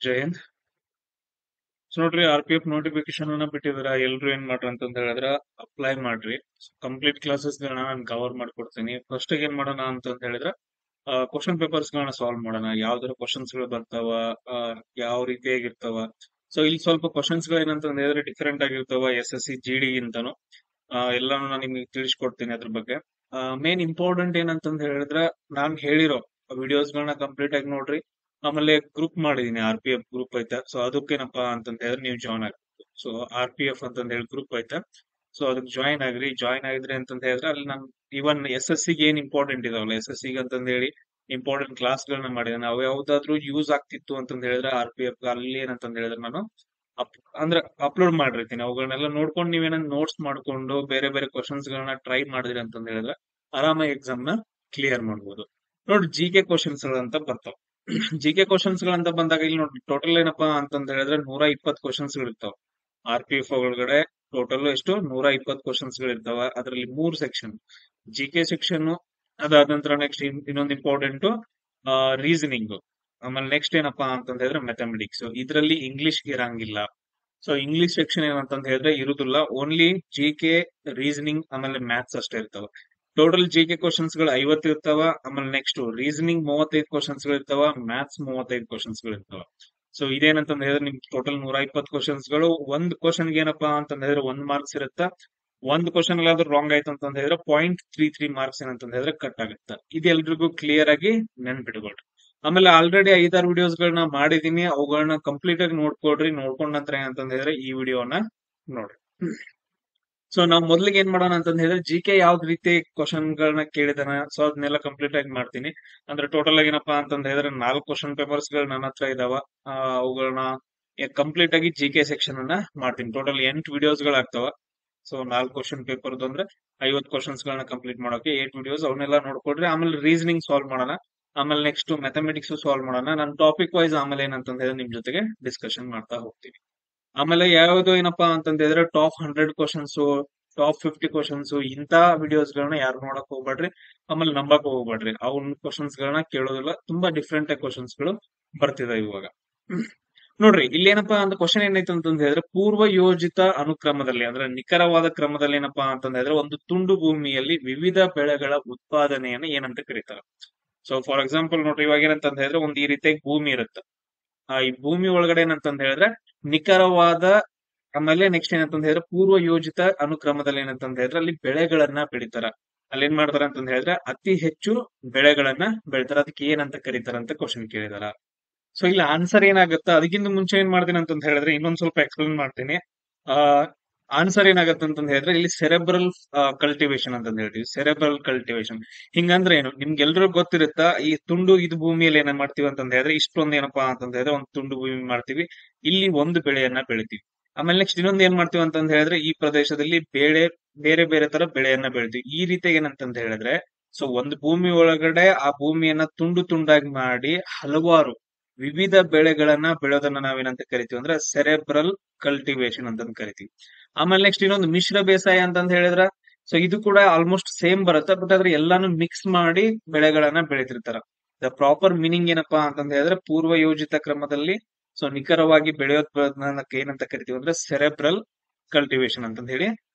ಜೈ Hind. So ನೋಡ್ರಿ, RPF notification ಅನ್ನ ಬಿಟ್ಟಿದ್ರ. ಎಲ್ರು ಏನ್ ಮಾಡ್ರಿ ಅಂತಂದ ಹೇಳಿದ್ರ ಅಪ್ಲೈ ಮಾಡ್ರಿ. ಕಂಪ್ಲೀಟ್ ಕ್ಲಾಸಸ್ ಗಳನ್ನ ನಾನು ಕವರ್ ಮಾಡ್ಕೊಡ್ತೀನಿ. ಫಸ್ಟ್ ಏನ್ ಮಾಡೋಣ ಅಂತಂದ ಹೇಳಿದ್ರ ಕ್ವಶನ್ ಪೇಪರ್ಸ್ ಗಳನ್ನ ಸಾಲ್ವ್ ಮಾಡೋಣ. ಯಾವ್ದಾರ ಕ್ವಶನ್ಸ್ ಗಳು ಬರ್ತಾವ, ಆ, ಯಾವ ರೀತಿಯಾಗಿರ್ತಾವ. ಸೊ ಇಲ್ಲಿ ಸ್ವಲ್ಪ ಕ್ವಶನ್ಸ್ ಗಳು ಏನಂತಂದ ಹೇಳಿದ್ರೆ ಡಿಫರೆಂಟ್ ಆಗಿರ್ತಾವ SSC GD ಗಿಂತನು. ಎಲ್ಲಾನು ನಾನು ನಿಮಗೆ ತಿಳಿಸ್ಕೊಡ್ತೀನಿ ಅದ್ರ ಬಗ್ಗೆ. ಮೇನ್ ಇಂಪಾರ್ಟೆಂಟ್ ಏನಂತಂದ ಹೇಳಿದ್ರ ನಾನ್ ಹೇಳಿರೋ ವಿಡಿಯೋಸ್ ಗಳನ್ನ ಕಂಪ್ಲೀಟ್ ಆಗಿ ನೋಡ್ರಿ. ಆಮೇಲೆ ಗ್ರೂಪ್ ಮಾಡಿದೀನಿ, RPF ಗ್ರೂಪ್ ಐತೆ. ಸೊ ಅದಕ್ಕೇನಪ್ಪಾ ಅಂತಂದ ಹೇಳಿದ್ರೆ ನೀವು ಜಾಯ್ನ್ ಆಗ್ಬೇಕು. ಸೊ RPF ಅಂತಂದ ಹೇಳಿ ಗ್ರೂಪ್ ಐತೆ. ಸೊ ಅದಕ್ಕೆ ಜಾಯ್ನ್ ಆಗ್ರಿ. ಜಾಯ್ನ್ ಆಗಿದ್ರಿ ಅಂತಂದ ಹೇಳಿದ್ರೆ ಅಲ್ಲಿ ನಾನು ಇವನ್ SSC ಗೆ ಏನ್ ಇಂಪಾರ್ಟೆಂಟ್ ಇದಾವಲ್ಲ, SSC ಗೆ ಅಂತಂದ ಹೇಳಿ ಇಂಪಾರ್ಟೆಂಟ್ ಕ್ಲಾಸ್ ಗಳನ್ನ ಮಾಡಿದಾನೆ. ಅವು ಯಾವ್ದಾದ್ರು ಯೂಸ್ ಆಗ್ತಿತ್ತು ಅಂತಂದ ಹೇಳಿದ್ರೆ RPF ಅಲ್ಲಿ ಏನಂತಂದ ಹೇಳಿದ್ರೆ ನಾನು ಅಂದ್ರೆ ಅಪ್ಲೋಡ್ ಮಾಡಿರ್ತೀನಿ. ಅವುಗಳನ್ನೆಲ್ಲ ನೋಡ್ಕೊಂಡು ನೀವೇನ ನೋಟ್ಸ್ ಮಾಡ್ಕೊಂಡು ಬೇರೆ ಬೇರೆ ಕ್ವಶನ್ಸ್ ಗಳನ್ನ ಟ್ರೈ ಮಾಡಿದ್ರಿ ಅಂತಂದ ಹೇಳಿದ್ರೆ ಆರಾಮಾಗಿ ಎಕ್ಸಾಮ್ ನ ಕ್ಲಿಯರ್ ಮಾಡ್ಬೋದು. ನೋಡಿ, GK ಕ್ವಶನ್ಸ್ ಗಳಂತ ಬರ್ತಾವ. GK ಕ್ವಶನ್ಸ್ ಗಳಂತ ಬಂದಾಗ ಇಲ್ಲಿ ನೋಡಿ ಟೋಟಲ್ ಏನಪ್ಪಾ ಅಂತಂದ ಹೇಳಿದ್ರೆ 120 ಕ್ವಶನ್ಸ್ ಗಳಿರ್ತಾವ. RPF ಒಳಗಡೆ ಟೋಟಲ್ ಎಷ್ಟು 120 ಕ್ವಶನ್ಸ್ ಗಳಿರ್ತಾವ. ಅದರಲ್ಲಿ 3 ಸೆಕ್ಷನ್: GK ಸೆಕ್ಷನ್, ಅದಾದ ನಂತರ ನೆಕ್ಸ್ಟ್ ಇನ್ನೊಂದು ಇಂಪಾರ್ಟೆಂಟ್ ರೀಸನಿಂಗ್, ಆಮೇಲೆ ನೆಕ್ಸ್ಟ್ ಏನಪ್ಪಾ ಅಂತಂದ ಹೇಳಿದ್ರೆ ಮ್ಯಾಥಮೆಟಿಕ್ಸ್. ಇದರಲ್ಲಿ ಇಂಗ್ಲಿಷ್ ಇರಂಗಿಲ್ಲ. ಸೊ ಇಂಗ್ಲಿಷ್ ಸೆಕ್ಷನ್ ಏನಂತಂದ ಹೇಳಿದ್ರೆ ಇರುದಿಲ್ಲ. ಓನ್ಲಿ GK, ರೀಸನಿಂಗ್ ಆಮೇಲೆ ಮ್ಯಾಥ್ಸ್ ಅಷ್ಟೇ ಇರ್ತಾವ. ಟೋಟಲ್ GK ಕ್ವಶನ್ಸ್ ಗಳು 50 ಇರ್ತಾವ. ಆಮೇಲೆ ನೆಕ್ಸ್ಟ್ ರೀಸನಿಂಗ್ 35 ಕ್ವಶನ್ಸ್ ಗಳು ಇರ್ತಾವ. ಮ್ಯಾಥ್ಸ್ 35 ಕ್ವಶನ್ಸ್ ಗಳು ಇರ್ತಾವ. ಸೊ ಇದೇನಂತಂದ ಹೇಳಿದ್ರೆ ನಿಮ್ಗೆ ಟೋಟಲ್ 120 ಕ್ವಶನ್ಸ್ ಗಳು. ಒಂದ್ ಕ್ವಶನ್ ಏನಪ್ಪಾ ಅಂತಂದ ಹೇಳಿದ್ರೆ 1 ಮಾರ್ಕ್ಸ್ ಇರುತ್ತಾ. ಒಂದ್ ಕ್ವಶನ್ ಎಲ್ಲಾದ್ರೂ ರಾಂಗ್ ಆಯ್ತು ಅಂತಂದ ಹೇಳಿದ್ರೆ 0.33 ಮಾರ್ಕ್ಸ್ ಏನಂತಂದ ಹೇಳಿದ್ರೆ ಕಟ್ ಆಗುತ್ತೆ. ಇದೆಲ್ರಿಗೂ ಕ್ಲಿಯರ್ ಆಗಿ ನೆನ್ಪಿಟ್ಕೊಳ್ರಿ. ಆಮೇಲೆ ಆಲ್ರೆಡಿ 5-6 ವಿಡಿಯೋಸ್ ಗಳನ್ನ ಮಾಡಿದೀನಿ. ಅವುಗಳನ್ನ ಕಂಪ್ಲೀಟ್ ಆಗಿ ನೋಡ್ಕೊಡ್ರಿ. ನೋಡ್ಕೊಂಡ ನಂತರ ಏನಂತಂದ ಹೇಳಿದ್ರೆ ಈ ವಿಡಿಯೋನ ನೋಡ್ರಿ. ಸೊ ನಾವು ಮೊದ್ಲಿಗೆ ಏನ್ ಮಾಡೋಣ ಅಂತಂದ ಹೇಳಿದ್ರೆ GK ಯಾವ್ದ್ ರೀತಿ ಕ್ವಶನ್ ಗಳನ್ನ ಕೇಳಿದಾನ, ಸೊ ಅದನ್ನೆಲ್ಲ ಕಂಪ್ಲೀಟ್ ಆಗಿ ಮಾಡ್ತೀನಿ. ಅಂದ್ರೆ ಟೋಟಲ್ ಆಗಿ ಏನಪ್ಪಾ ಅಂತಂದ ಹೇಳಿದ್ರೆ 4 ಕ್ವಶನ್ ಪೇಪರ್ಸ್ ಗಳು ನನ್ನ ಹತ್ರ ಇದಾವ. ಅವುಗಳನ್ನ ಕಂಪ್ಲೀಟ್ ಆಗಿ GK ಸೆಕ್ಷನ್ ಅನ್ನ ಮಾಡ್ತೀನಿ. ಟೋಟಲ್ 8 ವಿಡಿಯೋಸ್ ಗಳಾಗ್ತಾವ. ಸೊ 4 ಕ್ವಶನ್ ಪೇಪರ್ ಅಂದ್ರೆ 50 ಕ್ವಶನ್ಸ್ ಗಳನ್ನ ಕಂಪ್ಲೀಟ್ ಮಾಡೋಕೆ 8 ವಿಡಿಯೋಸ್. ಅವನ್ನೆಲ್ಲ ನೋಡ್ಕೊಡ್ರಿ. ಆಮೇಲೆ ರೀಸನಿಂಗ್ ಸಾಲ್ವ್ ಮಾಡೋಣ. ಆಮೇಲೆ ನೆಕ್ಸ್ಟ್ ಮ್ಯಾಥಮೆಟಿಕ್ಸ್ ಸಾಲ್ವ್ ಮಾಡೋಣ. ನಾನು ಟಾಪಿಕ್ ವೈಸ್ ಆಮೇಲೆ ಏನಂತಂದ ಹೇಳಿದ್ರೆ ನಿಮ್ ಜೊತೆಗೆ ಡಿಸ್ಕಷನ್ ಮಾಡ್ತಾ ಹೋಗ್ತೀನಿ. ಆಮೇಲೆ ಯಾವ್ದು ಏನಪ್ಪಾ ಅಂತಂದ ಹೇಳಿದ್ರೆ ಟಾಪ್ 100 ಕ್ವಶನ್ಸ್, ಟಾಪ್ 50 ಕ್ವಶನ್ಸ್, ಇಂತ ವಿಡಿಯೋಸ್ ಗಳನ್ನ ಯಾರು ನೋಡಕ್ ಹೋಗ್ಬೇಡ್ರಿ. ಆಮೇಲೆ ನಂಬಕ್ ಹೋಗ್ಬೇಡ್ರಿ. ಅವ್ನ ಕ್ವಶನ್ಸ್ ಗಳನ್ನ ಕೇಳೋದಿಲ್ಲ. ತುಂಬಾ ಡಿಫ್ರೆಂಟ್ ಆಗಿ ಕ್ವಶನ್ಸ್ ಗಳು ಬರ್ತಿದಾವೆ ಇವಾಗ. ನೋಡ್ರಿ, ಇಲ್ಲಿ ಏನಪ್ಪಾ ಅಂತ ಕ್ವಶನ್ ಏನೈತೆ ಅಂತಂದ ಹೇಳಿದ್ರೆ ಪೂರ್ವ ಯೋಜಿತ ಅನುಕ್ರಮದಲ್ಲಿ ಅಂದ್ರೆ ನಿಖರವಾದ ಕ್ರಮದಲ್ಲಿ ಏನಪ್ಪಾ ಅಂತಂದ ಹೇಳಿದ್ರೆ ಒಂದು ತುಂಡು ಭೂಮಿಯಲ್ಲಿ ವಿವಿಧ ಬೆಳೆಗಳ ಉತ್ಪಾದನೆಯನ್ನ ಏನಂತ ಕರೀತಾರೆ. ಸೊ ಫಾರ್ ಎಕ್ಸಾಂಪಲ್ ನೋಡ್ರಿ, ಇವಾಗ ಏನಂತಂದ ಹೇಳಿದ್ರೆ ಒಂದು ಈ ರೀತಿಯಾಗಿ ಭೂಮಿ ಇರುತ್ತೆ. ಈ ಭೂಮಿ ಒಳಗಡೆ ಏನಂತಂದ ಹೇಳಿದ್ರೆ ನಿಖರವಾದ, ಆಮೇಲೆ ನೆಕ್ಸ್ಟ್ ಏನಂತಂದ ಹೇಳಿದ್ರೆ ಪೂರ್ವ ಯೋಜಿತ ಅನುಕ್ರಮದಲ್ಲಿ ಏನಂತಂದ ಹೇಳಿದ್ರೆ ಅಲ್ಲಿ ಬೆಳೆಗಳನ್ನ ಬೆಳಿತಾರ. ಅಲ್ಲಿ ಏನ್ ಮಾಡ್ತಾರ ಅಂತಂದ ಹೇಳಿದ್ರೆ ಅತಿ ಹೆಚ್ಚು ಬೆಳೆಗಳನ್ನ ಬೆಳಿತಾರ. ಅದಕ್ಕೆ ಏನಂತ ಕರೀತಾರ ಅಂತ ಕ್ವಶನ್ ಕೇಳಿದಾರ. ಸೊ ಇಲ್ಲಿ ಆನ್ಸರ್ ಏನಾಗುತ್ತೆ, ಅದಕ್ಕಿಂತ ಮುಂಚೆ ಏನ್ ಮಾಡ್ತೀನಿ ಅಂತಂದ ಹೇಳಿದ್ರೆ ಇನ್ನೊಂದ್ ಸ್ವಲ್ಪ ಎಕ್ಸ್ಪ್ಲೇನ್ ಮಾಡ್ತೀನಿ. ಆ ಆನ್ಸರ್ ಏನಾಗತ್ತೆ ಅಂತಂದ ಹೇಳಿದ್ರೆ ಇಲ್ಲಿ ಸೆರೆಬ್ರಲ್ ಕಲ್ಟಿವೇಶನ್ ಅಂತಂದ ಹೇಳ್ತೀವಿ. ಸೆರೆಬ್ರಲ್ ಕಲ್ಟಿವೇಶನ್ ಹಿಂಗಂದ್ರೆ ಏನು ನಿಮ್ಗೆಲ್ರಿಗೂ ಗೊತ್ತಿರುತ್ತಾ. ಈ ತುಂಡು ಇದು ಭೂಮಿಯಲ್ಲಿ ಏನ ಮಾಡ್ತೀವಿ ಅಂತಂದ ಹೇಳಿದ್ರೆ ಇಷ್ಟೊಂದು ಏನಪ್ಪಾ ಅಂತಂದ ಹೇಳಿದ್ರೆ ಒಂದು ತುಂಡು ಭೂಮಿ ಮಾಡ್ತೀವಿ. ಇಲ್ಲಿ ಒಂದು ಬೆಳೆಯನ್ನ ಬೆಳಿತೀವಿ. ಆಮೇಲೆ ನೆಕ್ಸ್ಟ್ ಇನ್ನೊಂದು ಏನ್ ಮಾಡ್ತೀವಿ ಅಂತಂದ ಹೇಳಿದ್ರೆ ಈ ಪ್ರದೇಶದಲ್ಲಿ ಬೇರೆ ಬೇರೆ ತರ ಬೆಳೆಯನ್ನ ಬೆಳಿತೀವಿ. ಈ ರೀತಿ ಏನಂತಂದ ಹೇಳಿದ್ರೆ ಸೊ ಒಂದು ಭೂಮಿ ಒಳಗಡೆ ಆ ಭೂಮಿಯನ್ನ ತುಂಡು ತುಂಡಾಗಿ ಮಾಡಿ ಹಲವಾರು ವಿವಿಧ ಬೆಳೆಗಳನ್ನ ಬೆಳೆಯೋದನ್ನ ನಾವೇನಂತ ಕರಿತೀವಿ ಅಂದ್ರೆ ಸೆರೆಬ್ರಲ್ ಕಲ್ಟಿವೇಶನ್ ಅಂತಂದ್ ಕರಿತೀವಿ. ಆಮೇಲೆ ನೆಕ್ಸ್ಟ್ ಇನ್ನೊಂದು ಮಿಶ್ರ ಬೇಸಾಯ ಅಂತಂದ್ ಹೇಳಿದ್ರ ಸೊ ಇದು ಕೂಡ ಆಲ್ಮೋಸ್ಟ್ ಸೇಮ್ ಬರುತ್ತೆ. ಬಟ್ ಆದ್ರೆ ಎಲ್ಲಾನು ಮಿಕ್ಸ್ ಮಾಡಿ ಬೆಳೆಗಳನ್ನ ಬೆಳಿತಿರ್ತಾರ. ದ ಪ್ರಾಪರ್ ಮೀನಿಂಗ್ ಏನಪ್ಪಾ ಅಂತಂದ ಹೇಳಿದ್ರೆ ಪೂರ್ವ ಯೋಜಿತ ಕ್ರಮದಲ್ಲಿ ಸೊ ನಿಖರವಾಗಿ ಬೆಳೆಯೋದಕ್ಕೆ ಏನಂತ ಕರಿತೀವಿ ಅಂದ್ರೆ ಸೆರೆಬ್ರಲ್ ಕಲ್ಟಿವೇಶನ್ ಅಂತಂದ್ ಹೇಳಿ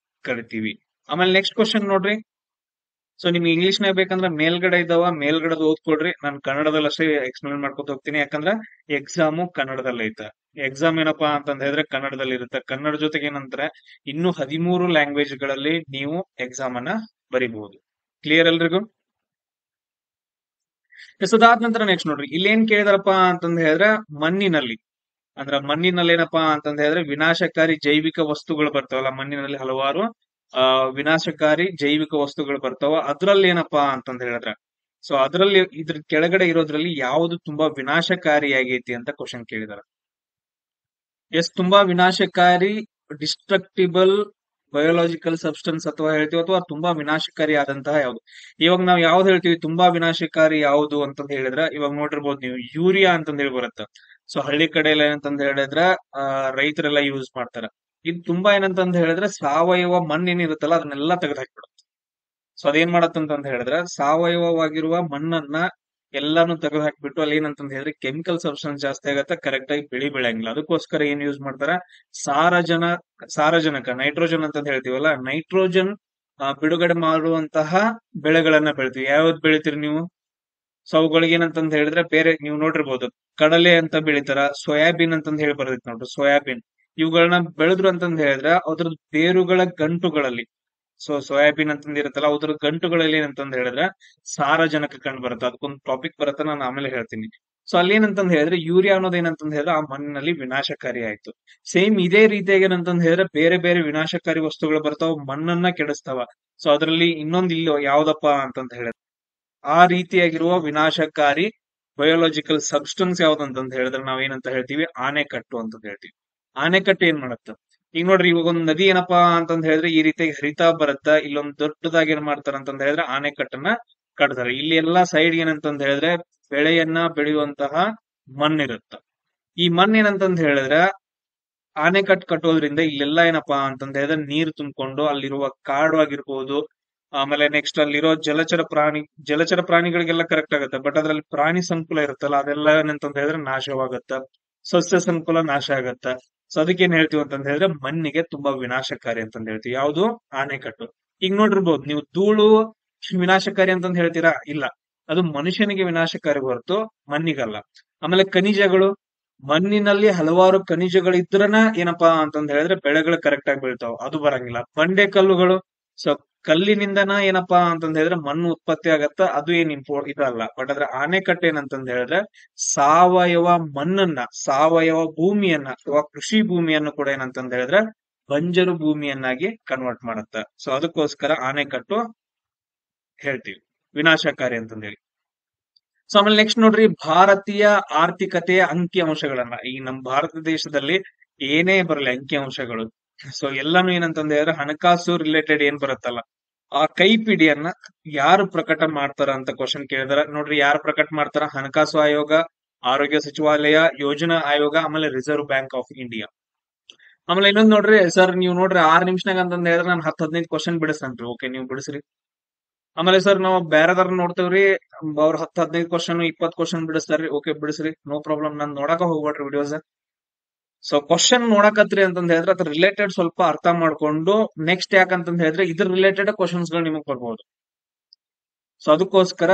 ಕರಿತೀವಿ. ಆಮೇಲೆ ನೆಕ್ಸ್ಟ್ ಕ್ವಶನ್ ನೋಡ್ರಿ. ಸೊ ನಿಮ್ಗೆ ಇಂಗ್ಲಿಷ್ ನೇ ಬೇಕಂದ್ರೆ ಮೇಲ್ಗಡೆ ಇದ್ದಾವ, ಮೇಲ್ಗಡೆ ಓದ್ಕೊಡ್ರಿ. ನಾನು ಕನ್ನಡದಲ್ಲಿ ಅಷ್ಟೇ ಎಕ್ಸ್ಪ್ಲೇನ್ ಮಾಡ್ಕೊತ ಹೋಗ್ತೀನಿ. ಯಾಕಂದ್ರೆ ಎಕ್ಸಾಮು ಕನ್ನಡದಲ್ಲಿ ಐತೆ. ಎಕ್ಸಾಮ್ ಏನಪ್ಪಾ ಅಂತಂದ ಹೇಳಿದ್ರೆ ಕನ್ನಡದಲ್ಲಿ ಇರುತ್ತೆ. ಕನ್ನಡ ಜೊತೆಗೆ ಏನಂತಾರೆ ಇನ್ನು 13 ಲ್ಯಾಂಗ್ವೇಜ್ ಗಳಲ್ಲಿ ನೀವು ಎಕ್ಸಾಮ್ ಅನ್ನ ಬರೀಬಹುದು. ಕ್ಲಿಯರ್ ಎಲ್ರಿಗೂ? ಅದಾದ ನಂತರ ನೆಕ್ಸ್ಟ್ ನೋಡ್ರಿ, ಇಲ್ಲೇನ್ ಕೇಳಿದಾರಪ್ಪ ಅಂತಂದ ಹೇಳಿದ್ರೆ ಮಣ್ಣಿನಲ್ಲಿ ಏನಪ್ಪಾ ಅಂತಂದ ಹೇಳಿದ್ರೆ ವಿನಾಶಕಾರಿ ಜೈವಿಕ ವಸ್ತುಗಳು ಬರ್ತಾವಲ್ಲ. ಮಣ್ಣಿನಲ್ಲಿ ಹಲವಾರು ವಿನಾಶಕಾರಿ ಜೈವಿಕ ವಸ್ತುಗಳು ಬರ್ತಾವ. ಅದ್ರಲ್ಲಿ ಏನಪ್ಪಾ ಅಂತಂದ ಹೇಳಿದ್ರೆ ಸೊ ಅದ್ರಲ್ಲಿ ಇದ್ರ ಕೆಳಗಡೆ ಇರೋದ್ರಲ್ಲಿ ಯಾವುದು ತುಂಬಾ ವಿನಾಶಕಾರಿಯಾಗೈತಿ ಅಂತ ಕ್ವಶನ್ ಕೇಳಿದಾರೆ. ತುಂಬಾ ವಿನಾಶಕಾರಿ, ಡಿಸ್ಟ್ರಕ್ಟಿಬಲ್ ಬಯೋಲಾಜಿಕಲ್ ಸಬ್ಸ್ಟೆನ್ಸ್ ಅಥವಾ ಹೇಳ್ತೀವಿ, ಅಥವಾ ತುಂಬಾ ವಿನಾಶಕಾರಿ ಆದಂತಹ ಯಾವುದು. ಇವಾಗ ನಾವು ಯಾವ್ದು ಹೇಳ್ತೀವಿ ತುಂಬಾ ವಿನಾಶಕಾರಿ ಯಾವುದು ಅಂತಂದ ಹೇಳಿದ್ರೆ ಇವಾಗ ನೋಡಿರ್ಬೋದು ನೀವು, ಯೂರಿಯಾ ಅಂತಂದ ಹೇಳಿ ಬರುತ್ತೆ. ಸೊ ಹಳ್ಳಿ ಕಡೆ ಎಲ್ಲ ಏನಂತಂದ ಹೇಳಿದ್ರೆ ರೈತರೆಲ್ಲ ಯೂಸ್ ಮಾಡ್ತಾರ. ಇದು ತುಂಬಾ ಏನಂತಂದ ಹೇಳಿದ್ರೆ ಸಾವಯವ ಮಣ್ಣು ಏನಿರುತ್ತಲ್ಲ ಅದನ್ನೆಲ್ಲ ತೆಗೆದು ಹಾಕ್ಬಿಡುತ್ತೆ. ಸೊ ಅದೇನ್ ಮಾಡತ್ತಂತ ಹೇಳಿದ್ರೆ ಸಾವಯವವಾಗಿರುವ ಮಣ್ಣನ್ನ ಎಲ್ಲಾನು ತೆಗೆದು ಹಾಕ್ಬಿಟ್ಟು ಅಲ್ಲಿ ಏನಂತಂದ್ ಹೇಳಿದ್ರೆ ಕೆಮಿಕಲ್ ಸಬ್ಸ್ಟೆನ್ಸ್ ಜಾಸ್ತಿ ಆಗತ್ತೆ, ಕರೆಕ್ಟ್ ಆಗಿ ಬೆಳಿ ಬೆಳೆಯಂಗಿಲ್ಲ. ಅದಕ್ಕೋಸ್ಕರ ಏನ್ ಯೂಸ್ ಮಾಡ್ತಾರ, ಸಾರಜನ ಸಾರಜನಕ ನೈಟ್ರೋಜನ್ ಅಂತ ಹೇಳ್ತೀವಲ್ಲ, ನೈಟ್ರೋಜನ್ ಬಿಡುಗಡೆ ಮಾಡುವಂತಹ ಬೆಳೆಗಳನ್ನ ಬೆಳಿತೀವಿ. ಯಾವ್ದು ಬೆಳಿತೀರಿ ನೀವು? ಸೊ ಅವುಗಳಿಗೆ ಏನಂತಂದ್ ಹೇಳಿದ್ರೆ ಬೇರೆ ನೀವು ನೋಡಿರ್ಬೋದು, ಕಡಲೆ ಅಂತ ಬೆಳಿತಾರ, ಸೋಯಾಬೀನ್ ಅಂತಂದ್ ಹೇಳಿ ಬರ್ತೈತಿ ನೋಡ್ರಿ, ಸೋಯಾಬೀನ್. ಇವುಗಳನ್ನ ಬೆಳೆದ್ರು ಅಂತಂದ್ ಹೇಳಿದ್ರೆ ಅದ್ರದ್ದು ಬೇರುಗಳ ಗಂಟುಗಳಲ್ಲಿ, ಸೊ ಸೋಯಾಬೀನ್ ಅಂತಂದ್ ಇರುತ್ತಲ್ಲ, ಅದ್ರ ಗಂಟುಗಳಲ್ಲಿ ಏನಂತಂದ್ ಹೇಳಿದ್ರೆ ಸಾರಜನಕ ಕಂಡು ಬರುತ್ತೆ. ಅದಕ್ಕೊಂದು ಟಾಪಿಕ್ ಬರುತ್ತೆ, ನಾನು ಆಮೇಲೆ ಹೇಳ್ತೀನಿ. ಸೊ ಅಲ್ಲಿ ಏನಂತಂದ್ ಹೇಳಿದ್ರೆ ಯೂರಿಯಾ ಅನ್ನೋದು ಏನಂತಂದ್ ಹೇಳಿದ್ರೆ ಆ ಮಣ್ಣಿನಲ್ಲಿ ವಿನಾಶಕಾರಿ ಆಯ್ತು. ಸೇಮ್ ಇದೇ ರೀತಿಯಾಗಿ ಏನಂತಂದ್ ಹೇಳಿದ್ರೆ ಬೇರೆ ಬೇರೆ ವಿನಾಶಕಾರಿ ವಸ್ತುಗಳು ಬರ್ತಾವ, ಮಣ್ಣನ್ನ ಕೆಡಿಸ್ತಾವ. ಸೊ ಅದ್ರಲ್ಲಿ ಇನ್ನೊಂದು ಇಲ್ಲಿ ಯಾವ್ದಪ್ಪ ಅಂತಂದ್ ಹೇಳಿದ್ರೆ ಆ ರೀತಿಯಾಗಿರುವ ವಿನಾಶಕಾರಿ ಬಯೋಲಾಜಿಕಲ್ ಸಬ್ಸ್ಟೆನ್ಸ್ ಯಾವ್ದಂತಂದ್ ಹೇಳಿದ್ರೆ ನಾವ್ ಏನಂತ ಹೇಳ್ತೀವಿ, ಆನೆಕಟ್ಟು ಅಂತ ಹೇಳ್ತೀವಿ. ಆನೆಕಟ್ಟು ಏನ್ ಮಾಡುತ್ತೆ, ಈಗ ನೋಡ್ರಿ, ಇವಾಗ ಒಂದ್ ನದಿ ಏನಪ್ಪಾ ಅಂತಂದ್ ಹೇಳಿದ್ರೆ ಈ ರೀತಿಯಾಗಿ ಹರಿತಾ ಬರುತ್ತ, ಇಲ್ಲೊಂದ್ ದೊಡ್ಡದಾಗಿ ಏನ್ ಮಾಡ್ತಾರ ಅಂತಂದ್ ಹೇಳಿದ್ರೆ ಆನೆಕಟ್ಟನ್ನ ಕಟ್ತಾರೆ. ಇಲ್ಲಿ ಎಲ್ಲಾ ಸೈಡ್ ಏನಂತಂದ್ ಹೇಳಿದ್ರೆ ಬೆಳೆಯನ್ನ ಬೆಳೆಯುವಂತಹ ಮಣ್ಣಿರುತ್ತ. ಈ ಮಣ್ಣ್ ಏನಂತಂದ್ ಹೇಳಿದ್ರೆ ಆನೆಕಟ್ಟು ಕಟ್ಟೋದ್ರಿಂದ ಇಲ್ಲೆಲ್ಲಾ ಏನಪ್ಪಾ ಅಂತಂದ್ ಹೇಳಿದ್ರೆ ನೀರು ತುಂಬಿಕೊಂಡು ಅಲ್ಲಿರುವ ಕಾಡು ಆಗಿರ್ಬೋದು, ಆಮೇಲೆ ನೆಕ್ಸ್ಟ್ ಅಲ್ಲಿರೋ ಜಲಚರ ಪ್ರಾಣಿಗಳಿಗೆಲ್ಲ ಕರೆಕ್ಟ್ ಆಗುತ್ತೆ. ಬಟ್ ಅದ್ರಲ್ಲಿ ಪ್ರಾಣಿ ಸಂಕುಲ ಇರುತ್ತಲ್ಲ, ಅದೆಲ್ಲ ಏನಂತಂದ್ ಹೇಳಿದ್ರೆ ನಾಶವಾಗತ್ತ, ಸಸ್ಯ ಸಂಕುಲ ನಾಶ ಆಗತ್ತ. ಸೊ ಅದಕ್ಕೆ ಏನ್ ಹೇಳ್ತೀವಿ ಅಂತಂದ್ ಹೇಳಿದ್ರೆ ಮಣ್ಣಿಗೆ ತುಂಬಾ ವಿನಾಶಕಾರಿ ಅಂತಂದ್ ಹೇಳ್ತೀವಿ. ಯಾವುದು? ಆನೆಕಟ್ಟು. ಈಗ ನೋಡಿರ್ಬೋದು ನೀವು, ಧೂಳು ವಿನಾಶಕಾರಿ ಅಂತಂದ್ ಹೇಳ್ತೀರಾ? ಇಲ್ಲ, ಅದು ಮನುಷ್ಯನಿಗೆ ವಿನಾಶಕಾರಿ ಹೊರತು ಮಣ್ಣಿಗಲ್ಲ. ಆಮೇಲೆ ಖನಿಜಗಳು, ಮಣ್ಣಿನಲ್ಲಿ ಹಲವಾರು ಖನಿಜಗಳು ಇದ್ರನ ಏನಪ್ಪಾ ಅಂತಂದ್ ಹೇಳಿದ್ರೆ ಬೆಳೆಗಳು ಕರೆಕ್ಟ್ ಆಗಿ ಬೆಳಿತಾವ, ಅದು ಬರಂಗಿಲ್ಲ. ಬಂಡೆ ಕಲ್ಲುಗಳು, ಸೊ ಕಲ್ಲಿನಿಂದನ ಏನಪ್ಪಾ ಅಂತಂದ್ ಹೇಳಿದ್ರೆ ಮಣ್ಣು ಉತ್ಪತ್ತಿ ಆಗತ್ತ, ಅದು ಏನ್ ಇದಲ್ಲ. ಬಟ್ ಅದ್ರ ಆನೆಕಟ್ಟು ಏನಂತಂದ್ ಹೇಳಿದ್ರೆ ಸಾವಯವ ಮಣ್ಣನ್ನ, ಸಾವಯವ ಭೂಮಿಯನ್ನ ಅಥವಾ ಕೃಷಿ ಭೂಮಿಯನ್ನು ಕೂಡ ಏನಂತಂದ್ ಹೇಳಿದ್ರೆ ಬಂಜರು ಭೂಮಿಯನ್ನಾಗಿ ಕನ್ವರ್ಟ್ ಮಾಡುತ್ತ. ಸೊ ಅದಕ್ಕೋಸ್ಕರ ಆನೆಕಟ್ಟು ಹೇಳ್ತೀವಿ ವಿನಾಶಕಾರಿ ಅಂತಂದ್ ಹೇಳಿ. ಸೊ ಆಮೇಲೆ ನೆಕ್ಸ್ಟ್ ನೋಡ್ರಿ, ಭಾರತೀಯ ಆರ್ಥಿಕತೆಯ ಅಂಕಿ ಅಂಶಗಳನ್ನ, ಈ ನಮ್ ಭಾರತ ದೇಶದಲ್ಲಿ ಏನೇ ಬರಲಿ ಅಂಕಿ ಅಂಶಗಳು, ಸೊ ಎಲ್ಲಾನು ಏನಂತಂದ್ ಹೇಳಿದ್ರೆ ಹಣಕಾಸು ರಿಲೇಟೆಡ್ ಏನ್ ಬರುತ್ತಲ್ಲ, ಆ ಕೈಪಿಡಿಯನ್ನ ಯಾರು ಪ್ರಕಟ ಮಾಡ್ತಾರ ಅಂತ ಕ್ವಶನ್ ಕೇಳಿದಾರ. ನೋಡ್ರಿ, ಯಾರು ಪ್ರಕಟ ಮಾಡ್ತಾರ? ಹಣಕಾಸು ಆಯೋಗ, ಆರೋಗ್ಯ ಸಚಿವಾಲಯ, ಯೋಜನಾ ಆಯೋಗ, ಆಮೇಲೆ ರಿಸರ್ವ್ ಬ್ಯಾಂಕ್ ಆಫ್ ಇಂಡಿಯಾ. ಆಮೇಲೆ ಇನ್ನೊಂದ್ ನೋಡ್ರಿ ಸರ್, ನೀವು ನೋಡ್ರಿ 6 ನಿಮಿಷನಾಗ ಅಂತಂದ್ ಹೇಳಿದ್ರೆ ನಾನು 10-15 ಕ್ವಶನ್ ಬಿಡಿಸ್ತೇನ್ರಿ. ಓಕೆ, ನೀವು ಬಿಡಿಸ್ರಿ. ಆಮೇಲೆ ಸರ್ ನಾವು ಬೇರೆದಾರ ನೋಡ್ತೇವ್ರಿ, ಅವ್ರ 10-15 ಕ್ವಶನ್ 20 ಕ್ವಶನ್ ಬಿಡಿಸ್ತಾರ್ರಿ. ಓಕೆ, ಬಿಡಿಸ್ರಿ, ನೋ ಪ್ರಾಬ್ಲಮ್. ನಾನ್ ನೋಡಕ ಹೋಗ್ಬೇಡ್ರಿ ವಿಡಿಯೋಸ್. ಸೊ ಕ್ವಶನ್ ನೋಡಕತ್ರಿ ಅಂತಂದ್ ಹೇಳಿದ್ರೆ ಅದ್ರ ರಿಲೇಟೆಡ್ ಸ್ವಲ್ಪ ಅರ್ಥ ಮಾಡ್ಕೊಂಡು ನೆಕ್ಸ್ಟ್ ಯಾಕಂತಂದ್ ಹೇಳಿದ್ರೆ ಇದ್ರ ರಿಲೇಟೆಡ್ ಕ್ವಶನ್ಸ್ ಗಳು ನಿಮಗ್ ಬರ್ಬೋದು. ಸೊ ಅದಕ್ಕೋಸ್ಕರ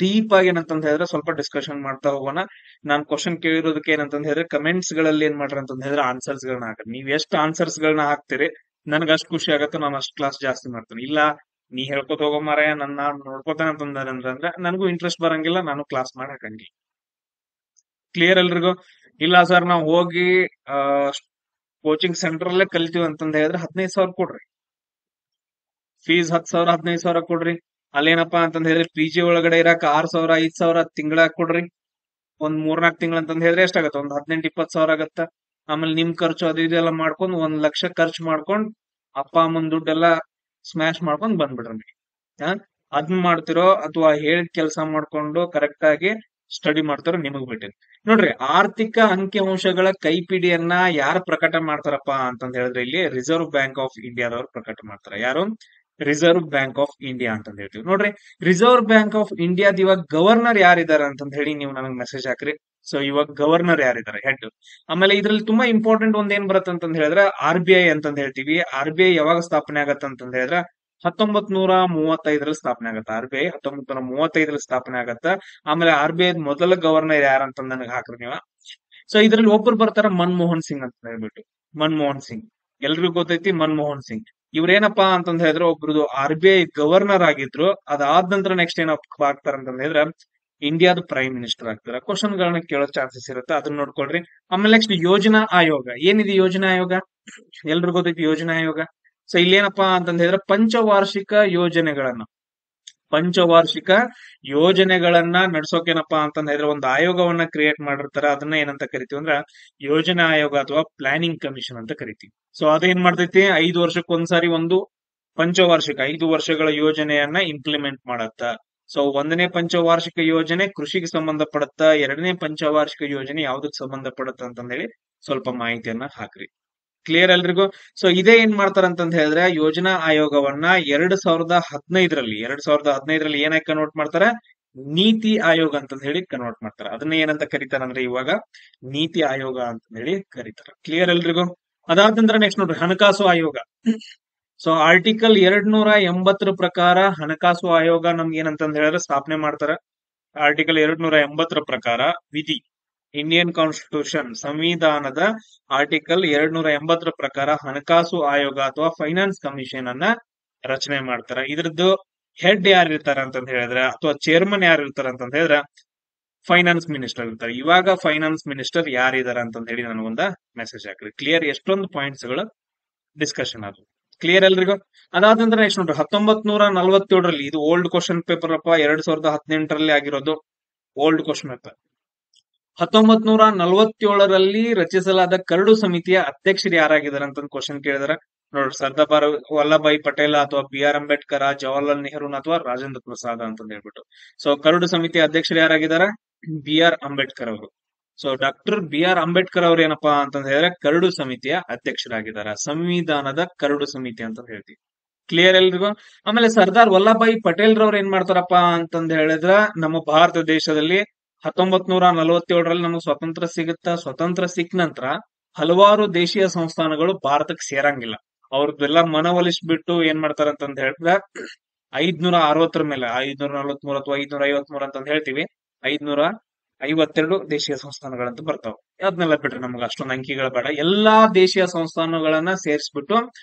ಡೀಪ್ ಆಗಿ ಏನಂತಂದ್ ಹೇಳಿದ್ರೆ ಸ್ವಲ್ಪ ಡಿಸ್ಕಷನ್ ಮಾಡ್ತಾ ಹೋಗೋಣ. ನಾನ್ ಕ್ವಶನ್ ಕೇಳಿರೋದಕ್ಕೆ ಏನಂತಂದ್ ಹೇಳಿದ್ರೆ ಕಮೆಂಟ್ಸ್ ಗಳಲ್ಲಿ ಏನ್ ಮಾಡ್ರಿ ಅಂತಂದ್ ಹೇಳಿದ್ರೆ ಆನ್ಸರ್ಸ್ ಗಳನ್ನ ಹಾಕ್ರಿ. ನೀವ್ ಎಷ್ಟು ಆನ್ಸರ್ಸ್ ಗಳನ್ನ ಹಾಕ್ತಿರಿ ನನ್ಗೆ ಅಷ್ಟು ಖುಷಿ ಆಗತ್ತೆ, ನಾನು ಅಷ್ಟು ಕ್ಲಾಸ್ ಜಾಸ್ತಿ ಮಾಡ್ತೀನಿ. ಇಲ್ಲ ನೀ ಹೇಳ್ಕೊತ ಹೋಗೋ ಮಾರಾಯ, ನನ್ನ ನೋಡ್ಕೋತಾನೆ ಅಂತಂದ್ರೆ ನನಗೂ ಇಂಟ್ರೆಸ್ಟ್ ಬರಂಗಿಲ್ಲ, ನಾನು ಕ್ಲಾಸ್ ಮಾಡಿ ಹಾಕಂಗಿಲ್ಲ. ಕ್ಲಿಯರ್ ಎಲ್ರಿಗೂ? ಇಲ್ಲ ಸರ್ ನಾವು ಹೋಗಿ ಕೋಚಿಂಗ್ ಸೆಂಟರ್ ಅಲ್ಲೇ ಕಲಿತೀವಿ ಅಂತಂದ್ ಹೇಳಿದ್ರೆ 15,000 ಕೊಡ್ರಿ, ಫೀಸ್ 10,000 15,000 ಕೊಡ್ರಿ. ಅಲ್ಲೇನಪ್ಪಾ ಅಂತಂದ್ ಹೇಳಿದ್ರೆ PG ಒಳಗಡೆ ಇರಾಕ 6,000 5,000 ತಿಂಗಳ ಕೊಡ್ರಿ. ಒಂದ್ 3-4 ತಿಂಗಳ ಅಂತಂದ್ ಹೇಳಿದ್ರೆ ಎಷ್ಟಾಗತ್ತ? ಒಂದ್ 18-20,000 ಆಗತ್ತ. ಆಮೇಲೆ ನಿಮ್ ಖರ್ಚು ಅದು ಇದೆಲ್ಲ ಮಾಡ್ಕೊಂಡ್ 1 ಲಕ್ಷ ಖರ್ಚು ಮಾಡ್ಕೊಂಡ್ ಅಪ್ಪ ಅಮ್ಮನ್ ದುಡ್ಡೆಲ್ಲ ಸ್ಮ್ಯಾಶ್ ಮಾಡ್ಕೊಂಡ್ ಬಂದ್ಬಿಡ್ರಿ. ಅದ್ನ ಮಾಡ್ತಿರೋ ಅಥವಾ ಹೇಳಿದ ಕೆಲಸ ಮಾಡ್ಕೊಂಡು ಕರೆಕ್ಟ್ ಆಗಿ ಸ್ಟಡಿ ಮಾಡ್ತಾರೋ ನಿಮಗ್ ಬಿಟ್ಟಿದ್. ನೋಡ್ರಿ, ಆರ್ಥಿಕ ಅಂಕಿಅಂಶಗಳ ಕೈಪಿಡಿಯನ್ನ ಯಾರು ಪ್ರಕಟ ಮಾಡ್ತಾರಪ್ಪ ಅಂತಂದ್ ಹೇಳಿದ್ರೆ ಇಲ್ಲಿ ರಿಸರ್ವ್ ಬ್ಯಾಂಕ್ ಆಫ್ ಇಂಡಿಯಾದವ್ರು ಪ್ರಕಟ ಮಾಡ್ತಾರ. ಯಾರು? ರಿಸರ್ವ್ ಬ್ಯಾಂಕ್ ಆಫ್ ಇಂಡಿಯಾ ಅಂತ ಹೇಳ್ತೀವಿ. ನೋಡ್ರಿ, ರಿಸರ್ವ್ ಬ್ಯಾಂಕ್ ಆಫ್ ಇಂಡಿಯಾದ ಇವಾಗ ಗವರ್ನರ್ ಯಾರಿದಾರ ಅಂತ ಹೇಳಿ ನೀವು ನನಗೆ ಮೆಸೇಜ್ ಹಾಕ್ರಿ. ಸೊ ಇವಾಗ ಗವರ್ನರ್ ಯಾರಿದ್ದಾರೆ? ಹೆಡ್. ಆಮೇಲೆ ಇದ್ರಲ್ಲಿ ತುಂಬಾ ಇಂಪಾರ್ಟೆಂಟ್ ಒಂದ್ ಏನ್ ಬರುತ್ತೆ ಅಂತಂದ್ ಹೇಳಿದ್ರೆ RBI ಅಂತಂದ್ ಹೇಳ್ತೀವಿ. RBI ಯಾವಾಗ ಸ್ಥಾಪನೆ ಆಗತ್ತ ಅಂತಂದ್ ಹೇಳಿದ್ರೆ 1935 ಸ್ಥಾಪನೆ ಆಗತ್ತ. RBI 1935 ಸ್ಥಾಪನೆ ಆಗತ್ತ. ಆಮೇಲೆ RBI ಮೊದಲ ಗವರ್ನರ್ ಯಾರಂತ ನನಗೆ ಹಾಕ್ರಿ ನೀವು. ಸೊ ಇದ್ರಲ್ಲಿ ಒಬ್ರು ಬರ್ತಾರ ಮನಮೋಹನ್ ಸಿಂಗ್ ಅಂತ ಹೇಳ್ಬಿಟ್ಟು. ಮನಮೋಹನ್ ಸಿಂಗ್ ಎಲ್ರಿಗೂ ಗೊತ್ತೈತಿ, ಮನಮೋಹನ್ ಸಿಂಗ್. ಇವ್ರೇನಪ್ಪಾ ಅಂತಂದ್ ಹೇಳಿದ್ರೆ ಒಬ್ರದು RBI ಗವರ್ನರ್ ಆಗಿದ್ರು. ಅದಾದ ನಂತರ ನೆಕ್ಸ್ಟ್ ಏನಪ್ಪ ಆಗ್ತಾರ ಅಂತಂದ್ ಹೇಳಿದ್ರೆ ಇಂಡಿಯಾದ ಪ್ರೈಮ್ ಮಿನಿಸ್ಟರ್ ಆಗ್ತಾರ. ಕ್ವಶನ್ ಗಳನ್ನ ಕೇಳೋ ಚಾನ್ಸಸ್ ಇರುತ್ತೆ, ಅದನ್ನ ನೋಡ್ಕೊಳ್ರಿ. ಆಮೇಲೆ ನೆಕ್ಸ್ಟ್ ಯೋಜನಾ ಆಯೋಗ. ಏನಿದೆ ಯೋಜನಾ ಆಯೋಗ? ಎಲ್ರಿಗೂ ಗೊತ್ತೈತಿ ಯೋಜನಾ ಆಯೋಗ. ಸೊ ಇಲ್ಲೇನಪ್ಪಾ ಅಂತಂದ್ ಹೇಳಿದ್ರೆ ಪಂಚವಾರ್ಷಿಕ ಯೋಜನೆಗಳನ್ನ ನಡ್ಸೋಕೇನಪ್ಪಾ ಅಂತಂದ್ ಹೇಳಿದ್ರೆ ಒಂದು ಆಯೋಗವನ್ನ ಕ್ರಿಯೇಟ್ ಮಾಡಿರ್ತಾರ. ಅದನ್ನ ಏನಂತ ಕರಿತೀವಿ ಅಂದ್ರ ಯೋಜನಾ ಆಯೋಗ ಅಥವಾ ಪ್ಲಾನಿಂಗ್ ಕಮಿಷನ್ ಅಂತ ಕರಿತೀವಿ. ಸೊ ಅದೇನ್ ಮಾಡ್ತೈತಿ, 5 ವರ್ಷಕ್ಕೊಂದ್ಸಾರಿ ಒಂದು ಪಂಚವಾರ್ಷಿಕ 5 ವರ್ಷಗಳ ಯೋಜನೆಯನ್ನ ಇಂಪ್ಲಿಮೆಂಟ್ ಮಾಡತ್ತ. ಸೊ 1ನೇ ಪಂಚವಾರ್ಷಿಕ ಯೋಜನೆ ಕೃಷಿಗೆ ಸಂಬಂಧಪಡುತ್ತ, 2ನೇ ಪಂಚವಾರ್ಷಿಕ ಯೋಜನೆ ಯಾವ್ದಕ್ ಸಂಬಂಧಪಡುತ್ತ ಅಂತಂದ್ ಹೇಳಿ ಸ್ವಲ್ಪ ಮಾಹಿತಿಯನ್ನ ಹಾಕ್ರಿ. ಕ್ಲಿಯರ್ ಎಲ್ರಿಗೂ? ಸೊ ಇದೇ ಏನ್ ಮಾಡ್ತಾರ ಅಂತಂದ್ ಹೇಳಿದ್ರೆ ಯೋಜನಾ ಆಯೋಗವನ್ನ 2015ರಲ್ಲಿ ಏನಾಗಿ ಕನ್ವರ್ಟ್ ಮಾಡ್ತಾರ? ನೀತಿ ಆಯೋಗ ಅಂತ ಹೇಳಿ ಕನ್ವರ್ಟ್ ಮಾಡ್ತಾರ. ಅದನ್ನ ಏನಂತ ಕರೀತಾರ ಅಂದ್ರೆ ಇವಾಗ ನೀತಿ ಆಯೋಗ ಅಂತ ಹೇಳಿ ಕರೀತಾರ. ಕ್ಲಿಯರ್ ಎಲ್ರಿಗೂ? ಅದಾದ ನಂತರ ನೆಕ್ಸ್ಟ್ ನೋಡ್ರಿ ಹಣಕಾಸು ಆಯೋಗ. ಸೊ ಆರ್ಟಿಕಲ್ 280 ಪ್ರಕಾರ ಹಣಕಾಸು ಆಯೋಗ ನಮ್ಗೆ ಏನಂತಂದ್ ಹೇಳಿದ್ರೆ ಸ್ಥಾಪನೆ ಮಾಡ್ತಾರ. ಆರ್ಟಿಕಲ್ 280 ಪ್ರಕಾರ ವಿಧಿ, ಇಂಡಿಯನ್ ಕಾನ್ಸ್ಟಿಟ್ಯೂಷನ್ ಸಂವಿಧಾನದ ಆರ್ಟಿಕಲ್ 280 ಪ್ರಕಾರ ಹಣಕಾಸು ಆಯೋಗ ಅಥವಾ ಫೈನಾನ್ಸ್ ಕಮಿಷನ್ ಅನ್ನ ರಚನೆ ಮಾಡ್ತಾರ. ಇದ್ರದ್ದು ಹೆಡ್ ಯಾರು ಇರ್ತಾರ ಅಂತಂದ್ ಹೇಳಿದ್ರೆ ಅಥವಾ ಚೇರ್ಮನ್ ಯಾರು ಇರ್ತಾರ ಅಂತಂದ್ ಹೇಳಿದ್ರೆ ಫೈನಾನ್ಸ್ ಮಿನಿಸ್ಟರ್ ಇರ್ತಾರೆ. ಇವಾಗ ಫೈನಾನ್ಸ್ ಮಿನಿಸ್ಟರ್ ಯಾರಿದಾರ ಅಂತಂದ್ ಹೇಳಿ ನನಗೊಂದ ಮೆಸೇಜ್ ಹಾಕ್ರಿ. ಕ್ಲಿಯರ್? ಎಷ್ಟೊಂದು ಪಾಯಿಂಟ್ಸ್ ಗಳು ಡಿಸ್ಕಷನ್ ಆದ್ರು. ಕ್ಲಿಯರ್ ಎಲ್ರಿಗೂ? ಅದಾದ ನಂತರ ನೆಕ್ಸ್ಟ್ ನೋಡ್ರಿ 1947ರಲ್ಲಿ, ಇದು ಓಲ್ಡ್ ಕ್ವಶನ್ ಪೇಪರ್ ಅಪ್ಪ, 2018ರಲ್ಲಿ ಆಗಿರೋದು ಓಲ್ಡ್ ಕ್ವಶನ್ ಪೇಪರ್. 1947ರಲ್ಲಿ ರಚಿಸಲಾದ ಕರಡು ಸಮಿತಿಯ ಅಧ್ಯಕ್ಷರು ಯಾರಾಗಿದ್ದಾರೆ ಅಂತ ಕ್ವಶನ್ ಕೇಳಿದಾರೆ. ನೋಡ್ರಿ, ಸರ್ದಾರ್ ವಲ್ಲಭಾಯಿ ಪಟೇಲ್ ಅಥವಾ ಬಿ ಆರ್ ಅಂಬೇಡ್ಕರ್, ಜವಾಹರ್ಲಾಲ್ ನೆಹರು ಅಥವಾ ರಾಜೇಂದ್ರ ಪ್ರಸಾದ್ ಅಂತ ಹೇಳ್ಬಿಟ್ಟು. ಸೊ ಕರಡು ಸಮಿತಿಯ ಅಧ್ಯಕ್ಷರು ಯಾರಾಗಿದ್ದಾರೆ? ಬಿ ಆರ್ ಅಂಬೇಡ್ಕರ್ ಅವರು. So doctor B R Ambedkar ಅವ್ರು ಏನಪ್ಪಾ ಅಂತಂದ ಹೇಳಿದ್ರೆ ಕರಡು ಸಮಿತಿಯ ಅಧ್ಯಕ್ಷರಾಗಿದ್ದಾರೆ. ಸಂವಿಧಾನದ ಕರಡು ಸಮಿತಿ ಅಂತ ಹೇಳ್ತೀವಿ. ಕ್ಲಿಯರ್ ಎಲ್ರಿಗೂ? ಆಮೇಲೆ ಸರ್ದಾರ್ ವಲ್ಲಭಾಯಿ ಪಟೇಲ್ ರವ್ರು ಏನ್ ಮಾಡ್ತಾರಪ್ಪ ಅಂತಂದ ಹೇಳಿದ್ರ, ನಮ್ಮ ಭಾರತ ದೇಶದಲ್ಲಿ 1947ರಲ್ಲಿ ನಮಗೆ ಸ್ವಾತಂತ್ರ್ಯ ಸಿಗುತ್ತಾ. ಸ್ವಾತಂತ್ರ್ಯ ಸಿಕ್ಕ ನಂತರ ಹಲವಾರು ದೇಶೀಯ ಸಂಸ್ಥಾನಗಳು ಭಾರತಕ್ಕೆ ಸೇರಂಗಿಲ್ಲ. ಅವ್ರದ್ದೆಲ್ಲ ಮನವೊಲಿಸ್ಬಿಟ್ಟು ಏನ್ ಮಾಡ್ತಾರ ಅಂತಂದ ಹೇಳಿದ್ರೆ 560 ಮೇಲೆ 543 ಅಥವಾ 553 ಅಂತಂದ್ ಹೇಳ್ತೀವಿ, 552 ದೇಶೀಯ ಸಂಸ್ಥಾನಗಳಂತ ಬರ್ತಾವ. ಅದನ್ನೆಲ್ಲ ಬಿಟ್ರೆ ನಮ್ಗೆ ಅಷ್ಟೊಂದು ಅಂಕಿಗಳು ಬೇಡ. ಎಲ್ಲಾ ದೇಶೀಯ ಸಂಸ್ಥಾನಗಳನ್ನ ಸೇರಿಸ್ಬಿಟ್ಟು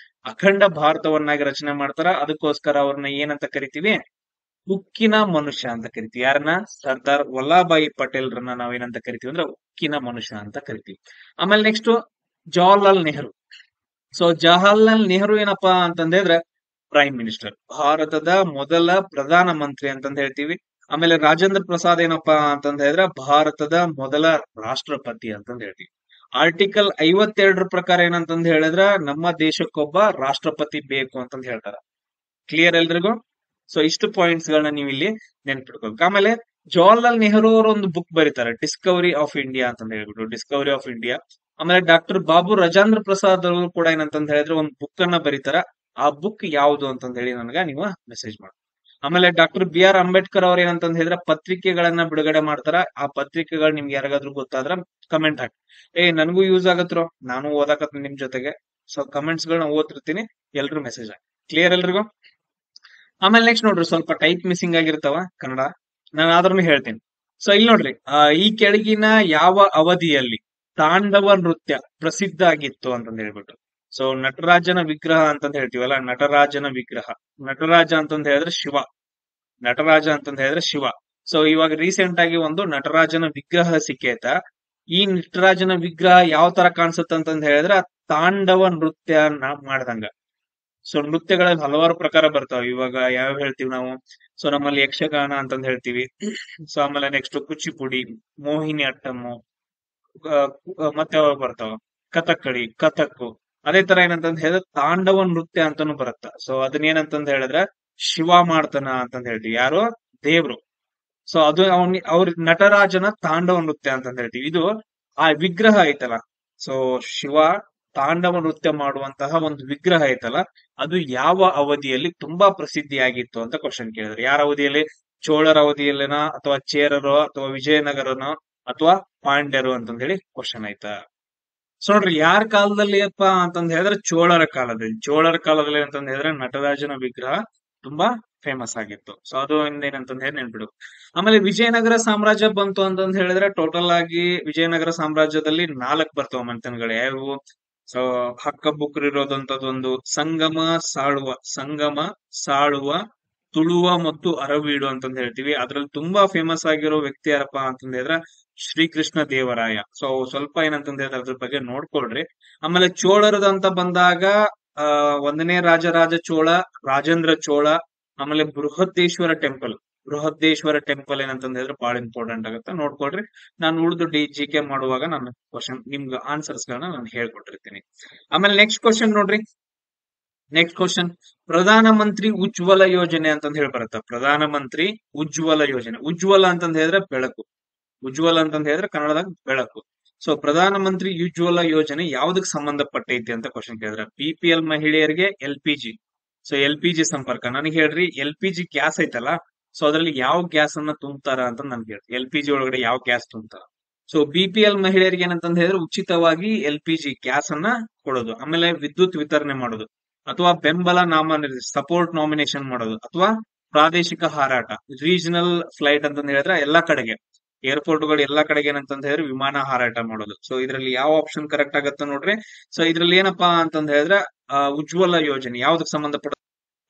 ಅಖಂಡ ಭಾರತವನ್ನಾಗಿ ರಚನೆ ಮಾಡ್ತಾರ. ಅದಕ್ಕೋಸ್ಕರ ಅವ್ರನ್ನ ಏನಂತ ಕರಿತೀವಿ? ಉಕ್ಕಿನ ಮನುಷ್ಯ ಅಂತ ಕರಿತೀವಿ. ಯಾರನ್ನ? ಸರ್ದಾರ್ ವಲ್ಲಭಾಯಿ ಪಟೇಲ್ ರನ್ನ ನಾವೇನಂತ ಕರಿತೀವಿ ಅಂದ್ರೆ ಉಕ್ಕಿನ ಮನುಷ್ಯ ಅಂತ ಕರಿತೀವಿ. ಆಮೇಲೆ ನೆಕ್ಸ್ಟ್ ಜವಾಹರ್ಲಾಲ್ ನೆಹರು. ಸೊ ಜವಾಹರ್ಲಾಲ್ ನೆಹರು ಏನಪ್ಪಾ ಅಂತಂದ್ರೆ ಪ್ರೈಮ್ ಮಿನಿಸ್ಟರ್, ಭಾರತದ ಮೊದಲ ಪ್ರಧಾನ ಮಂತ್ರಿ ಅಂತಂದ್ ಹೇಳ್ತೀವಿ. ಆಮೇಲೆ ರಾಜೇಂದ್ರ ಪ್ರಸಾದ್ ಏನಪ್ಪಾ ಅಂತಂದ್ ಹೇಳಿದ್ರೆ ಭಾರತದ ಮೊದಲ ರಾಷ್ಟ್ರಪತಿ ಅಂತಂದ್ ಹೇಳ್ತೀವಿ. ಆರ್ಟಿಕಲ್ 52 ಪ್ರಕಾರ ಏನಂತಂದ್ ಹೇಳಿದ್ರ ನಮ್ಮ ದೇಶಕ್ಕೊಬ್ಬ ರಾಷ್ಟ್ರಪತಿ ಬೇಕು ಅಂತಂದ್ ಹೇಳ್ತಾರ. ಕ್ಲಿಯರ್ ಎಲ್ರಿಗೂ? ಸೊ ಇಷ್ಟು ಪಾಯಿಂಟ್ಸ್ ಗಳನ್ನ ನೀವು ಇಲ್ಲಿ ನೆನ್ಪಿಟ್ಕೋಬೇಕು. ಆಮೇಲೆ ಜವಾಹರ್ಲಾಲ್ ನೆಹರು ಅವರು ಒಂದು ಬುಕ್ ಬರೀತಾರೆ, ಡಿಸ್ಕವರಿ ಆಫ್ ಇಂಡಿಯಾ ಅಂತ ಹೇಳ್ಬಿಟ್ಟು, ಡಿಸ್ಕವರಿ ಆಫ್ ಇಂಡಿಯಾ. ಆಮೇಲೆ ಡಾಕ್ಟರ್ ಬಾಬು ರಾಜೇಂದ್ರ ಪ್ರಸಾದ್ ಅವರು ಕೂಡ ಏನಂತಂದ್ ಹೇಳಿದ್ರೆ ಒಂದು ಬುಕ್ ಅನ್ನ ಬರೀತಾರ. ಆ ಬುಕ್ ಯಾವುದು ಅಂತಂದ್ ಹೇಳಿ ನನಗ ನೀವು ಮೆಸೇಜ್ ಮಾಡಿ. ಆಮೇಲೆ ಡಾಕ್ಟರ್ ಬಿ ಆರ್ ಅಂಬೇಡ್ಕರ್ ಅವ್ರ ಏನಂತಂದ್ ಹೇಳಿದ್ರೆ ಪತ್ರಿಕೆಗಳನ್ನ ಬಿಡುಗಡೆ ಮಾಡ್ತಾರ. ಆ ಪತ್ರಿಕೆಗಳು ನಿಮ್ಗೆ ಯಾರಿಗಾದ್ರೂ ಗೊತ್ತಾದ್ರ ಕಮೆಂಟ್ ಹಾಕಿ. ನನಗೂ ಯೂಸ್ ಆಗತ್ರೋ, ನಾನು ಓದಾಕತ್ ನಿಮ್ ಜೊತೆಗೆ. ಸೊ ಕಮೆಂಟ್ಸ್ ಗಳನ್ನ ಓದ್ತಿರ್ತೀನಿ, ಎಲ್ರು ಮೆಸೇಜ್ ಹಾಕಿ. ಕ್ಲಿಯರ್ ಎಲ್ರಿಗೂ? ಆಮೇಲೆ ನೆಕ್ಸ್ಟ್ ನೋಡ್ರಿ, ಸ್ವಲ್ಪ ಟೈಪ್ ಮಿಸ್ಸಿಂಗ್ ಆಗಿರ್ತಾವ ಕನ್ನಡ, ನಾನು ಆದ್ರೂ ಹೇಳ್ತೀನಿ. ಸೊ ಇಲ್ಲಿ ನೋಡ್ರಿ, ಈ ಕೆಳಗಿನ ಯಾವ ಅವಧಿಯಲ್ಲಿ ತಾಂಡವ ನೃತ್ಯ ಪ್ರಸಿದ್ಧ ಆಗಿತ್ತು ಅಂತಂದ್ ಹೇಳ್ಬಿಟ್ಟು. ಸೊ ನಟರಾಜನ ವಿಗ್ರಹ ಅಂತಂದ್ ಹೇಳ್ತೀವಲ್ಲ, ನಟರಾಜನ ವಿಗ್ರಹ. ನಟರಾಜ ಅಂತಂದ್ ಹೇಳಿದ್ರೆ ಶಿವ. ನಟರಾಜ ಅಂತಂದ್ ಹೇಳಿದ್ರೆ ಶಿವ. ಸೊ ಇವಾಗ ರೀಸೆಂಟ್ ಆಗಿ ಒಂದು ನಟರಾಜನ ವಿಗ್ರಹ ಸಿಕ್ಕೇತ. ಈ ನಟರಾಜನ ವಿಗ್ರಹ ಯಾವ ತರ ಕಾಣಿಸುತ್ತೆ ಅಂತಂದ್ ಹೇಳಿದ್ರೆ ತಾಂಡವ ನೃತ್ಯ ಮಾಡ್ದಂಗ. ಸೊ ನೃತ್ಯಗಳಲ್ಲಿ ಹಲವಾರು ಪ್ರಕಾರ ಬರ್ತಾವ. ಇವಾಗ ಯಾವ ಹೇಳ್ತೀವಿ ನಾವು? ಸೊ ನಮ್ಮಲ್ಲಿ ಯಕ್ಷಗಾನ ಅಂತಂದ್ ಹೇಳ್ತೀವಿ. ಸೊ ಆಮೇಲೆ ನೆಕ್ಸ್ಟ್ ಕುಚಿಪುಡಿ, ಮೋಹಿನಿ ಅಟ್ಟಮ್ಮು, ಮತ್ತೆ ಯಾವಾಗ ಬರ್ತಾವ ಕಥಕ್ಕಳಿ, ಕಥಕ್ಕು. ಅದೇ ತರ ಏನಂತಂದ್ ಹೇಳಿದ್ರೆ ತಾಂಡವ ನೃತ್ಯ ಅಂತಾನು ಬರುತ್ತ. ಸೊ ಅದನ್ನೇನಂತಂದ್ ಹೇಳಿದ್ರೆ ಶಿವ ಮಾಡ್ತಾನ ಅಂತಂದ್ ಹೇಳ್ತೀವಿ. ಯಾರು? ದೇವ್ರು. ಸೊ ಅದು ಅವ್ರ ನಟರಾಜನ ತಾಂಡವ ನೃತ್ಯ ಅಂತಂದ್ ಹೇಳ್ತೀವಿ. ಇದು ಆ ವಿಗ್ರಹ ಐತಲ್ಲ, ಸೊ ಶಿವ ತಾಂಡವ ನೃತ್ಯ ಮಾಡುವಂತಹ ಒಂದು ವಿಗ್ರಹ ಐತಲ್ಲ, ಅದು ಯಾವ ಅವಧಿಯಲ್ಲಿ ತುಂಬಾ ಪ್ರಸಿದ್ಧಿಯಾಗಿತ್ತು ಅಂತ ಕ್ವಶನ್ ಕೇಳಿದ್ರೆ. ಯಾರ ಅವಧಿಯಲ್ಲಿ? ಚೋಳರ ಅವಧಿಯಲ್ಲಿನ, ಅಥವಾ ಚೇರರು, ಅಥವಾ ವಿಜಯನಗರನೋ, ಅಥವಾ ಪಾಂಡ್ಯರು ಅಂತಂದ್ ಹೇಳಿ ಕ್ವಶನ್ ಆಯ್ತಾ. ಸೊ ನೋಡ್ರಿ, ಯಾರ ಕಾಲದಲ್ಲಿ ಅಪ್ಪ ಅಂತಂದ್ ಹೇಳಿದ್ರೆ ಚೋಳರ ಕಾಲದಲ್ಲಿ. ಚೋಳರ ಕಾಲದಲ್ಲಿ ಅಂತಂದ್ ಹೇಳಿದ್ರೆ ನಟರಾಜನ ವಿಗ್ರಹ ತುಂಬಾ ಫೇಮಸ್ ಆಗಿತ್ತು. ಸೊ ಅದು ಏನಂತಂದ್ ಹೇಳಿ ನೆನ್ಪಿಡು. ಆಮೇಲೆ ವಿಜಯನಗರ ಸಾಮ್ರಾಜ್ಯ ಬಂತು ಅಂತಂದ್ ಹೇಳಿದ್ರೆ ಟೋಟಲ್ ಆಗಿ ವಿಜಯನಗರ ಸಾಮ್ರಾಜ್ಯದಲ್ಲಿ 4 ಬರ್ತಾವ ಮಂಥನಗಳು. ಯಾವು? ಸೊ ಹಕ್ಕ ಬುಕ್ರು ಇರೋದಂತದೊಂದು ಸಂಗಮ, ಸಾಳುವ, ಸಂಗಮ, ಸಾಳುವ, ತುಳುವ ಮತ್ತು ಅರವೀಡು ಅಂತಂದ್ ಹೇಳ್ತೀವಿ. ಅದ್ರಲ್ಲಿ ತುಂಬಾ ಫೇಮಸ್ ಆಗಿರೋ ವ್ಯಕ್ತಿ ಯಾರಪ್ಪ ಅಂತಂದ್ ಹೇಳಿದ್ರೆ ಶ್ರೀಕೃಷ್ಣ ದೇವರಾಯ. ಸೊ ಸ್ವಲ್ಪ ಏನಂತಂದ್ ಹೇಳಿದ್ರೆ ಅದ್ರ ಬಗ್ಗೆ ನೋಡ್ಕೊಳ್ರಿ. ಆಮೇಲೆ ಚೋಳರದಂತ ಬಂದಾಗ 1ನೇ ರಾಜರಾಜ ಚೋಳ, ರಾಜೇಂದ್ರ ಚೋಳ, ಆಮೇಲೆ ಬೃಹದೇಶ್ವರ ಟೆಂಪಲ್. ಬೃಹದೇಶ್ವರ ಟೆಂಪಲ್ ಏನಂತಂದ್ ಹೇಳಿದ್ರೆ ಬಹಳ ಇಂಪಾರ್ಟೆಂಟ್ ಆಗುತ್ತೆ, ನೋಡ್ಕೊಳ್ರಿ. ನಾನು ಉಳಿದು GK ಮಾಡುವಾಗ ನಾನು ಕ್ವಶನ್ ನಿಮ್ಗೆ ಆನ್ಸರ್ಸ್ ಗಳನ್ನ ನಾನು ಹೇಳ್ಕೊಟ್ಟಿರ್ತೀನಿ. ಆಮೇಲೆ ನೆಕ್ಸ್ಟ್ ಕ್ವಶನ್ ನೋಡ್ರಿ, ನೆಕ್ಸ್ಟ್ ಕ್ವಶನ್ ಪ್ರಧಾನ ಮಂತ್ರಿ ಉಜ್ವಲ ಯೋಜನೆ ಅಂತಂದ್ ಹೇಳಿ ಬರುತ್ತೆ. ಪ್ರಧಾನ ಮಂತ್ರಿ ಉಜ್ವಲ ಯೋಜನೆ. ಉಜ್ವಲ ಅಂತಂದ್ ಹೇಳಿದ್ರೆ ಬೆಳಕು. ಉಜ್ವಲ ಅಂತಂದ್ ಹೇಳಿದ್ರೆ ಕನ್ನಡದಾಗ ಬೆಳಕು. ಸೊ ಪ್ರಧಾನ ಮಂತ್ರಿ ಉಜ್ವಲ ಯೋಜನೆ ಯಾವ್ದಕ್ ಸಂಬಂಧಪಟ್ಟೈತಿ ಅಂತ ಕ್ವಶನ್ ಕೇಳಿದ್ರೆ BPL ಮಹಿಳೆಯರಿಗೆ LPG. ಸೊ LPG ಸಂಪರ್ಕ. ನನಗೆ ಹೇಳ್ರಿ, LPG ಗ್ಯಾಸ್ ಐತಲ್ಲ, ಸೊ ಅದ್ರಲ್ಲಿ ಯಾವ ಗ್ಯಾಸ್ ಅನ್ನ ತುಂಬ್ತಾರ ಅಂತ ನನ್ಗೆ ಹೇಳಿ, LPG ಒಳಗಡೆ ಯಾವ ಗ್ಯಾಸ್ ತುಂಬ್ತಾರ. ಸೊ BPL ಮಹಿಳೆಯರಿಗೆ ಏನಂತಂದ್ ಹೇಳಿದ್ರೆ ಉಚಿತವಾಗಿ LPG ಗ್ಯಾಸ್ ಅನ್ನ ಕೊಡೋದು, ಆಮೇಲೆ ವಿದ್ಯುತ್ ವಿತರಣೆ ಮಾಡೋದು, ಅಥವಾ ಬೆಂಬಲ ಸಪೋರ್ಟ್ ನಾಮಿನೇಷನ್ ಮಾಡೋದು, ಅಥವಾ ಪ್ರಾದೇಶಿಕ ಹಾರಾಟ ರೀಜನಲ್ ಫ್ಲೈಟ್ ಅಂತಂದ್ ಹೇಳಿದ್ರೆ ಎಲ್ಲಾ ಕಡೆಗೆ ಏರ್ಪೋರ್ಟ್ಗಳು ಎಲ್ಲಾ ಕಡೆಗೆ ಏನಂತಂದ್ ಹೇಳಿದ್ರೆ ವಿಮಾನ ಹಾರಾಟ ಮಾಡೋದು. ಸೊ ಇದ್ರಲ್ಲಿ ಯಾವ ಆಪ್ಷನ್ ಕರೆಕ್ಟ್ ಆಗತ್ತ ನೋಡ್ರಿ. ಸೊ ಇದ್ರಲ್ಲಿ ಏನಪ್ಪಾ ಅಂತಂದ್ ಹೇಳಿದ್ರೆ ಉಜ್ವಲ ಯೋಜನೆ ಯಾವ್ದಕ್ ಸಂಬಂಧಪಟ್ಟ.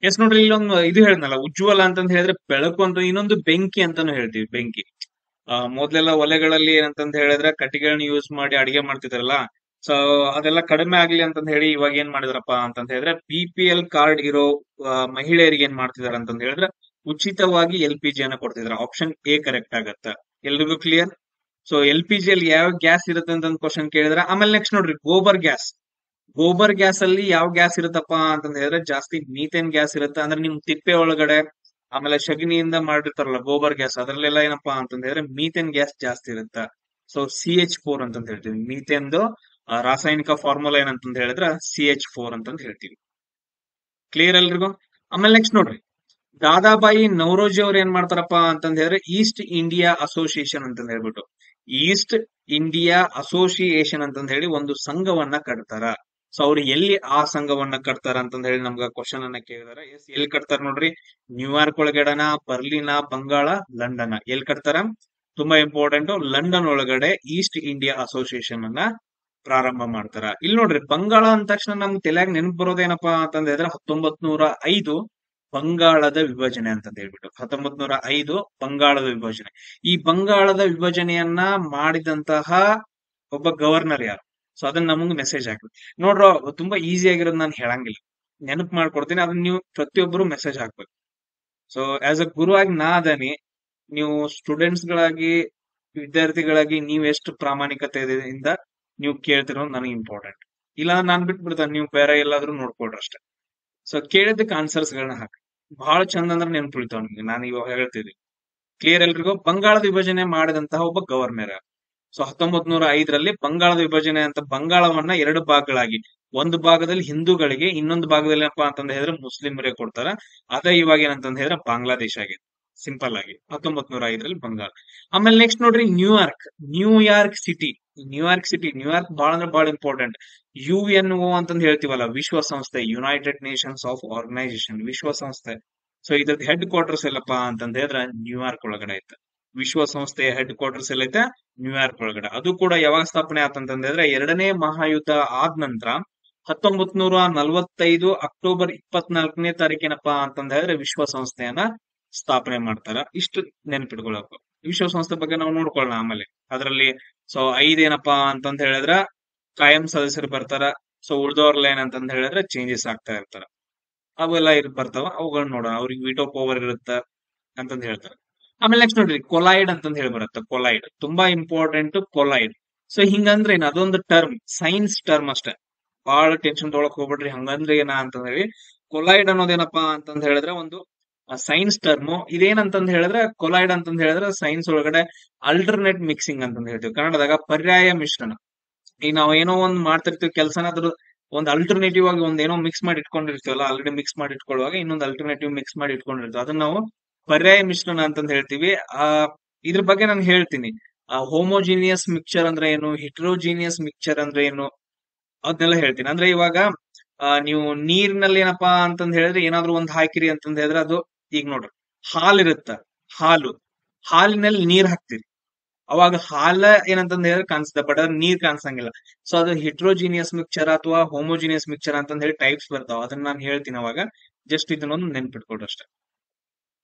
ಎಸ್ ನೋಡ್ರಿ, ಇಲ್ಲೊಂದು ಇದು ಹೇಳಿದ್ನಲ್ಲ ಉಜ್ವಲ ಅಂತಂದ್ ಹೇಳಿದ್ರೆ ಬೆಳಕು ಅಂತ, ಇನ್ನೊಂದು ಬೆಂಕಿ ಅಂತಾನು ಹೇಳ್ತೀವಿ. ಬೆಂಕಿ ಮೊದ್ಲೆಲ್ಲ ಒಲೆಗಳಲ್ಲಿ ಏನಂತಂದ್ ಹೇಳಿದ್ರೆ ಕಟ್ಟಿಗೆಗಳನ್ನ ಯೂಸ್ ಮಾಡಿ ಅಡಿಗೆ ಮಾಡ್ತಿದ್ರಲ್ಲ. ಸೊ ಅದೆಲ್ಲ ಕಡಿಮೆ ಆಗ್ಲಿ ಅಂತಂದ್ ಹೇಳಿ ಇವಾಗ ಏನ್ ಮಾಡಿದ್ರಪ್ಪ ಅಂತಂದ್ ಹೇಳಿದ್ರೆ BPL ಕಾರ್ಡ್ ಇರೋ ಮಹಿಳೆಯರಿಗೆ ಏನ್ ಮಾಡ್ತಿದಾರ ಅಂತಂದ್ ಹೇಳಿದ್ರೆ ಉಚಿತವಾಗಿ LPG ಅನ್ನ ಕೊಡ್ತಿದ್ರ. ಆಪ್ಷನ್ ಎ ಕರೆಕ್ಟ್ ಆಗತ್ತ. ಎಲ್ರಿಗೂ ಕ್ಲಿಯರ್? ಸೊ LPG ಅಲ್ಲಿ ಯಾವ ಗ್ಯಾಸ್ ಇರುತ್ತೆ ಅಂತ ಕ್ವಶನ್ ಕೇಳಿದ್ರೆ. ಆಮೇಲೆ ನೆಕ್ಸ್ಟ್ ನೋಡ್ರಿ, ಗೋಬರ್ ಗ್ಯಾಸ್. ಗೋಬರ್ ಗ್ಯಾಸ್ ಅಲ್ಲಿ ಯಾವ ಗ್ಯಾಸ್ ಇರುತ್ತಪ್ಪ ಅಂತಂದ್ ಹೇಳಿದ್ರೆ ಜಾಸ್ತಿ ಮೀಥೇನ್ ಗ್ಯಾಸ್ ಇರುತ್ತೆ. ಅಂದ್ರೆ ನಿಮ್ ತಿಪ್ಪೆ ಒಳಗಡೆ ಆಮೇಲೆ ಸಗಣಿಯಿಂದ ಮಾಡಿರ್ತಾರಲ್ಲ ಗೋಬರ್ ಗ್ಯಾಸ್, ಅದ್ರಲ್ಲೆಲ್ಲ ಏನಪ್ಪಾ ಅಂತಂದ್ ಹೇಳಿದ್ರೆ ಮೀಥೇನ್ ಗ್ಯಾಸ್ ಜಾಸ್ತಿ ಇರುತ್ತೆ. ಸೊ CH4 ಅಂತಂದ್ ಹೇಳ್ತೀವಿ. ಮೀಥೇನ್ದು ರಾಸಾಯನಿಕ ಫಾರ್ಮುಲಾ ಏನಂತಂದ್ ಹೇಳಿದ್ರೆ CH4 ಅಂತಂದ್ ಹೇಳ್ತೀವಿ. ಕ್ಲಿಯರ್ ಎಲ್ರಿಗೂ? ಆಮೇಲೆ ನೆಕ್ಸ್ಟ್ ನೋಡ್ರಿ, ದಾದಾಬಾಯಿ ನವರೋಜಿ ಅವ್ರು ಏನ್ ಮಾಡ್ತಾರಪ್ಪ ಅಂತಂದ್ ಹೇಳಿದ್ರೆ ಈಸ್ಟ್ ಇಂಡಿಯಾ ಅಸೋಸಿಯೇಷನ್ ಅಂತಂದ್ ಹೇಳ್ಬಿಟ್ಟು, ಈಸ್ಟ್ ಇಂಡಿಯಾ ಅಸೋಸಿಯೇಷನ್ ಅಂತಂದ್ ಹೇಳಿ ಒಂದು ಸಂಘವನ್ನ ಕಟ್ತಾರ. ಸೊ ಅವ್ರು ಎಲ್ಲಿ ಆ ಸಂಘವನ್ನ ಕಟ್ತಾರ ಅಂತಂದ್ ಹೇಳಿ ನಮ್ಗ ಕ್ವಶನ್ ಅನ್ನ ಕೇಳಿದಾರೆ. ಎಸ್, ಎಲ್ಲಿ ಕಟ್ತಾರ ನೋಡ್ರಿ, ನ್ಯೂಯಾರ್ಕ್ ಒಳಗಡೆನ, ಬರ್ಲಿನ, ಬಂಗಾಳ, ಲಂಡನ್. ಎಲ್ಲಿ ಕಟ್ತಾರ? ತುಂಬಾ ಇಂಪಾರ್ಟೆಂಟ್, ಲಂಡನ್ ಒಳಗಡೆ ಈಸ್ಟ್ ಇಂಡಿಯಾ ಅಸೋಸಿಯೇಷನ್ ಅನ್ನ ಪ್ರಾರಂಭ ಮಾಡ್ತಾರ. ಇಲ್ಲಿ ನೋಡ್ರಿ, ಬಂಗಾಳ ಅಂದ ತಕ್ಷಣ ನಮ್ಗೆ ತಲೆಯಾಗ ನೆನಪು ಬರೋದೇನಪ್ಪಾ ಅಂತಂದ್ ಹೇಳಿದ್ರೆ 1905 ಬಂಗಾಳದ ವಿಭಜನೆ ಅಂತಂದ್ ಹೇಳ್ಬಿಟ್ಟು. 1905 ಬಂಗಾಳದ ವಿಭಜನೆ. ಈ ಬಂಗಾಳದ ವಿಭಜನೆಯನ್ನ ಮಾಡಿದಂತಹ ಒಬ್ಬ ಗವರ್ನರ್ ಯಾರು? ಸೊ ಅದನ್ನ ನಮಗ್ ಮೆಸೇಜ್ ಹಾಕ್ಬೇಕು ನೋಡ್ರ. ತುಂಬಾ ಈಸಿ ಆಗಿರೋದು ನಾನು ಹೇಳಂಗಿಲ್ಲ, ನೆನಪು ಮಾಡ್ಕೊಡ್ತೀನಿ. ಅದನ್ನ ನೀವು ಪ್ರತಿಯೊಬ್ಬರು ಮೆಸೇಜ್ ಹಾಕ್ಬೇಕು. ಸೊ ಆಸ್ ಅ ಗುರು ಆಗಿ ನಾ ಅದನಿ, ನೀವು ಸ್ಟೂಡೆಂಟ್ಸ್ ಗಳಾಗಿ, ವಿದ್ಯಾರ್ಥಿಗಳಾಗಿ ನೀವ್ ಎಷ್ಟು ಪ್ರಾಮಾಣಿಕತೆಯಿಂದ ನೀವು ಕೇಳ್ತಿರೋದು ನನಗೆ ಇಂಪಾರ್ಟೆಂಟ್. ಇಲ್ಲ ನಾನ್ ಬಿಟ್ಬಿಡ್ತಾನೆ, ನೀವು ಬೇರೆ ಎಲ್ಲಾದ್ರೂ ನೋಡ್ಕೊಳ್ರಿ ಅಷ್ಟೇ. ಸೊ ಕೇಳಿದಕ್ಕೆ ಆನ್ಸರ್ಸ್ ಗಳನ್ನ ಹಾಕಿ, ಬಹಳ ಚಂದ ಅಂದ್ರೆ ನೆನ್ಪುಳಿತಾವ ನಿಮ್ಗೆ. ನಾನು ಇವಾಗ ಹೇಳ್ತಿದ್ದೀನಿ. ಕ್ಲಿಯರ್ ಎಲ್ರಿಗೂ? ಬಂಗಾಳದ ವಿಭಜನೆ ಮಾಡಿದಂತಹ ಒಬ್ಬ ಗವರ್ನರ್. ಸೊ 1905ರಲ್ಲಿ ಬಂಗಾಳದ ವಿಭಜನೆ ಅಂತ ಬಂಗಾಳವನ್ನ ಎರಡು ಭಾಗಗಳಾಗಿ, ಒಂದು ಭಾಗದಲ್ಲಿ ಹಿಂದೂಗಳಿಗೆ, ಇನ್ನೊಂದು ಭಾಗದಲ್ಲಿ ಏನಪ್ಪಾ ಅಂತಂದ ಹೇಳಿದ್ರೆ ಮುಸ್ಲಿಮರಿಗೆ ಕೊಡ್ತಾರ. ಅದ ಇವಾಗ ಏನಂತಂದ ಹೇಳಿದ್ರೆ ಬಾಂಗ್ಲಾದೇಶ ಆಗಿದೆ. ಸಿಂಪಲ್ ಆಗಿ 1905ರಲ್ಲಿ ಬಂಗಾಳ. ಆಮೇಲೆ ನೆಕ್ಸ್ಟ್ ನೋಡ್ರಿ, ನ್ಯೂಯಾರ್ಕ್ ಸಿಟಿ. ನ್ಯೂಯಾರ್ಕ್ ಬಹಳ ಅಂದ್ರೆ ಬಹಳ ಇಂಪಾರ್ಟೆಂಟ್. UNO ಅಂತಂದ್ ಹೇಳ್ತೀವಲ್ಲ, ವಿಶ್ವಸಂಸ್ಥೆ, ಯುನೈಟೆಡ್ ನೇಷನ್ಸ್ ಆಫ್ ಆರ್ಗನೈಸೇಷನ್, ವಿಶ್ವಸಂಸ್ಥೆ. ಸೊ ಇದ್ರದ್ದು ಹೆಡ್ ಕ್ವಾರ್ಟರ್ಸ್ ಎಲ್ಲಪ್ಪಾ ಅಂತಂದ ಹೇಳಿದ್ರೆ ನ್ಯೂಯಾರ್ಕ್ ಒಳಗಡೆ ಐತೆ. ವಿಶ್ವಸಂಸ್ಥೆಯ ಹೆಡ್ ಕ್ವಾರ್ಟರ್ಸ್ ಎಲ್ಲೈತೆ ನ್ಯೂಯಾರ್ಕ್ ಒಳಗಡೆ. ಅದು ಕೂಡ ಯಾವಾಗ ಸ್ಥಾಪನೆ ಆತಂತಂದ್ರೆ ಎರಡನೇ ಮಹಾಯುದ್ಧ ಆದ ನಂತರ 1945 ಅಕ್ಟೋಬರ್ 24ನೇ ತಾರೀಕಿನಪ್ಪಾ ಅಂತಂದ ಹೇಳಿದ್ರೆ ವಿಶ್ವಸಂಸ್ಥೆಯನ್ನ ಸ್ಥಾಪನೆ ಮಾಡ್ತಾರ. ಇಷ್ಟು ನೆನ್ಪಿಟ್ಕೊಳಕು. ವಿಶ್ವಸಂಸ್ಥೆ ಬಗ್ಗೆ ನಾವು ನೋಡ್ಕೊಳ್ಳೋಣ ಆಮೇಲೆ. ಅದರಲ್ಲಿ ಸೊ 5 ಏನಪ್ಪಾ ಅಂತಂದ ಹೇಳಿದ್ರ ಕಾಯಂ ಸದಸ್ಯರು ಬರ್ತಾರ. ಸೊ ಉಳ್ದವ್ರಲ್ಲ ಏನಂತಂದ ಹೇಳಿದ್ರೆ ಚೇಂಜಸ್ ಆಗ್ತಾ ಇರ್ತಾರ. ಅವೆಲ್ಲ ಬರ್ತಾವ, ಅವುಗಳನ್ನ ನೋಡೋಣ. ಅವ್ರಿಗೆ ವಿಟೋ ಪವರ್ ಇರುತ್ತ ಅಂತಂದ್ ಹೇಳ್ತಾರೆ. ಆಮೇಲೆ ನೆಕ್ಸ್ಟ್ ನೋಡ್ರಿ, ಕೊಲೈಡ್ ಅಂತಂದ್ ಹೇಳಿ ಬರುತ್ತೆ. ಕೊಲೈಡ್ ತುಂಬಾ ಇಂಪಾರ್ಟೆಂಟ್. ಕೊಲೈಡ್ ಸೊ ಹಿಂಗಂದ್ರೆ ಏನ್, ಅದೊಂದು ಟರ್ಮ್, ಸೈನ್ಸ್ ಟರ್ಮ್ ಅಷ್ಟೇ. ಬಹಳ ಟೆನ್ಷನ್ ತೊಗೊಳಕ್ ಹೋಗ್ಬಿಡ್ರಿ. ಹಂಗಂದ್ರೆ ಏನ ಅಂತಂದ್ ಹೇಳಿ, ಕೊಲೈಡ್ ಅನ್ನೋದೇನಪ್ಪಾ ಅಂತಂದ್ ಹೇಳಿದ್ರೆ ಒಂದು ಸೈನ್ಸ್ ಟರ್ಮ್. ಇದೇನಂತಂದ್ ಹೇಳಿದ್ರೆ, ಕೊಲೈಡ್ ಅಂತಂದ್ ಹೇಳಿದ್ರೆ ಸೈನ್ಸ್ ಒಳಗಡೆ ಅಲ್ಟರ್ನೇಟ್ ಮಿಕ್ಸಿಂಗ್ ಅಂತಂದ್ ಹೇಳ್ತೀವಿ. ಕನ್ನಡದಾಗ ಪರ್ಯಾಯ ಮಿಶ್ರಣ. ಈಗ ನಾವ್ ಏನೋ ಒಂದ್ ಮಾಡ್ತಿರ್ತೀವಿ ಕೆಲಸನ, ಅದ್ರ ಒಂದ್ ಅಲ್ಟರ್ನೇಟಿವ್ ಆಗಿ ಒಂದ್ ಏನೋ ಮಿಕ್ಸ್ ಮಾಡಿ ಇಟ್ಕೊಂಡಿರ್ತೀವಲ್ಲ, ಆಲ್ರೆಡಿ ಮಿಕ್ಸ್ ಮಾಡಿ ಇಟ್ಕೊಳ್ಳುವಾಗ ಇನ್ನೊಂದು ಅಲ್ಟರ್ನೇಟಿವ್ ಮಿಕ್ಸ್ ಮಾಡಿ ಇಟ್ಕೊಂಡಿರ್ತೀವಿ. ಅದನ್ನ ನಾವು ಪರ್ಯಾಯ ಮಿಶ್ರಣ ಅಂತಂದ್ ಹೇಳ್ತೀವಿ. ಇದ್ರ ಬಗ್ಗೆ ನಾನು ಹೇಳ್ತೀನಿ. ಹೋಮೋಜಿನಿಯಸ್ ಮಿಕ್ಚರ್ ಅಂದ್ರೆ ಏನು, ಹಿಟ್ರೋಜಿನಿಯಸ್ ಮಿಕ್ಚರ್ ಅಂದ್ರೆ ಏನು, ಅದನ್ನೆಲ್ಲ ಹೇಳ್ತೀನಿ. ಅಂದ್ರೆ ಇವಾಗ ನೀವು ನೀರಿನಲ್ಲಿ ಏನಪ್ಪಾ ಅಂತಂದ್ ಹೇಳಿದ್ರೆ ಏನಾದ್ರು ಒಂದ್ ಹಾಕಿರಿ ಅಂತಂದ್ ಹೇಳಿದ್ರೆ, ಅದು ಈಗ ನೋಡ್ರಿ ಹಾಲಿರುತ್ತ, ಹಾಲಿನಲ್ಲಿ ನೀರ್ ಹಾಕ್ತಿರಿ, ಅವಾಗ ಹಾಲ ಏನಂತಂದ್ ಹೇಳಿದ್ರೆ ಕಾಣಿಸುತ್ತೆ, ಬಟ್ ಅದ್ರ ನೀರ್ ಕಾಣಿಸಂಗಿಲ್ಲ. ಸೊ ಅದು ಹಿಟ್ರೋಜಿನಿಯಸ್ ಮಿಕ್ಚರ್ ಅಥವಾ ಹೋಮೋಜಿನಿಯಸ್ ಮಿಕ್ಚರ್ ಅಂತಂದ್ ಹೇಳಿ ಟೈಪ್ಸ್ ಬರ್ತಾವ. ಅದನ್ನ ನಾನು ಹೇಳ್ತೀನಿ ಅವಾಗ. ಜಸ್ಟ್ ಇದನ್ನೊಂದು ನೆನ್ಪಿಟ್ಕೊಡ್ರಿ ಅಷ್ಟೇ.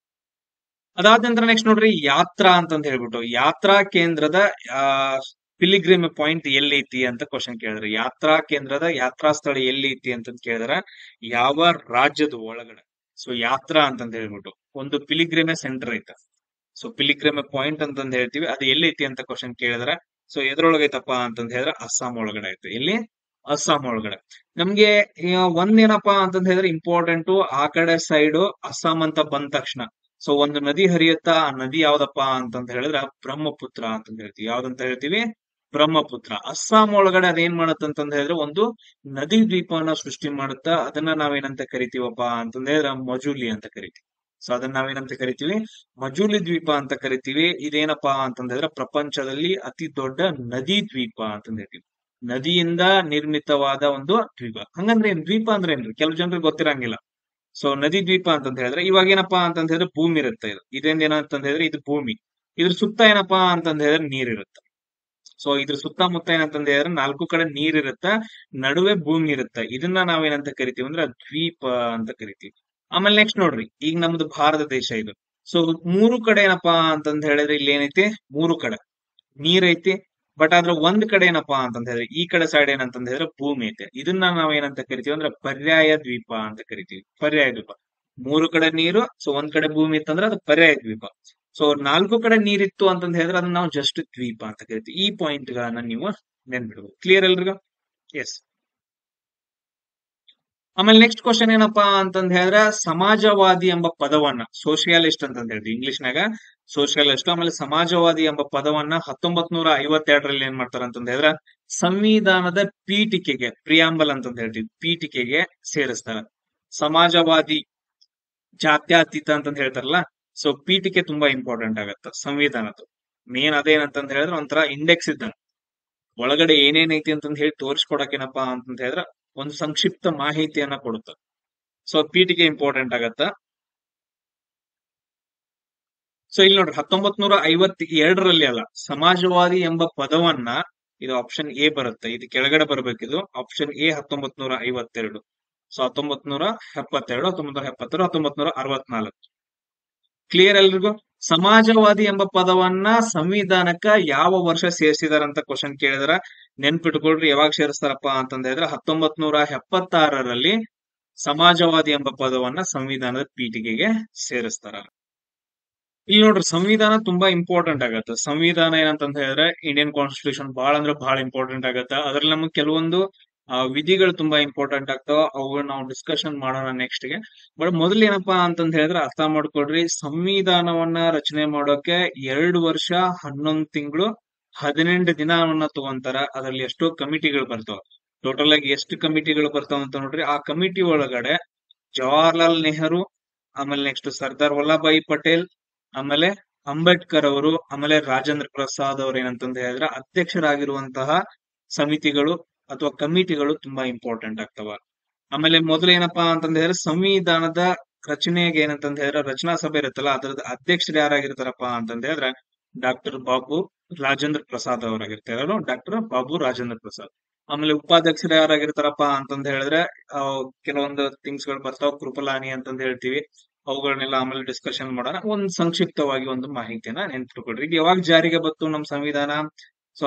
ಅದಾದ ನಂತರ ನೆಕ್ಸ್ಟ್ ನೋಡ್ರಿ, ಯಾತ್ರಾ ಅಂತಂದ್ ಹೇಳ್ಬಿಟ್ಟು, ಯಾತ್ರಾ ಕೇಂದ್ರದ ಪಿಲಿಗ್ರಿಮ್ ಪಾಯಿಂಟ್ ಎಲ್ಲಿ ಐತಿ ಅಂತ ಕ್ವಶನ್ ಕೇಳಿದ್ರೆ, ಯಾತ್ರಾ ಕೇಂದ್ರದ ಯಾತ್ರಾ ಸ್ಥಳ ಎಲ್ಲಿ ಐತಿ ಅಂತಂದ್ ಕೇಳಿದ್ರ ಯಾವ ರಾಜ್ಯದ ಒಳಗಡೆ. ಸೊ ಯಾತ್ರಾ ಅಂತಂದ್ ಹೇಳ್ಬಿಟ್ಟು ಒಂದು ಪಿಲಿಗ್ರಿಮೆ ಸೆಂಟರ್ ಐತೆ. ಸೊ ಪಿಲಿಗ್ರಿಮೆ ಪಾಯಿಂಟ್ ಅಂತಂದ್ ಹೇಳ್ತೀವಿ, ಅದು ಎಲ್ಲಿ ಐತಿ ಅಂತ ಕ್ವಶನ್ ಕೇಳಿದ್ರೆ, ಸೊ ಎದ್ರೊಳಗೈತಪ್ಪ ಅಂತಂದ್ ಹೇಳಿದ್ರೆ ಅಸ್ಸಾಂ ಒಳಗಡೆ ಐತೆ. ಎಲ್ಲಿ? ಅಸ್ಸಾಂ ಒಳಗಡೆ. ನಮ್ಗೆ ಒಂದೇನಪ್ಪಾ ಅಂತಂದ್ ಹೇಳಿದ್ರೆ ಇಂಪಾರ್ಟೆಂಟ್, ಆ ಕಡೆ ಸೈಡ್ ಅಸ್ಸಾಂ ಅಂತ ಬಂದ ತಕ್ಷಣ ಸೊ ಒಂದು ನದಿ ಹರಿಯುತ್ತಾ, ಆ ನದಿ ಯಾವ್ದಪ್ಪ ಅಂತಂತ ಹೇಳಿದ್ರೆ ಬ್ರಹ್ಮಪುತ್ರ ಅಂತಂದ್ ಹೇಳ್ತೀವಿ. ಯಾವ್ದಂತ ಹೇಳ್ತೀವಿ? ಬ್ರಹ್ಮಪುತ್ರ. ಅಸ್ಸಾಂ ಒಳಗಡೆ ಅದೇನ್ ಮಾಡತ್ತಂತಂದ್ ಹೇಳಿದ್ರೆ ಒಂದು ನದಿ ದ್ವೀಪವನ್ನ ಸೃಷ್ಟಿ ಮಾಡುತ್ತಾ, ಅದನ್ನ ನಾವೇನಂತ ಕರಿತೀವಪ್ಪ ಅಂತಂದ್ ಹೇಳಿದ್ರೆ ಮಜುಲಿ ಅಂತ ಕರಿತೀವಿ. ಸೊ ಅದನ್ನ ನಾವೇನಂತ ಕರಿತೀವಿ, ಮಜೂಲಿ ದ್ವೀಪ ಅಂತ ಕರಿತೀವಿ. ಇದೇನಪ್ಪಾ ಅಂತಂದ್ರೆ ಪ್ರಪಂಚದಲ್ಲಿ ಅತಿ ದೊಡ್ಡ ನದಿ ದ್ವೀಪ ಅಂತ ಹೇಳ್ತೀವಿ. ನದಿಯಿಂದ ನಿರ್ಮಿತವಾದ ಒಂದು ದ್ವೀಪ. ಹಂಗಂದ್ರೆ ಏನ್ ದ್ವೀಪ ಅಂದ್ರೆ ಏನ್ರಿ? ಕೆಲವು ಜನರಿಗೆ ಗೊತ್ತಿರಂಗಿಲ್ಲ. ಸೊ ನದಿ ದ್ವೀಪ ಅಂತಂತ ಹೇಳಿದ್ರೆ ಇವಾಗ ಏನಪ್ಪಾ ಅಂತಂತ ಹೇಳಿದ್ರೆ ಭೂಮಿ ಇರುತ್ತೆ. ಇದೇನ್ ಏನಂತಂದ ಹೇಳಿದ್ರೆ ಇದು ಭೂಮಿ. ಇದ್ರ ಸುತ್ತ ಏನಪ್ಪಾ ಅಂತಂದ ಹೇಳಿದ್ರೆ ನೀರಿರುತ್ತೆ. ಸೊ ಇದ್ರ ಸುತ್ತಮುತ್ತ ಏನಂತಂದ ಹೇಳಿದ್ರೆ 4 ಕಡೆ ನೀರಿರುತ್ತೆ, ನಡುವೆ ಭೂಮಿ ಇರುತ್ತೆ. ಇದನ್ನ ನಾವೇನಂತ ಕರಿತೀವಿ ಅಂದ್ರೆ ದ್ವೀಪ ಅಂತ ಕರಿತೀವಿ. ಆಮೇಲೆ ನೆಕ್ಸ್ಟ್ ನೋಡ್ರಿ, ಈಗ ನಮ್ದು ಭಾರತ ದೇಶ ಇದು. ಸೊ 3 ಕಡೆ ಏನಪ್ಪಾ ಅಂತಂದ ಹೇಳಿದ್ರೆ ಇಲ್ಲಿ ಏನೈತಿ, 3 ಕಡೆ ನೀರ್ ಐತಿ. ಬಟ್ ಆದ್ರೆ ಒಂದ್ ಕಡೆ ಏನಪ್ಪಾ ಅಂತಂದ ಹೇಳಿದ್ರೆ ಈ ಕಡೆ ಸೈಡ್ ಏನಂತಂದ ಹೇಳಿದ್ರೆ ಭೂಮಿ ಐತೆ. ಇದನ್ನ ನಾವೇನಂತ ಕರಿತೀವಿ ಅಂದ್ರೆ ಪರ್ಯಾಯ ದ್ವೀಪ ಅಂತ ಕರಿತೀವಿ. ಪರ್ಯಾಯ ದ್ವೀಪ, 3 ಕಡೆ ನೀರು, ಸೊ ಒಂದ್ ಕಡೆ ಭೂಮಿ ಇತ್ತಂದ್ರೆ ಅದು ಪರ್ಯಾಯ ದ್ವೀಪ. ಸೊ 4 ಕಡೆ ನೀರಿತ್ತು ಅಂತಂದ ಹೇಳಿದ್ರೆ ಅದನ್ನ ನಾವು ಜಸ್ಟ್ ದ್ವೀಪ ಅಂತ ಕರಿತೀವಿ. ಈ ಪಾಯಿಂಟ್ ಗಳನ್ನ ನೀವು ನೆನ್ಬಿಡ್ಬೇಕು. ಕ್ಲಿಯರ್ ಎಲ್ರಿಗೂ? ಎಸ್. ಆಮೇಲೆ ನೆಕ್ಸ್ಟ್ ಕ್ವಶನ್ ಏನಪ್ಪಾ ಅಂತಂದ ಹೇಳಿದ್ರೆ ಸಮಾಜವಾದಿ ಎಂಬ ಪದವನ್ನ, ಸೋಷಿಯಲಿಸ್ಟ್ ಅಂತಂದ ಹೇಳ್ತೀವಿ ಇಂಗ್ಲಿಷ್ನಾಗ, ಸೋಷಿಯಲಿಸ್ಟ್. ಆಮೇಲೆ ಸಮಾಜವಾದಿ ಎಂಬ ಪದವನ್ನ 1952ರಲ್ಲಿ ಏನ್ ಮಾಡ್ತಾರ ಅಂತಂದ ಹೇಳಿದ್ರೆ ಸಂವಿಧಾನದ ಪೀಠಿಕೆಗೆ, ಪ್ರಿಯಾಂಬಲ್ ಅಂತಂದ ಹೇಳ್ತೀವಿ, ಪೀಠಿಕೆಗೆ ಸೇರಿಸ್ತಾರ. ಸಮಾಜವಾದಿ, ಜಾತ್ಯತೀತ ಅಂತಂದ ಹೇಳ್ತಾರಲ್ಲ, ಸೊ ಪೀಠಿಕೆ ತುಂಬಾ ಇಂಪಾರ್ಟೆಂಟ್ ಆಗತ್ತ ಸಂವಿಧಾನದ. ಮೇನ್ ಅದೇನಂತಂದ ಹೇಳಿದ್ರೆ ಒಂಥರ ಇಂಡೆಕ್ಸ್ ಇದ್ದಂಗ, ಒಳಗಡೆ ಏನೇನೈತಿ ಅಂತಂದ ಹೇಳಿ ತೋರಿಸ್ಕೊಡಕೇನಪ್ಪಾ ಅಂತಂದ ಹೇಳಿದ್ರೆ ಒಂದು ಸಂಕ್ಷಿಪ್ತ ಮಾಹಿತಿಯನ್ನ ಕೊಡುತ್ತ. ಸೊ ಪೀಠಿಕೆ ಇಂಪಾರ್ಟೆಂಟ್ ಆಗತ್ತ. ಸೊ ಇಲ್ಲಿ ನೋಡ್ರಿ 1952ರಲ್ಲಿ ಅಲ್ಲ, ಸಮಾಜವಾದಿ ಎಂಬ ಪದವನ್ನ, ಇದು ಆಪ್ಷನ್ ಎ ಬರುತ್ತೆ, ಇದು ಕೆಳಗಡೆ ಬರ್ಬೇಕಿದು ಆಪ್ಷನ್ ಎ 1952. ಸೊ 1972, 1972, 1964. ಕ್ಲಿಯರ್ ಎಲ್ರಿಗೂ? ಸಮಾಜವಾದಿ ಎಂಬ ಪದವನ್ನ ಸಂವಿಧಾನಕ್ಕ ಯಾವ ವರ್ಷ ಸೇರಿಸಿದಾರಂತ ಕ್ವಶನ್ ಕೇಳಿದಾರ. ನೆನ್ಪಿಟ್ಕೊಳ್ರಿ, ಯಾವಾಗ ಸೇರಿಸ್ತಾರಪ್ಪ ಅಂತಂದ ಹೇಳಿದ್ರೆ 1976ರಲ್ಲಿ ಸಮಾಜವಾದಿ ಎಂಬ ಪದವನ್ನ ಸಂವಿಧಾನದ ಪೀಠಿಕೆಗೆ ಸೇರಿಸ್ತಾರ. ಇಲ್ಲಿ ನೋಡ್ರಿ, ಸಂವಿಧಾನ ತುಂಬಾ ಇಂಪಾರ್ಟೆಂಟ್ ಆಗತ್ತೆ. ಸಂವಿಧಾನ ಏನಂತಂದ ಹೇಳಿದ್ರೆ ಇಂಡಿಯನ್ ಕಾನ್ಸ್ಟಿಟ್ಯೂಷನ್ ಬಹಳ ಅಂದ್ರೆ ಬಹಳ ಇಂಪಾರ್ಟೆಂಟ್ ಆಗತ್ತೆ. ಅದ್ರಲ್ಲಿ ನಮಗೆ ಕೆಲವೊಂದು ವಿಧಿಗಳು ತುಂಬಾ ಇಂಪಾರ್ಟೆಂಟ್ ಆಗ್ತಾವ. ಅವುಗಳನ್ನ ನಾವು ಡಿಸ್ಕಷನ್ ಮಾಡೋಣ ನೆಕ್ಸ್ಟ್ ಗೆ. ಬಟ್ ಮೊದಲು ಏನಪ್ಪಾ ಅಂತಂದ ಹೇಳಿದ್ರೆ ಅರ್ಥ ಮಾಡ್ಕೊಡ್ರಿ, ಸಂವಿಧಾನವನ್ನ ರಚನೆ ಮಾಡೋಕೆ 2 ವರ್ಷ 11 ತಿಂಗಳು 18 ದಿನವನ್ನ ತಗೊಂತಾರ. ಅದರಲ್ಲಿ ಎಷ್ಟೋ ಕಮಿಟಿಗಳು ಬರ್ತಾವ. ಟೋಟಲ್ ಆಗಿ ಎಷ್ಟು ಕಮಿಟಿಗಳು ಬರ್ತಾವ ಅಂತ ನೋಡ್ರಿ. ಆ ಕಮಿಟಿ ಒಳಗಡೆ ಜವಾಹರ್ಲಾಲ್ ನೆಹರು, ಆಮೇಲೆ ನೆಕ್ಸ್ಟ್ ಸರ್ದಾರ್ ವಲ್ಲಭಾಯಿ ಪಟೇಲ್, ಆಮೇಲೆ ಅಂಬೇಡ್ಕರ್ ಅವರು, ಆಮೇಲೆ ರಾಜೇಂದ್ರ ಪ್ರಸಾದ್ ಅವರು ಏನಂತಂದ ಹೇಳಿದ್ರೆ ಅಧ್ಯಕ್ಷರಾಗಿರುವಂತಹ ಸಮಿತಿಗಳು ಅಥವಾ ಕಮಿಟಿಗಳು ತುಂಬಾ ಇಂಪಾರ್ಟೆಂಟ್ ಆಗ್ತಾವ. ಆಮೇಲೆ ಮೊದಲು ಏನಪ್ಪಾ ಅಂತಂದ ಹೇಳಿದ್ರೆ ಸಂವಿಧಾನದ ರಚನೆಗೆ ಏನಂತಂದ ಹೇಳಿದ್ರೆ ರಚನಾ ಸಭೆ ಇರುತ್ತಲ್ಲ, ಅದರದ ಅಧ್ಯಕ್ಷರು ಯಾರಾಗಿರ್ತಾರಪ್ಪ ಅಂತಂದ ಹೇಳಿದ್ರೆ ಡಾಕ್ಟರ್ ಬಾಬು ರಾಜೇಂದ್ರ ಪ್ರಸಾದ್ ಅವರಾಗಿರ್ತಾರ. ಡಾಕ್ಟರ್ ಬಾಬು ರಾಜೇಂದ್ರ ಪ್ರಸಾದ್. ಆಮೇಲೆ ಉಪಾಧ್ಯಕ್ಷರು ಯಾರಾಗಿರ್ತಾರಪ್ಪ ಅಂತಂದ ಹೇಳಿದ್ರೆ ಕೆಲವೊಂದು ಥಿಂಗ್ಸ್ ಗಳು ಬರ್ತಾವ, ಕೃಪಲಾನಿ ಅಂತಂದ ಹೇಳ್ತೀವಿ. ಅವುಗಳನ್ನೆಲ್ಲ ಆಮೇಲೆ ಡಿಸ್ಕಷನ್ ಮಾಡೋಣ. ಒಂದು ಸಂಕ್ಷಿಪ್ತವಾಗಿ ಒಂದು ಮಾಹಿತಿಯನ್ನ ನೆನ್ಪಿಟ್ಕೊಳ್ರಿ. ಇದು ಯಾವಾಗ ಜಾರಿಗೆ ಬಂತು ನಮ್ ಸಂವಿಧಾನ? ಸೊ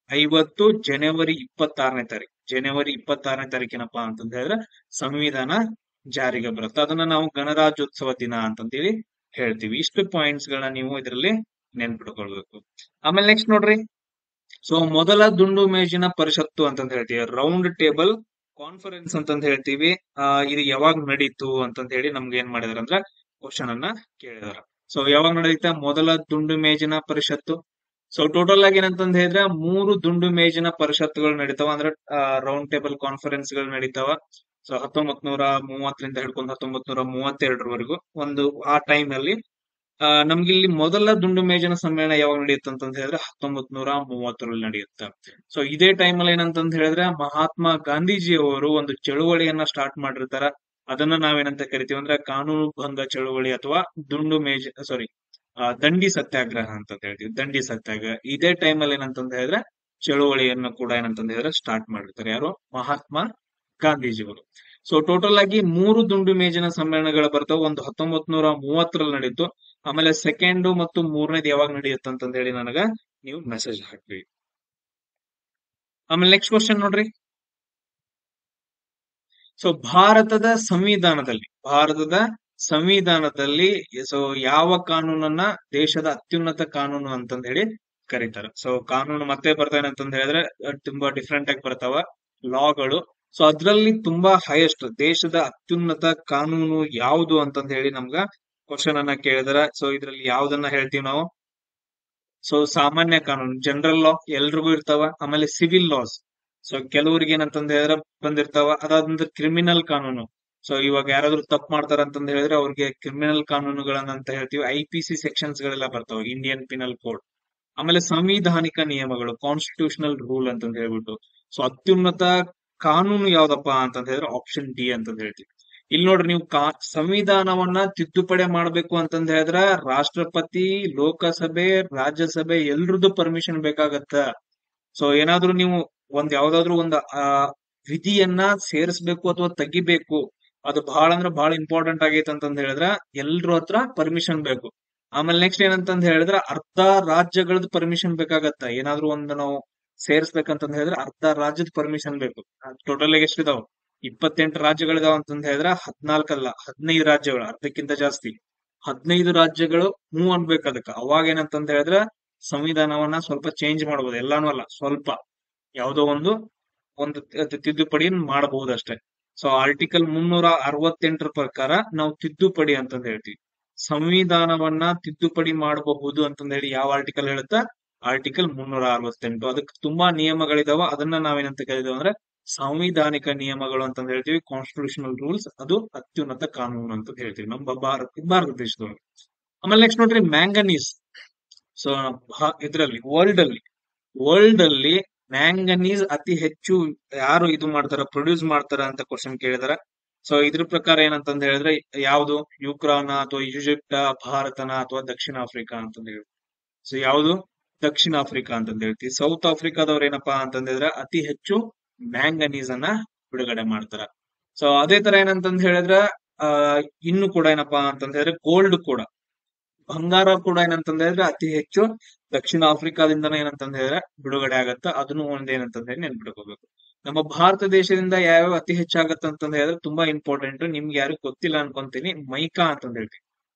1950 ಜನವರಿ 26ನೇ ತಾರೀಕು. ಜನವರಿ 26ನೇ ತಾರೀಕಿನಪ್ಪ ಅಂತಂದ ಹೇಳಿದ್ರೆ ಸಂವಿಧಾನ ಜಾರಿಗೆ ಬರುತ್ತೆ. ಅದನ್ನ ನಾವು ಗಣರಾಜ್ಯೋತ್ಸವ ದಿನ ಅಂತಂದೇಳಿ ಹೇಳ್ತೀವಿ. ಇಷ್ಟು ಪಾಯಿಂಟ್ಸ್ ಗಳನ್ನ ನೀವು ಇದರಲ್ಲಿ ನೆನ್ಪಿಟ್ಕೊಳ್ಬೇಕು. ಆಮೇಲೆ ನೆಕ್ಸ್ಟ್ ನೋಡ್ರಿ, ಸೊ ಮೊದಲ ದುಂಡು ಮೇಜಿನ ಪರಿಷತ್ತು ಅಂತಂದ ಹೇಳ್ತೀವಿ, ರೌಂಡ್ ಟೇಬಲ್ ಕಾನ್ಫರೆನ್ಸ್ ಅಂತಂದ ಹೇಳ್ತೀವಿ. ಇದು ಯಾವಾಗ ನಡೀತು ಅಂತಂದ ಹೇಳಿ ನಮ್ಗೆ ಏನ್ ಮಾಡಿದಾರ ಅಂದ್ರೆ ಕ್ವಶನ್ ಅನ್ನ ಕೇಳಿದಾರ. ಸೊ ಯಾವಾಗ ನಡೆಯುತ್ತೆ ಮೊದಲ ದುಂಡು ಮೇಜಿನ ಪರಿಷತ್ತು? ಸೊ ಟೋಟಲ್ ಆಗಿ ಏನಂತಂದ ಹೇಳಿದ್ರೆ 3 ದುಂಡು ಮೇಜಿನ ಪರಿಷತ್ತುಗಳು ನಡೀತಾವ, ಅಂದ್ರೆ ರೌಂಡ್ ಟೇಬಲ್ ಕಾನ್ಫರೆನ್ಸ್ ಗಳು ನಡೀತಾವ. ಸೊ 1930ರಿಂದ ಹಿಡ್ಕೊಂಡು 1932ರವರೆಗೂ ಒಂದು ಆ ಟೈಮ್ ಅಲ್ಲಿ ನಮ್ಗೆ ಇಲ್ಲಿ ಮೊದಲ ದುಂಡು ಮೇಜಿನ ಸಮ್ಮೇಳನ ಯಾವಾಗ ನಡೆಯುತ್ತೆ ಅಂತಂದ ಹೇಳಿದ್ರೆ 1930ರಲ್ಲಿ ನಡೆಯುತ್ತೆ. ಸೊ ಇದೇ ಟೈಮ್ ಅಲ್ಲಿ ಏನಂತಂದ ಹೇಳಿದ್ರೆ ಮಹಾತ್ಮ ಗಾಂಧೀಜಿ ಅವರು ಒಂದು ಚಳುವಳಿಯನ್ನ ಸ್ಟಾರ್ಟ್ ಮಾಡಿರ್ತಾರ. ಅದನ್ನ ನಾವೇನಂತ ಕರಿತೀವಿ ಅಂದ್ರೆ ಕಾನೂನು ಭಂಗ ಚಳುವಳಿ ಅಥವಾ ದುಂಡು ಮೇಜ್ ದಂಡಿ ಸತ್ಯಾಗ್ರಹ ಅಂತ ಹೇಳ್ತೀವಿ. ದಂಡಿ ಸತ್ಯಾಗ್ರಹ ಇದೇ ಟೈಮ್ ಅಲ್ಲಿ ಏನಂತಂದ ಹೇಳಿದ್ರೆ ಚಳುವಳಿಯನ್ನು ಕೂಡ ಏನಂತಂದ ಹೇಳಿದ್ರೆ ಸ್ಟಾರ್ಟ್ ಮಾಡಿರ್ತಾರೆ. ಯಾರು? ಮಹಾತ್ಮ ಗಾಂಧೀಜಿಯವರು. ಸೊ ಟೋಟಲ್ ಆಗಿ 3 ದುಂಡು ಮೇಜಿನ ಸಮ್ಮೇಳನಗಳು ಬರ್ತಾವ. ಒಂದು 1930ರಲ್ಲಿ ನಡೀತು. ಆಮೇಲೆ ಸೆಕೆಂಡ್ ಮತ್ತು 3ನೇದು ಯಾವಾಗ ನಡೆಯುತ್ತೆ ಅಂತಂದ ಹೇಳಿ ನನಗ ನೀವು ಮೆಸೇಜ್ ಹಾಕ್ರಿ. ಆಮೇಲೆ ನೆಕ್ಸ್ಟ್ ಕ್ವಶನ್ ನೋಡ್ರಿ, ಸೊ ಭಾರತದ ಸಂವಿಧಾನದಲ್ಲಿ ಸೊ ಯಾವ ಕಾನೂನನ್ನ ದೇಶದ ಅತ್ಯುನ್ನತ ಕಾನೂನು ಅಂತಂದ ಹೇಳಿ ಕರೀತಾರ. ಸೊ ಕಾನೂನು ಮತ್ತೆ ಬರ್ತಾನೆ ಅಂತಂದ ಹೇಳಿದ್ರೆ ತುಂಬಾ ಡಿಫ್ರೆಂಟ್ ಆಗಿ ಬರ್ತಾವ ಲಾಗಳು. ಸೊ ಅದ್ರಲ್ಲಿ ತುಂಬಾ ಹೈಯೆಸ್ಟ್ ದೇಶದ ಅತ್ಯುನ್ನತ ಕಾನೂನು ಯಾವುದು ಅಂತಂದ ಹೇಳಿ ನಮ್ಗ ಕ್ವಶನ್ ಅನ್ನ ಕೇಳಿದಾರ. ಸೊ ಇದ್ರಲ್ಲಿ ಯಾವ್ದನ್ನ ಹೇಳ್ತೀವಿ ನಾವು? ಸೊ ಸಾಮಾನ್ಯ ಕಾನೂನು, ಜನರಲ್ ಲಾ ಎಲ್ರಿಗೂ ಇರ್ತಾವ. ಆಮೇಲೆ ಸಿವಿಲ್ ಲಾಸ್, ಸೊ ಕೆಲವರಿಗೆ ಏನಂತಂದ ಹೇಳಿದ್ರೆ ಬಂದಿರ್ತಾವ. ಅದಾದ್ಮೇಲೆ ಕ್ರಿಮಿನಲ್ ಕಾನೂನು, ಸೊ ಇವಾಗ ಯಾರಾದ್ರೂ ತಪ್ಪು ಮಾಡ್ತಾರ ಅಂತಂದ್ ಹೇಳಿದ್ರೆ ಅವ್ರಿಗೆ ಕ್ರಿಮಿನಲ್ ಕಾನೂನುಗಳನ್ನ ಅಂತ ಹೇಳ್ತೀವಿ, IPC ಸೆಕ್ಷನ್ಸ್ ಗಳೆಲ್ಲ ಬರ್ತಾವೆ, ಇಂಡಿಯನ್ ಪಿನಲ್ ಕೋಡ್. ಆಮೇಲೆ ಸಂವಿಧಾನಿಕ ನಿಯಮಗಳು, ಕಾನ್ಸ್ಟಿಟ್ಯೂಷನಲ್ ರೂಲ್ ಅಂತಂದ್ ಹೇಳ್ಬಿಟ್ಟು. ಸೊ ಅತ್ಯುನ್ನತ ಕಾನೂನು ಯಾವ್ದಪ್ಪ ಅಂತಂದ್ ಹೇಳಿದ್ರೆ ಆಪ್ಷನ್ ಡಿ ಅಂತಂದ್ ಹೇಳ್ತೀವಿ. ಇಲ್ಲಿ ನೋಡ್ರಿ, ನೀವು ಸಂವಿಧಾನವನ್ನ ತಿದ್ದುಪಡಿ ಮಾಡ್ಬೇಕು ಅಂತಂದ್ ಹೇಳಿದ್ರ ರಾಷ್ಟ್ರಪತಿ, ಲೋಕಸಭೆ, ರಾಜ್ಯಸಭೆ ಎಲ್ರದ್ದು ಪರ್ಮಿಷನ್ ಬೇಕಾಗತ್ತ. ಸೊ ಏನಾದ್ರೂ ನೀವು ಯಾವ್ದಾದ್ರು ಒಂದು ವಿಧಿಯನ್ನ ಸೇರಿಸ್ಬೇಕು ಅಥವಾ ತೆಗಿಬೇಕು, ಅದು ಬಹಳ ಅಂದ್ರೆ ಬಹಳ ಇಂಪಾರ್ಟೆಂಟ್ ಆಗೈತೆ ಅಂತಂದ್ ಹೇಳಿದ್ರ ಎಲ್ರ ಹತ್ರ ಪರ್ಮಿಷನ್ ಬೇಕು. ಆಮೇಲೆ ನೆಕ್ಸ್ಟ್ ಏನಂತಂದ್ ಹೇಳಿದ್ರ ಅರ್ಧ ರಾಜ್ಯಗಳದ್ದು ಪರ್ಮಿಷನ್ ಬೇಕಾಗತ್ತ. ಏನಾದ್ರೂ ಒಂದು ನಾವು ಸೇರಿಸ್ಬೇಕಂತಂದ್ ಹೇಳಿದ್ರೆ ಅರ್ಧ ರಾಜ್ಯದ ಪರ್ಮಿಷನ್ ಬೇಕು. ಟೋಟಲ್ ಎಷ್ಟಿದಾವ್? 28 ರಾಜ್ಯಗಳಿದಾವ ಅಂತಂದ್ ಹೇಳಿದ್ರ 14 ಅಲ್ಲ, 15 ರಾಜ್ಯಗಳು, ಅರ್ಧಕ್ಕಿಂತ ಜಾಸ್ತಿ 15 ರಾಜ್ಯಗಳು ಹ್ಞೂ ಅನ್ಬೇಕು ಅದಕ್ಕ. ಅವಾಗ ಏನಂತಂದ್ ಹೇಳಿದ್ರ ಸಂವಿಧಾನವನ್ನ ಸ್ವಲ್ಪ ಚೇಂಜ್ ಮಾಡಬಹುದು, ಎಲ್ಲಾನು ಅಲ್ಲ, ಸ್ವಲ್ಪ ಯಾವ್ದೋ ಒಂದು ತಿದ್ದುಪಡಿ ಮಾಡಬಹುದಷ್ಟೇ. ಸೊ ಆರ್ಟಿಕಲ್ 368 ಪ್ರಕಾರ ನಾವು ತಿದ್ದುಪಡಿ ಅಂತಂದ್ ಹೇಳ್ತೀವಿ. ಸಂವಿಧಾನವನ್ನ ತಿದ್ದುಪಡಿ ಮಾಡಬಹುದು ಅಂತಂದ್ ಹೇಳಿ ಯಾವ ಆರ್ಟಿಕಲ್ ಹೇಳುತ್ತಾ? ಆರ್ಟಿಕಲ್ 368. ಅದಕ್ಕೆ ತುಂಬಾ ನಿಯಮಗಳಿದಾವ. ಅದನ್ನ ನಾವೇನಂತ ಕರೀತೀವಿ ಅಂದ್ರೆ ಸಂವಿಧಾನಿಕ ನಿಯಮಗಳು ಅಂತಂದ್ ಹೇಳ್ತೀವಿ, ಕಾನ್ಸ್ಟಿಟ್ಯೂಷನಲ್ ರೂಲ್ಸ್. ಅದು ಅತ್ಯುನ್ನತ ಕಾನೂನು ಅಂತ ಹೇಳ್ತೀವಿ ನಮ್ಮ ಭಾರತ ದೇಶದೊಳಗೆ. ಆಮೇಲೆ ನೆಕ್ಸ್ಟ್ ನೋಡ್ರಿ, ಮ್ಯಾಂಗನೀಸ್. ಸೊ ಇದ್ರಲ್ಲಿ ವರ್ಲ್ಡ್ ಅಲ್ಲಿ ಮ್ಯಾಂಗನೀಸ್ ಅತಿ ಹೆಚ್ಚು ಯಾರು ಇದು ಮಾಡ್ತಾರ, ಪ್ರೊಡ್ಯೂಸ್ ಮಾಡ್ತಾರ ಅಂತ ಕ್ವಶನ್ ಕೇಳಿದಾರ. ಸೊ ಇದ್ರ ಪ್ರಕಾರ ಏನಂತಂದ್ ಹೇಳಿದ್ರೆ ಯಾವ್ದು? ಯುಕ್ರಾನ ಅಥವಾ ಈಜಿಪ್ಟ, ಭಾರತನ ಅಥವಾ ದಕ್ಷಿಣ ಆಫ್ರಿಕಾ ಅಂತಂದ್ ಹೇಳಿ. ಸೊ ಯಾವ್ದು? ದಕ್ಷಿಣ ಆಫ್ರಿಕಾ ಅಂತಂದ್ ಹೇಳ್ತೀವಿ. ಸೌತ್ ಆಫ್ರಿಕಾದವ್ರು ಏನಪ್ಪಾ ಅಂತಂದ್ ಹೇಳಿದ್ರೆ ಅತಿ ಹೆಚ್ಚು ಮ್ಯಾಂಗನೀಸ್ ಅನ್ನ ಬಿಡುಗಡೆ ಮಾಡ್ತಾರ. ಸೊ ಅದೇ ತರ ಏನಂತಂದ್ ಹೇಳಿದ್ರ ಆ ಇನ್ನು ಕೂಡ ಏನಪ್ಪಾ ಅಂತಂದ್ ಹೇಳಿದ್ರೆ ಗೋಲ್ಡ್ ಕೂಡ, ಬಂಗಾರ ಕೂಡ ಏನಂತಂದ್ ಹೇಳಿದ್ರೆ ಅತಿ ಹೆಚ್ಚು ದಕ್ಷಿಣ ಆಫ್ರಿಕಾದಿಂದನೇ ಏನಂತಂದ್ ಹೇಳಿದ್ರೆ ಬಿಡುಗಡೆ ಆಗತ್ತ. ಅದನ್ನು ಒಂದೇನಂತಂದ್ ಹೇಳಿ ನೆನ್ಪಿಟ್ಕೋಬೇಕು. ನಮ್ಮ ಭಾರತ ದೇಶದಿಂದ ಯಾವ್ಯಾವ ಅತಿ ಹೆಚ್ಚಾಗತ್ತ ಅಂತಂದ್ ಹೇಳಿದ್ರೆ ತುಂಬಾ ಇಂಪಾರ್ಟೆಂಟ್, ನಿಮ್ಗೆ ಯಾರು ಗೊತ್ತಿಲ್ಲ ಅನ್ಕೊಂತೀನಿ. ಮೈಕಾ ಅಂತಂದ್ ಹೇಳ್ತೀವಿ.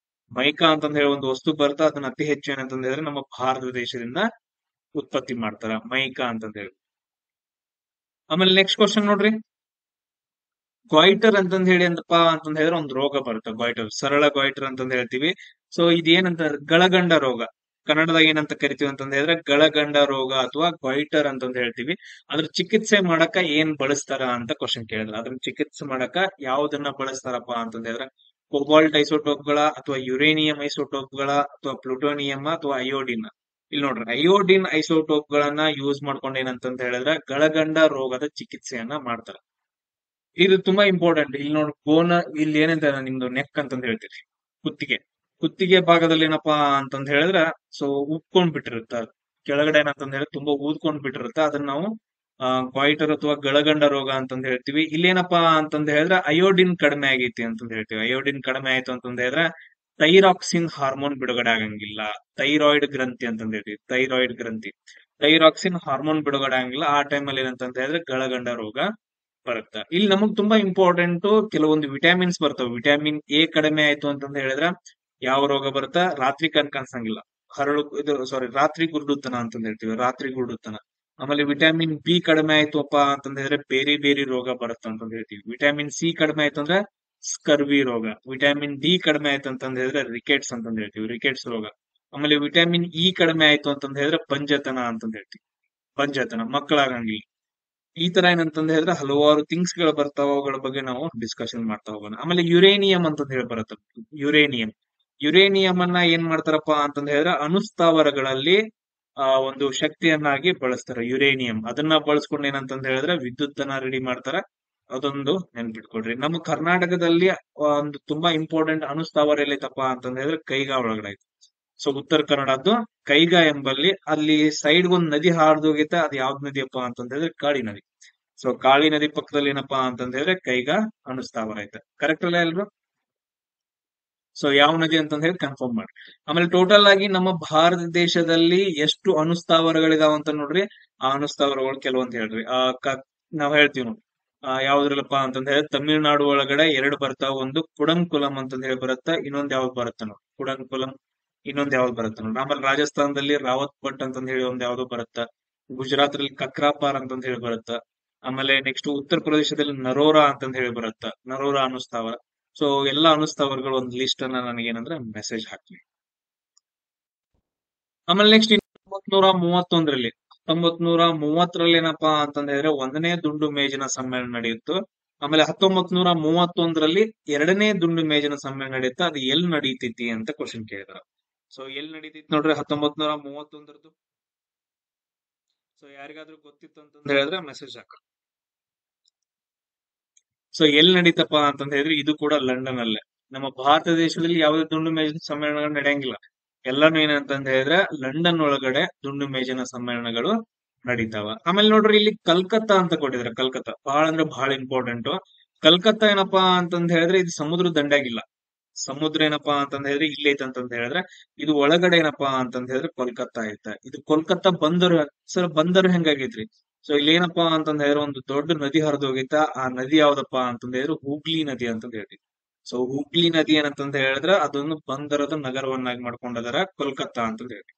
ಮೈಕಾ ಅಂತಂದ್ ಹೇಳಿ ಒಂದು ವಸ್ತು ಬರ್ತಾ, ಅದನ್ನ ಅತಿ ಹೆಚ್ಚು ಏನಂತಂದ್ ಹೇಳಿದ್ರೆ ನಮ್ಮ ಭಾರತ ದೇಶದಿಂದ ಉತ್ಪತ್ತಿ ಮಾಡ್ತಾರ, ಮೈಕಾ ಅಂತಂದ್ ಹೇಳಿ. ಆಮೇಲೆ ನೆಕ್ಸ್ಟ್ ಕ್ವಶನ್ ನೋಡ್ರಿ, ಗಾಯ್ಟರ್ ಅಂತಂದ್ ಹೇಳಿ ಅಂತಪ್ಪಾ ಅಂತಂದ್ ಹೇಳಿದ್ರೆ ಒಂದು ರೋಗ ಬರುತ್ತೆ, ಗಾಯ್ಟರ್, ಸರಳ ಗಾಯ್ಟರ್ ಅಂತಂದ್ ಹೇಳ್ತೀವಿ. ಸೊ ಇದೇನಂತ ಗಳಗಂಡ ರೋಗ, ಕನ್ನಡದಾಗ ಏನಂತ ಕರಿತೀವಿ ಅಂತಂದ್ ಹೇಳಿದ್ರೆ ಗಳಗಂಡ ರೋಗ ಅಥವಾ ಗಾಯ್ಟರ್ ಅಂತಂದ್ ಹೇಳ್ತೀವಿ. ಅದ್ರ ಚಿಕಿತ್ಸೆ ಮಾಡಕ ಏನ್ ಬಳಸ್ತಾರ ಅಂತ ಕ್ವಶನ್ ಕೇಳಿದ್ರ. ಅದ್ರ ಚಿಕಿತ್ಸೆ ಮಾಡಕ ಯಾವ್ದನ್ನ ಬಳಸ್ತಾರಪ್ಪ ಅಂತಂದ್ ಹೇಳಿದ್ರೆ ಕೋಬಾಲ್ಟ್ ಐಸೋಟೋಪ್ಗಳ ಅಥವಾ ಯುರೇನಿಯಂ ಐಸೋಟೋಪ್ಗಳ ಅಥವಾ ಪ್ಲೂಟೋನಿಯಂ ಅಥವಾ ಅಯೋಡಿನ್. ಇಲ್ಲಿ ನೋಡ್ರಿ, ಅಯೋಡಿನ್ ಐಸೋಟೋಪ್ ಗಳನ್ನ ಯೂಸ್ ಮಾಡ್ಕೊಂಡು ಏನಂತಂದ್ ಹೇಳಿದ್ರೆ ಗಳಗಂಡ ರೋಗದ ಚಿಕಿತ್ಸೆಯನ್ನ ಮಾಡ್ತಾರ. ಇದು ತುಂಬಾ ಇಂಪಾರ್ಟೆಂಟ್. ಇಲ್ಲಿ ನೋಡಿ, ಇಲ್ಲಿ ಏನಂತ ನಿಮ್ದು ನೆಕ್ ಅಂತಂದ್ ಹೇಳ್ತೀರಿ, ಕುತ್ತಿಗೆ ಭಾಗದಲ್ಲಿ ಏನಪ್ಪಾ ಅಂತಂದ್ ಹೇಳಿದ್ರೆ ಸೊ ಉಪ್ಕೊಂಡ್ ಬಿಟ್ಟಿರುತ್ತ, ಕೆಳಗಡೆ ಏನಂತಂದ್ ಹೇಳಿದ್ರೆ ತುಂಬಾ ಊದ್ಕೊಂಡ್ ಬಿಟ್ಟಿರುತ್ತ. ಅದನ್ನ ನಾವು ಗಾಯ್ಟರ್ ಅಥವಾ ಗಳಗಂಡ ರೋಗ ಅಂತಂದ್ ಹೇಳ್ತೀವಿ. ಇಲ್ಲೇನಪ್ಪಾ ಅಂತಂದ್ ಹೇಳಿದ್ರೆ ಅಯೋಡಿನ್ ಕಡಿಮೆ ಆಗೈತಿ ಅಂತಂದ್ ಹೇಳ್ತೀವಿ. ಅಯೋಡಿನ್ ಕಡಿಮೆ ಆಯ್ತು ಅಂತಂದ್ ಹೇಳಿದ್ರೆ ಥೈರಾಕ್ಸಿನ್ ಹಾರ್ಮೋನ್ ಬಿಡುಗಡೆ ಆಗಂಗಿಲ್ಲ. ಥೈರಾಯ್ಡ್ ಗ್ರಂಥಿ ಅಂತಂದ್ ಹೇಳ್ತೀವಿ, ಥೈರಾಕ್ಸಿನ್ ಹಾರ್ಮೋನ್ ಬಿಡುಗಡೆ ಆಗಂಗಿಲ್ಲ. ಆ ಟೈಮಲ್ಲಿ ಏನಂತಂದ್ ಹೇಳಿದ್ರೆ ಗಳಗಂಡ ರೋಗ ಬರುತ್ತೆ. ಇಲ್ಲಿ ನಮಗ್ ತುಂಬಾ ಇಂಪಾರ್ಟೆಂಟ್ ಕೆಲವೊಂದು ವಿಟಾಮಿನ್ಸ್ ಬರ್ತವೆ. ವಿಟಾಮಿನ್ ಎ ಕಡಿಮೆ ಆಯ್ತು ಅಂತಂದ್ ಹೇಳಿದ್ರೆ ಯಾವ ರೋಗ ಬರುತ್ತಾ? ರಾತ್ರಿ ಕಣ್ ಕಾಣಿಸಂಗಿಲ್ಲ, ರಾತ್ರಿ ಗುರುಡುತನ ಅಂತಂದ್ ಹೇಳ್ತೀವಿ, ರಾತ್ರಿ ಗುರುಡುತನ. ಆಮೇಲೆ ವಿಟಾಮಿನ್ ಬಿ ಕಡಿಮೆ ಆಯ್ತುಪ್ಪ ಅಂತಂದ್ ಹೇಳಿದ್ರೆ ಬೇರೆ ರೋಗ ಬರುತ್ತೆ ಅಂತಂದ್ ಹೇಳ್ತೀವಿ. ವಿಟಾಮಿನ್ ಸಿ ಕಡಿಮೆ ಆಯ್ತು ಅಂದ್ರೆ ಸ್ಕರ್ವಿ ರೋಗ. ವಿಟಾಮಿನ್ ಡಿ ಕಡಿಮೆ ಆಯ್ತು ಅಂತಂದ್ ಹೇಳಿದ್ರೆ ರಿಕೆಟ್ಸ್ ಅಂತಂದ್ ಹೇಳ್ತೀವಿ, ರಿಕೆಟ್ಸ್ ರೋಗ. ಆಮೇಲೆ ವಿಟಾಮಿನ್ ಇ ಕಡಿಮೆ ಆಯ್ತು ಅಂತಂದ್ ಹೇಳಿದ್ರೆ ಬಂಜತನ ಅಂತಂದ್ ಹೇಳ್ತೀವಿ, ಬಂಜತನ, ಮಕ್ಕಳಾಗಂಗಿಲ್ಲ. ಈ ತರ ಏನಂತಂದ್ ಹೇಳಿದ್ರೆ ಹಲವಾರು ಥಿಂಗ್ಸ್ ಗಳು ಬರ್ತಾವ, ಅವುಗಳ ಬಗ್ಗೆ ನಾವು ಡಿಸ್ಕಷನ್ ಮಾಡ್ತಾ ಹೋಗೋಣ. ಆಮೇಲೆ ಯುರೇನಿಯಂ ಅಂತಂದ್ ಹೇಳಿ ಬರುತ್ತೆ. ಯುರೇನಿಯಂ ಅನ್ನ ಏನ್ ಮಾಡ್ತಾರಪ್ಪ ಅಂತಂದ್ ಹೇಳಿದ್ರೆ ಅಣುಸ್ಥಾವರಗಳಲ್ಲಿ ಒಂದು ಶಕ್ತಿಯನ್ನಾಗಿ ಬಳಸ್ತಾರ ಯುರೇನಿಯಂ. ಅದನ್ನ ಬಳಸ್ಕೊಂಡು ಏನಂತಂದ್ ಹೇಳಿದ್ರೆ ವಿದ್ಯುತ್ ಅನ್ನ ರೆಡಿ ಮಾಡ್ತಾರ. ಅದೊಂದು ನೆನ್ಪಿಟ್ಕೊಡ್ರಿ. ನಮ್ಮ ಕರ್ನಾಟಕದಲ್ಲಿ ಒಂದು ತುಂಬಾ ಇಂಪಾರ್ಟೆಂಟ್ ಅಣುಸ್ಥಾವರ ಎಲ್ಲೈತಪ್ಪ ಅಂತಂದ್ ಹೇಳಿದ್ರೆ ಕೈಗಾ ಒಳಗಡೆ ಐತಿ. ಸೊ ಉತ್ತರ ಕನ್ನಡದ್ದು ಕೈಗಾ ಎಂಬಲ್ಲಿ, ಅಲ್ಲಿ ಸೈಡ್ ಒಂದ್ ನದಿ ಹಾರ್ದೋಗೈತೆ. ಅದ್ ಯಾವ್ದ್ ನದಿಯಪ್ಪ ಅಂತಂದ್ ಹೇಳಿದ್ರೆ ಕಾಳಿ ನದಿ. ಸೊ ಕಾಳಿ ನದಿ ಪಕ್ಕದಲ್ಲಿ ಏನಪ್ಪಾ ಅಂತಂದ್ ಹೇಳಿದ್ರೆ ಕೈಗಾ ಅಣುಸ್ಥಾವರ ಐತೆ. ಕರೆಕ್ಟ್ ಅಲ್ಲ ಎಲ್ರು? ಸೊ ಯಾವ ನದಿ ಅಂತಂದ್ ಹೇಳಿ ಕನ್ಫರ್ಮ್ ಮಾಡಿ. ಆಮೇಲೆ ಟೋಟಲ್ ಆಗಿ ನಮ್ಮ ಭಾರತ ದೇಶದಲ್ಲಿ ಎಷ್ಟು ಅಣುಸ್ಥಾವರಗಳಿದಾವ ಅಂತ ನೋಡ್ರಿ. ಆ ಅಣುಸ್ಥಾವರಗಳು ಕೆಲವೊಂದ್ ಹೇಳ್ರಿ. ನಾವ್ ಹೇಳ್ತೀವಿ ನೋಡಿ, ಯಾವ್ದ್ರಲ್ಲಪ್ಪ ಅಂತಂದ್ ಹೇಳಿದ್ರೆ ತಮಿಳುನಾಡು ಒಳಗಡೆ 2 ಬರ್ತಾವ. ಒಂದು ಕುಡಂಕುಲಂ ಅಂತಂದ್ ಹೇಳಿ ಬರುತ್ತ, ಇನ್ನೊಂದ್ ಯಾವ್ದು ಬರುತ್ತ ನೋಡಿ, ಕುಡಂಕುಲಂ, ಇನ್ನೊಂದ್ ಯಾವ್ದು ಬರುತ್ತ ನೋಡಿ. ಆಮೇಲೆ ರಾಜಸ್ಥಾನದಲ್ಲಿ ರಾವತ್ ಪಟ್ ಅಂತಂದ್ ಹೇಳಿ ಒಂದ್ ಯಾವ್ದು ಬರುತ್ತ. ಗುಜರಾತ್ ಅಲ್ಲಿ ಕಕ್ರಾಪಾರ್ ಅಂತಂದ್ ಹೇಳಿ ಬರುತ್ತ. ಆಮೇಲೆ ನೆಕ್ಸ್ಟ್ ಉತ್ತರ ಪ್ರದೇಶದಲ್ಲಿ ನರೋರಾ ಅಂತಂದ್ ಹೇಳಿ ಬರುತ್ತ, ನರೋರಾ ಅಣುಸ್ಥಾವರ. ಸೊ ಎಲ್ಲಾ ಅಣುಸ್ಥಾವರಗಳು ಒಂದು ಲಿಸ್ಟ್ ಅನ್ನ ನನಗೇನಂದ್ರೆ ಮೆಸೇಜ್ ಹಾಕ್ಲಿ. ಆಮೇಲೆ ನೆಕ್ಸ್ಟ್ 1931ರಲ್ಲಿ ಏನಪ್ಪಾ ಅಂತಂದ್ ಹೇಳಿದ್ರೆ 1ನೇ ದುಂಡು ಮೇಜಿನ ಸಮ್ಮೇಳನ ನಡೆಯಿತು. ಆಮೇಲೆ 1931ರಲ್ಲಿ ಎರಡನೇ ದುಂಡು ಮೇಜಿನ ಸಮ್ಮೇಳನ ನಡೆಯುತ್ತೆ, ಅದು ಎಲ್ಲಿ ನಡೀತೈತಿ ಅಂತ ಕ್ವಶನ್ ಕೇಳಿದಾರ. ಸೊ ಎಲ್ಲಿ ನಡೀತೈತಿ ನೋಡ್ರಿ 1931. ಸೊ ಯಾರಿಗಾದ್ರೂ ಗೊತ್ತಿತ್ತು ಅಂತಂದ್ ಹೇಳಿದ್ರೆ ಮೆಸೇಜ್ ಹಾಕ. ಸೊ ಎಲ್ಲಿ ನಡೀತಪ್ಪ ಅಂತಂದ್ ಹೇಳಿದ್ರೆ ಇದು ಕೂಡ ಲಂಡನ್ ಅಲ್ಲೇ. ನಮ್ಮ ಭಾರತ ದೇಶದಲ್ಲಿ ಯಾವುದೇ ದುಂಡು ಮೇಜಿನ ಸಮ್ಮೇಳನಗಳು ನಡೆಯಂಗಿಲ್ಲ. ಎಲ್ಲಾನು ಏನಂತಂದ್ ಹೇಳಿದ್ರೆ ಲಂಡನ್ ಒಳಗಡೆ ದುಂಡು ಮೇಜಿನ ಸಮ್ಮೇಳನಗಳು ನಡೀತಾವ. ಆಮೇಲೆ ನೋಡ್ರಿ ಇಲ್ಲಿ ಕಲ್ಕತ್ತಾ ಅಂತ ಕೊಟ್ಟಿದ್ರೆ, ಕಲ್ಕತ್ತಾ ಬಹಳ ಅಂದ್ರೆ ಬಹಳ ಇಂಪಾರ್ಟೆಂಟ್. ಕಲ್ಕತ್ತಾ ಏನಪ್ಪಾ ಅಂತಂದ್ ಹೇಳಿದ್ರೆ ಇದು ಸಮುದ್ರ ದಂಡೆಯಾಗಿಲ್ಲ. ಸಮುದ್ರ ಏನಪ್ಪಾ ಅಂತಂದ್ ಹೇಳಿದ್ರೆ ಇಲ್ಲಿ ಐತೆ ಅಂತಂದ್ ಹೇಳಿದ್ರೆ ಇದು ಒಳಗಡೆ ಏನಪ್ಪಾ ಅಂತಂದ್ ಹೇಳಿದ್ರೆ ಕೋಲ್ಕತ್ತಾ ಐತೆ. ಇದು ಕೋಲ್ಕತ್ತಾ ಬಂದರು. ಸರ್ ಬಂದರು ಹೆಂಗಾಗೈತ್ರಿ? ಸೊ ಇಲ್ಲಿ ಏನಪ್ಪಾ ಅಂತಂದ್ ಹೇಳಿದ್ರೆ ಒಂದು ದೊಡ್ಡ ನದಿ ಹರಿದು ಹೋಗೈತ. ಆ ನದಿ ಯಾವ್ದಪ್ಪಾ ಅಂತಂದ್ ಹೇಳಿದ್ರೆ ಹೂಗ್ಲಿ ನದಿ ಅಂತಂದ್ ಹೇಳ್ತೀವಿ. ಸೊ ಹೂಗ್ಲಿ ನದಿ ಏನಂತಂದ್ ಹೇಳಿದ್ರೆ ಅದನ್ನು ಬಂದರದ ನಗರವನ್ನಾಗಿ ಮಾಡ್ಕೊಂಡದಾರ ಕೋಲ್ಕತ್ತಾ ಅಂತಂದ್ ಹೇಳಿ.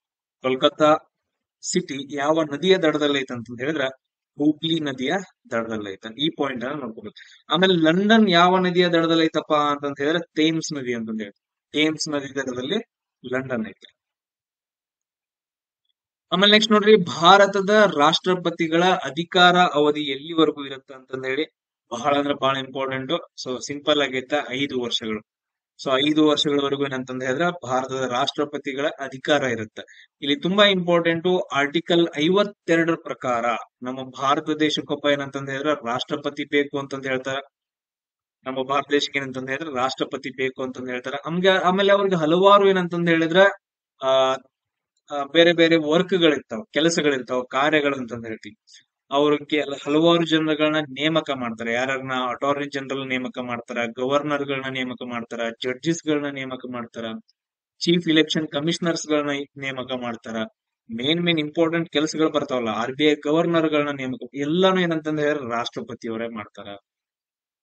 ಕೋಲ್ಕತ್ತಾ ಸಿಟಿ ಯಾವ ನದಿಯ ದಡದಲ್ಲಿ ಐತೆ ಅಂತಂದ್ ಹೇಳಿದ್ರೆ ಹೂಗ್ಲಿ ನದಿಯ ದಡದಲ್ಲಿ ಐತೆ. ಈ ಪಾಯಿಂಟ್ ಅನ್ನ ನೋಡ್ಕೋಬೇಕು. ಆಮೇಲೆ ಲಂಡನ್ ಯಾವ ನದಿಯ ದಡದಲ್ಲಿ ಐತಪ್ಪ ಅಂತಂತ ಹೇಳಿದ್ರೆ ಥೇಮ್ಸ್ ನದಿ ಅಂತಂದ್ ಹೇಳಿ. ಥೇಮ್ಸ್ ನದಿ ದಡದಲ್ಲಿ ಲಂಡನ್ ಐತೆ. ಆಮೇಲೆ ನೆಕ್ಸ್ಟ್ ನೋಡ್ರಿ ಭಾರತದ ರಾಷ್ಟ್ರಪತಿಗಳ ಅಧಿಕಾರ ಅವಧಿ ಎಲ್ಲಿವರೆಗೂ ಇರುತ್ತೆ ಅಂತಂದ್ ಹೇಳಿ. ಬಹಳ ಅಂದ್ರೆ ಬಹಳ ಇಂಪಾರ್ಟೆಂಟ್. ಸೊ ಸಿಂಪಲ್ ಆಗೈತೆ 5 ವರ್ಷಗಳು. ಸೊ 5 ವರ್ಷಗಳವರೆಗೂ ಏನಂತಂದ್ ಹೇಳಿದ್ರೆ ಭಾರತದ ರಾಷ್ಟ್ರಪತಿಗಳ ಅಧಿಕಾರ ಇರುತ್ತೆ. ಇಲ್ಲಿ ತುಂಬಾ ಇಂಪಾರ್ಟೆಂಟ್ ಆರ್ಟಿಕಲ್ 52 ಪ್ರಕಾರ ನಮ್ಮ ಭಾರತ ದೇಶಕ್ಕೊಬ್ಬ ಏನಂತಂದ್ ಹೇಳಿದ್ರೆ ರಾಷ್ಟ್ರಪತಿ ಬೇಕು ಅಂತಂದ್ ಹೇಳ್ತಾರ. ನಮ್ಮ ಭಾರತ ದೇಶಕ್ಕೆ ಏನಂತಂದ್ ಹೇಳಿದ್ರೆ ರಾಷ್ಟ್ರಪತಿ ಬೇಕು ಅಂತಂದ್ ಹೇಳ್ತಾರ. ಆಮೇಲೆ ಅವ್ರಿಗೆ ಹಲವಾರು ಏನಂತಂದ್ ಹೇಳಿದ್ರೆ ಆ ಬೇರೆ ಬೇರೆ ವರ್ಕ್ ಗಳಿರ್ತಾವ, ಕೆಲಸಗಳಿರ್ತಾವ, ಕಾರ್ಯಗಳು ಅಂತಂದ್ ಹೇಳ್ತೀವಿ. ಅವ್ರಿಗೆ ಹಲವಾರು ಜನಗಳನ್ನ ನೇಮಕ ಮಾಡ್ತಾರೆ. ಯಾರನ್ನ ಅಟಾರ್ನಿ ಜನರಲ್ ನೇಮಕ ಮಾಡ್ತಾರ, ಗವರ್ನರ್ ಗಳನ್ನ ನೇಮಕ ಮಾಡ್ತಾರ, ಜಡ್ಜಸ್ ಗಳನ್ನ ನೇಮಕ ಮಾಡ್ತಾರ, ಚೀಫ್ ಇಲೆಕ್ಷನ್ ಕಮಿಷನರ್ಸ್ ಗಳನ್ನ ನೇಮಕ ಮಾಡ್ತಾರ. ಮೇನ್ ಇಂಪಾರ್ಟೆಂಟ್ ಕೆಲಸಗಳು ಬರ್ತಾವಲ್ಲ, RBI ಗವರ್ನರ್ ಗಳನ್ನ ನೇಮಕ ಎಲ್ಲಾನು ಏನಂತಂದ್ ಹೇಳಿದ್ರೆ ರಾಷ್ಟ್ರಪತಿ ಅವರೇ ಮಾಡ್ತಾರ.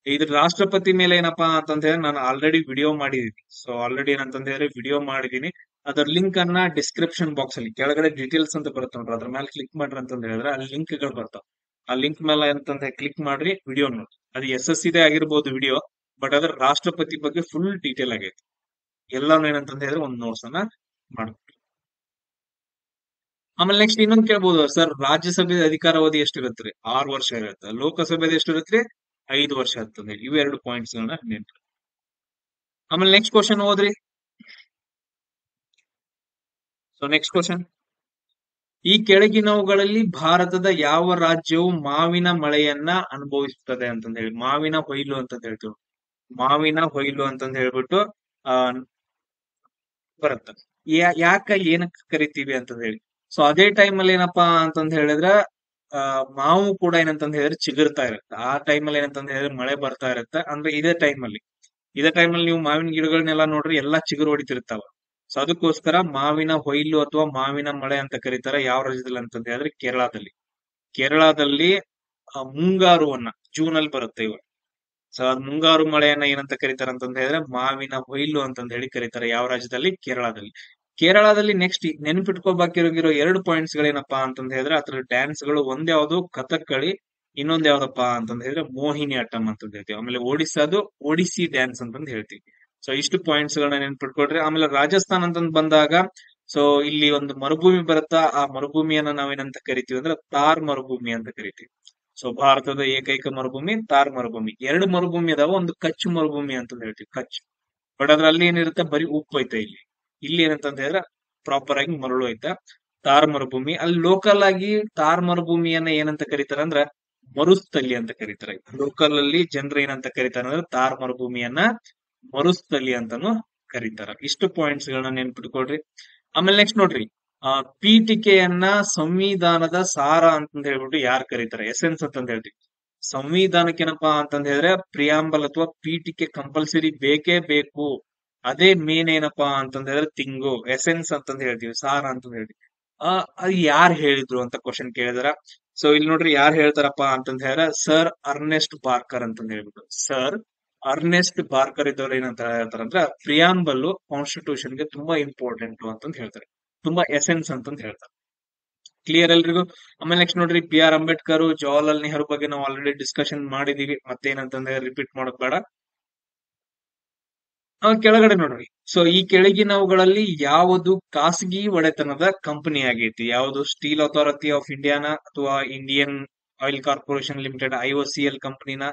ಇದ್ರ ರಾಷ್ಟ್ರಪತಿ ಮೇಲೆ ಏನಪ್ಪಾ ಅಂತಂದ್ ಹೇಳಿದ್ರೆ ನಾನು ಆಲ್ರೆಡಿ ವಿಡಿಯೋ ಮಾಡಿದೀನಿ. ಸೊ ಆಲ್ರೆಡಿ ಏನಂತಂದ್ ಹೇಳಿದ್ರೆ ವಿಡಿಯೋ ಮಾಡಿದೀನಿ. ಅದರ ಲಿಂಕ್ ಅನ್ನ ಡಿಸ್ಕ್ರಿಪ್ಷನ್ ಬಾಕ್ಸ್ ಅಲ್ಲಿ ಕೆಳಗಡೆ ಡೀಟೇಲ್ಸ್ ಅಂತ ಬರುತ್ತೆ ನೋಡ್ರಿ, ಅದ್ರ ಮೇಲೆ ಕ್ಲಿಕ್ ಮಾಡ್ರಿ ಅಂತಂದ್ ಹೇಳಿದ್ರೆ ಅಲ್ಲಿ ಲಿಂಕ್ ಗಳು ಬರ್ತಾವ. ಆ ಲಿಂಕ್ ಮೇಲೆ ಅಂತಂದ್ರೆ ಕ್ಲಿಕ್ ಮಾಡ್ರಿ, ವಿಡಿಯೋ ನೋಡಿ. ಅದು SSC ದೇ ಆಗಿರ್ಬೋದು ವಿಡಿಯೋ, ಬಟ್ ಅದ್ರ ರಾಷ್ಟ್ರಪತಿ ಬಗ್ಗೆ ಫುಲ್ ಡೀಟೇಲ್ ಆಗೈತಿ. ಎಲ್ಲಾನು ಏನಂತಂದ್ ಹೇಳಿದ್ರೆ ಒಂದ್ ನೋಟ್ಸ್ ಅನ್ನ ಮಾಡ್ಕೊಡ್ರಿ. ಆಮೇಲೆ ನೆಕ್ಸ್ಟ್ ಇನ್ನೊಂದ್ ಕೇಳ್ಬೋದು, ಸರ್ ರಾಜ್ಯಸಭೆ ಅಧಿಕಾರಾವಧಿ ಎಷ್ಟಿರುತ್ತೆ? 6 ವರ್ಷ ಇರುತ್ತೆ. ಲೋಕಸಭೆದ ಎಷ್ಟಿರುತ್ತೆ? 5 ವರ್ಷ ಇರ್ತದೆ. ಇವೆರಡು ಪಾಯಿಂಟ್ಸ್ ಗಳನ್ನ ನೆನ್ಪಿಡಿ. ಆಮೇಲೆ ನೆಕ್ಸ್ಟ್ ಕ್ವಶನ್ ಓದ್ರಿ. ಸೊ ನೆಕ್ಸ್ಟ್ ಕ್ವಶನ್, ಈ ಕೆಳಗಿನವುಗಳಲ್ಲಿ ಭಾರತದ ಯಾವ ರಾಜ್ಯವು ಮಾವಿನ ಮಳೆಯನ್ನ ಅನುಭವಿಸುತ್ತದೆ ಅಂತಂದ್ ಹೇಳಿ. ಮಾವಿನ ಹೊಯ್ಲು ಅಂತಂದ್ ಹೇಳ್ತೀವಿ. ಮಾವಿನ ಹೊಯ್ಲು ಅಂತಂದ್ ಹೇಳ್ಬಿಟ್ಟು ಆ ಬರುತ್ತೆ. ಯಾಕ ಏನಕ್ಕೆ ಕರಿತೀವಿ ಅಂತಂದ್ ಹೇಳಿ. ಸೊ ಅದೇ ಟೈಮ್ ಅಲ್ಲಿ ಏನಪ್ಪಾ ಅಂತಂದ್ ಹೇಳಿದ್ರೆ ಮಾವು ಕೂಡ ಏನಂತಂದ್ ಹೇಳಿದ್ರೆ ಚಿಗುರ್ತಾ ಇರುತ್ತೆ. ಆ ಟೈಮ್ ಅಲ್ಲಿ ಏನಂತಂದ್ ಹೇಳಿದ್ರೆ ಮಳೆ ಬರ್ತಾ ಇರುತ್ತೆ. ಅಂದ್ರೆ ಇದೇ ಟೈಮ್ ಅಲ್ಲಿ ನೀವು ಮಾವಿನ ಗಿಡಗಳನ್ನೆಲ್ಲ ನೋಡ್ರಿ, ಎಲ್ಲಾ ಚಿಗುರು ಹೊಡಿತಿರ್ತಾವ. ಸೊ ಅದಕ್ಕೋಸ್ಕರ ಮಾವಿನ ಹೊಯ್ಲು ಅಥವಾ ಮಾವಿನ ಮಳೆ ಅಂತ ಕರೀತಾರೆ. ಯಾವ ರಾಜ್ಯದಲ್ಲಿ ಅಂತಂದ್ ಹೇಳಿದ್ರೆ ಕೇರಳದಲ್ಲಿ. ಕೇರಳದಲ್ಲಿ ಮುಂಗಾರುವನ್ನ ಜೂನ್ ಅಲ್ಲಿ ಬರುತ್ತೆ ಇವಾಗ. ಸೊ ಅದ್ ಮುಂಗಾರು ಮಳೆಯನ್ನ ಏನಂತ ಕರೀತಾರೆ ಅಂತಂದ್ ಹೇಳಿದ್ರೆ ಮಾವಿನ ಹೊಯ್ಲು ಅಂತಂದ್ ಹೇಳಿ ಕರೀತಾರೆ. ಯಾವ ರಾಜ್ಯದಲ್ಲಿ? ಕೇರಳದಲ್ಲಿ. ಕೇರಳದಲ್ಲಿ ನೆಕ್ಸ್ಟ್ ನೆನ್ಪಿಟ್ಕೋಬೇಕಿರೋ 2 ಪಾಯಿಂಟ್ಸ್ ಗಳೇನಪ್ಪಾ ಅಂತಂದ್ ಹೇಳಿದ್ರೆ ಅದ್ರ ಡ್ಯಾನ್ಸ್ ಗಳು. ಒಂದ್ ಯಾವ್ದು ಕಥಕ್ಕಳಿ, ಇನ್ನೊಂದ್ ಯಾವ್ದಪ್ಪ ಅಂತಂದ್ ಹೇಳಿದ್ರೆ ಮೋಹಿನಿ ಅಟ್ಟಂ ಅಂತಂದ್ ಹೇಳ್ತೀವಿ. ಆಮೇಲೆ ಒಡಿಸ್ಸಾದು ಒಡಿಸ್ಸಿ ಡ್ಯಾನ್ಸ್ ಅಂತಂದ್ ಹೇಳ್ತೀವಿ. ಸೊ ಇಷ್ಟು ಪಾಯಿಂಟ್ಸ್ ಗಳನ್ನ ನೆನ್ಪಿಟ್ಕೊಡ್ರಿ. ಆಮೇಲೆ ರಾಜಸ್ಥಾನ್ ಅಂತಂದ್ ಬಂದಾಗ ಸೊ ಇಲ್ಲಿ ಒಂದು ಮರುಭೂಮಿ ಬರುತ್ತಾ, ಆ ಮರುಭೂಮಿಯನ್ನ ನಾವೇನಂತ ಕರಿತೀವಿ ಅಂದ್ರೆ ಥಾರ್ ಮರುಭೂಮಿ ಅಂತ ಕರಿತೀವಿ. ಸೊ ಭಾರತದ ಏಕೈಕ ಮರುಭೂಮಿ ಥಾರ್ ಮರುಭೂಮಿ. 2 ಮರುಭೂಮಿ ಅದಾವ, ಒಂದು ಕಚ್ ಮರುಭೂಮಿ ಅಂತ ಹೇಳ್ತೀವಿ, ಕಚ್. ಬಟ್ ಅದ್ರಲ್ಲಿ ಏನಿರುತ್ತೆ, ಬರೀ ಉಪ್ಪು ಐತೆ. ಇಲ್ಲಿ ಏನಂತಂತ ಹೇಳಿದ್ರೆ ಪ್ರಾಪರ್ ಆಗಿ ಮರಳು ಐತೆ. ಥಾರ್ ಮರುಭೂಮಿ ಅಲ್ಲಿ ಲೋಕಲ್ ಆಗಿ ಥಾರ್ ಮರುಭೂಮಿಯನ್ನ ಏನಂತ ಕರೀತಾರೆ ಅಂದ್ರೆ ಮರುಸ್ಥಲಿ ಅಂತ ಕರೀತಾರೆ. ಲೋಕಲ್ ಅಲ್ಲಿ ಜನರು ಏನಂತ ಕರೀತಾರೆ ಅಂದ್ರೆ ಥಾರ್ ಮರುಭೂಮಿಯನ್ನ ಮರುಸ್ಥಲಿ ಅಂತಾನು ಕರೀತಾರ. ಇಷ್ಟು ಪಾಯಿಂಟ್ಸ್ ಗಳನ್ನ ನೆನ್ಪಿಟ್ಕೊಳ್ರಿ. ಆಮೇಲೆ ನೆಕ್ಸ್ಟ್ ನೋಡ್ರಿ, ಪೀಠಿಕೆಯನ್ನ ಸಂವಿಧಾನದ ಸಾರ ಅಂತಂದ ಹೇಳ್ಬಿಟ್ಟು ಯಾರು ಕರೀತಾರೆ? ಎಸೆನ್ಸ್ ಅಂತಂದ ಹೇಳ್ತೀವಿ. ಸಂವಿಧಾನಕ್ಕೇನಪ್ಪಾ ಅಂತಂದ ಹೇಳಿದ್ರೆ ಪ್ರಿಯಾಂಬಲ್ ಅಥವಾ ಪೀಠಿಕೆ ಕಂಪಲ್ಸರಿ ಬೇಕೇ ಬೇಕು. ಅದೇ ಮೇನ್ ಏನಪ್ಪಾ ಅಂತಂದ ಹೇಳಿದ್ರೆ ತಿಂಗು ಎಸೆನ್ಸ್ ಅಂತಂದ ಹೇಳ್ತೀವಿ, ಸಾರ ಅಂತಂದ ಹೇಳ್ತೀವಿ. ಅದು ಯಾರು ಹೇಳಿದ್ರು ಅಂತ ಕ್ವಶನ್ ಕೇಳಿದಾರ. ಸೊ ಇಲ್ಲಿ ನೋಡ್ರಿ ಯಾರು ಹೇಳ್ತಾರಪ್ಪ ಅಂತಂದ ಹೇಳಿದ್ರೆ ಸರ್ ಅರ್ನೆಸ್ಟ್ ಬಾರ್ಕರ್ ಅಂತಂದ ಹೇಳ್ಬಿಟ್ಟು. ಸರ್ ಅರ್ನೆಸ್ಟ್ ಬಾರ್ಕರ್ ಇದ್ದವ್ರು ಏನಂತ ಹೇಳ್ತಾರಂದ್ರೆ ಪ್ರಿಯಾಂಬಲ್ ಕಾನ್ಸ್ಟಿಟ್ಯೂಷನ್ ಗೆ ತುಂಬಾ ಇಂಪಾರ್ಟೆಂಟ್ ಅಂತಂದ ಹೇಳ್ತಾರೆ, ತುಂಬಾ ಎಸೆನ್ಸ್ ಅಂತಂದ ಹೇಳ್ತಾರೆ. ಕ್ಲಿಯರ್ ಎಲ್ರಿಗೂ? ಆಮೇಲೆ ನೆಕ್ಸ್ಟ್ ನೋಡ್ರಿ, BR ಅಂಬೇಡ್ಕರ್, ಜವಾಹರ್ಲಾಲ್ ನೆಹರು ಬಗ್ಗೆ ನಾವು ಆಲ್ರೆಡಿ ಡಿಸ್ಕಷನ್ ಮಾಡಿದೀವಿ. ಮತ್ತೇನಂತಂದ್ರೆ ರಿಪೀಟ್ ಮಾಡೋದ್ ಬೇಡ. ಕೆಳಗಡೆ ನೋಡ್ರಿ, ಸೊ ಈ ಕೆಳಗಿನವುಗಳಲ್ಲಿ ಯಾವುದು ಖಾಸಗಿ ಒಡೆತನದ ಕಂಪನಿ ಆಗೈತಿ? ಯಾವುದು? ಸ್ಟೀಲ್ ಅಥಾರಿಟಿ ಆಫ್ ಇಂಡಿಯಾನ ಅಥವಾ Indian oil corporation limited IOCL ಕಂಪನಿನ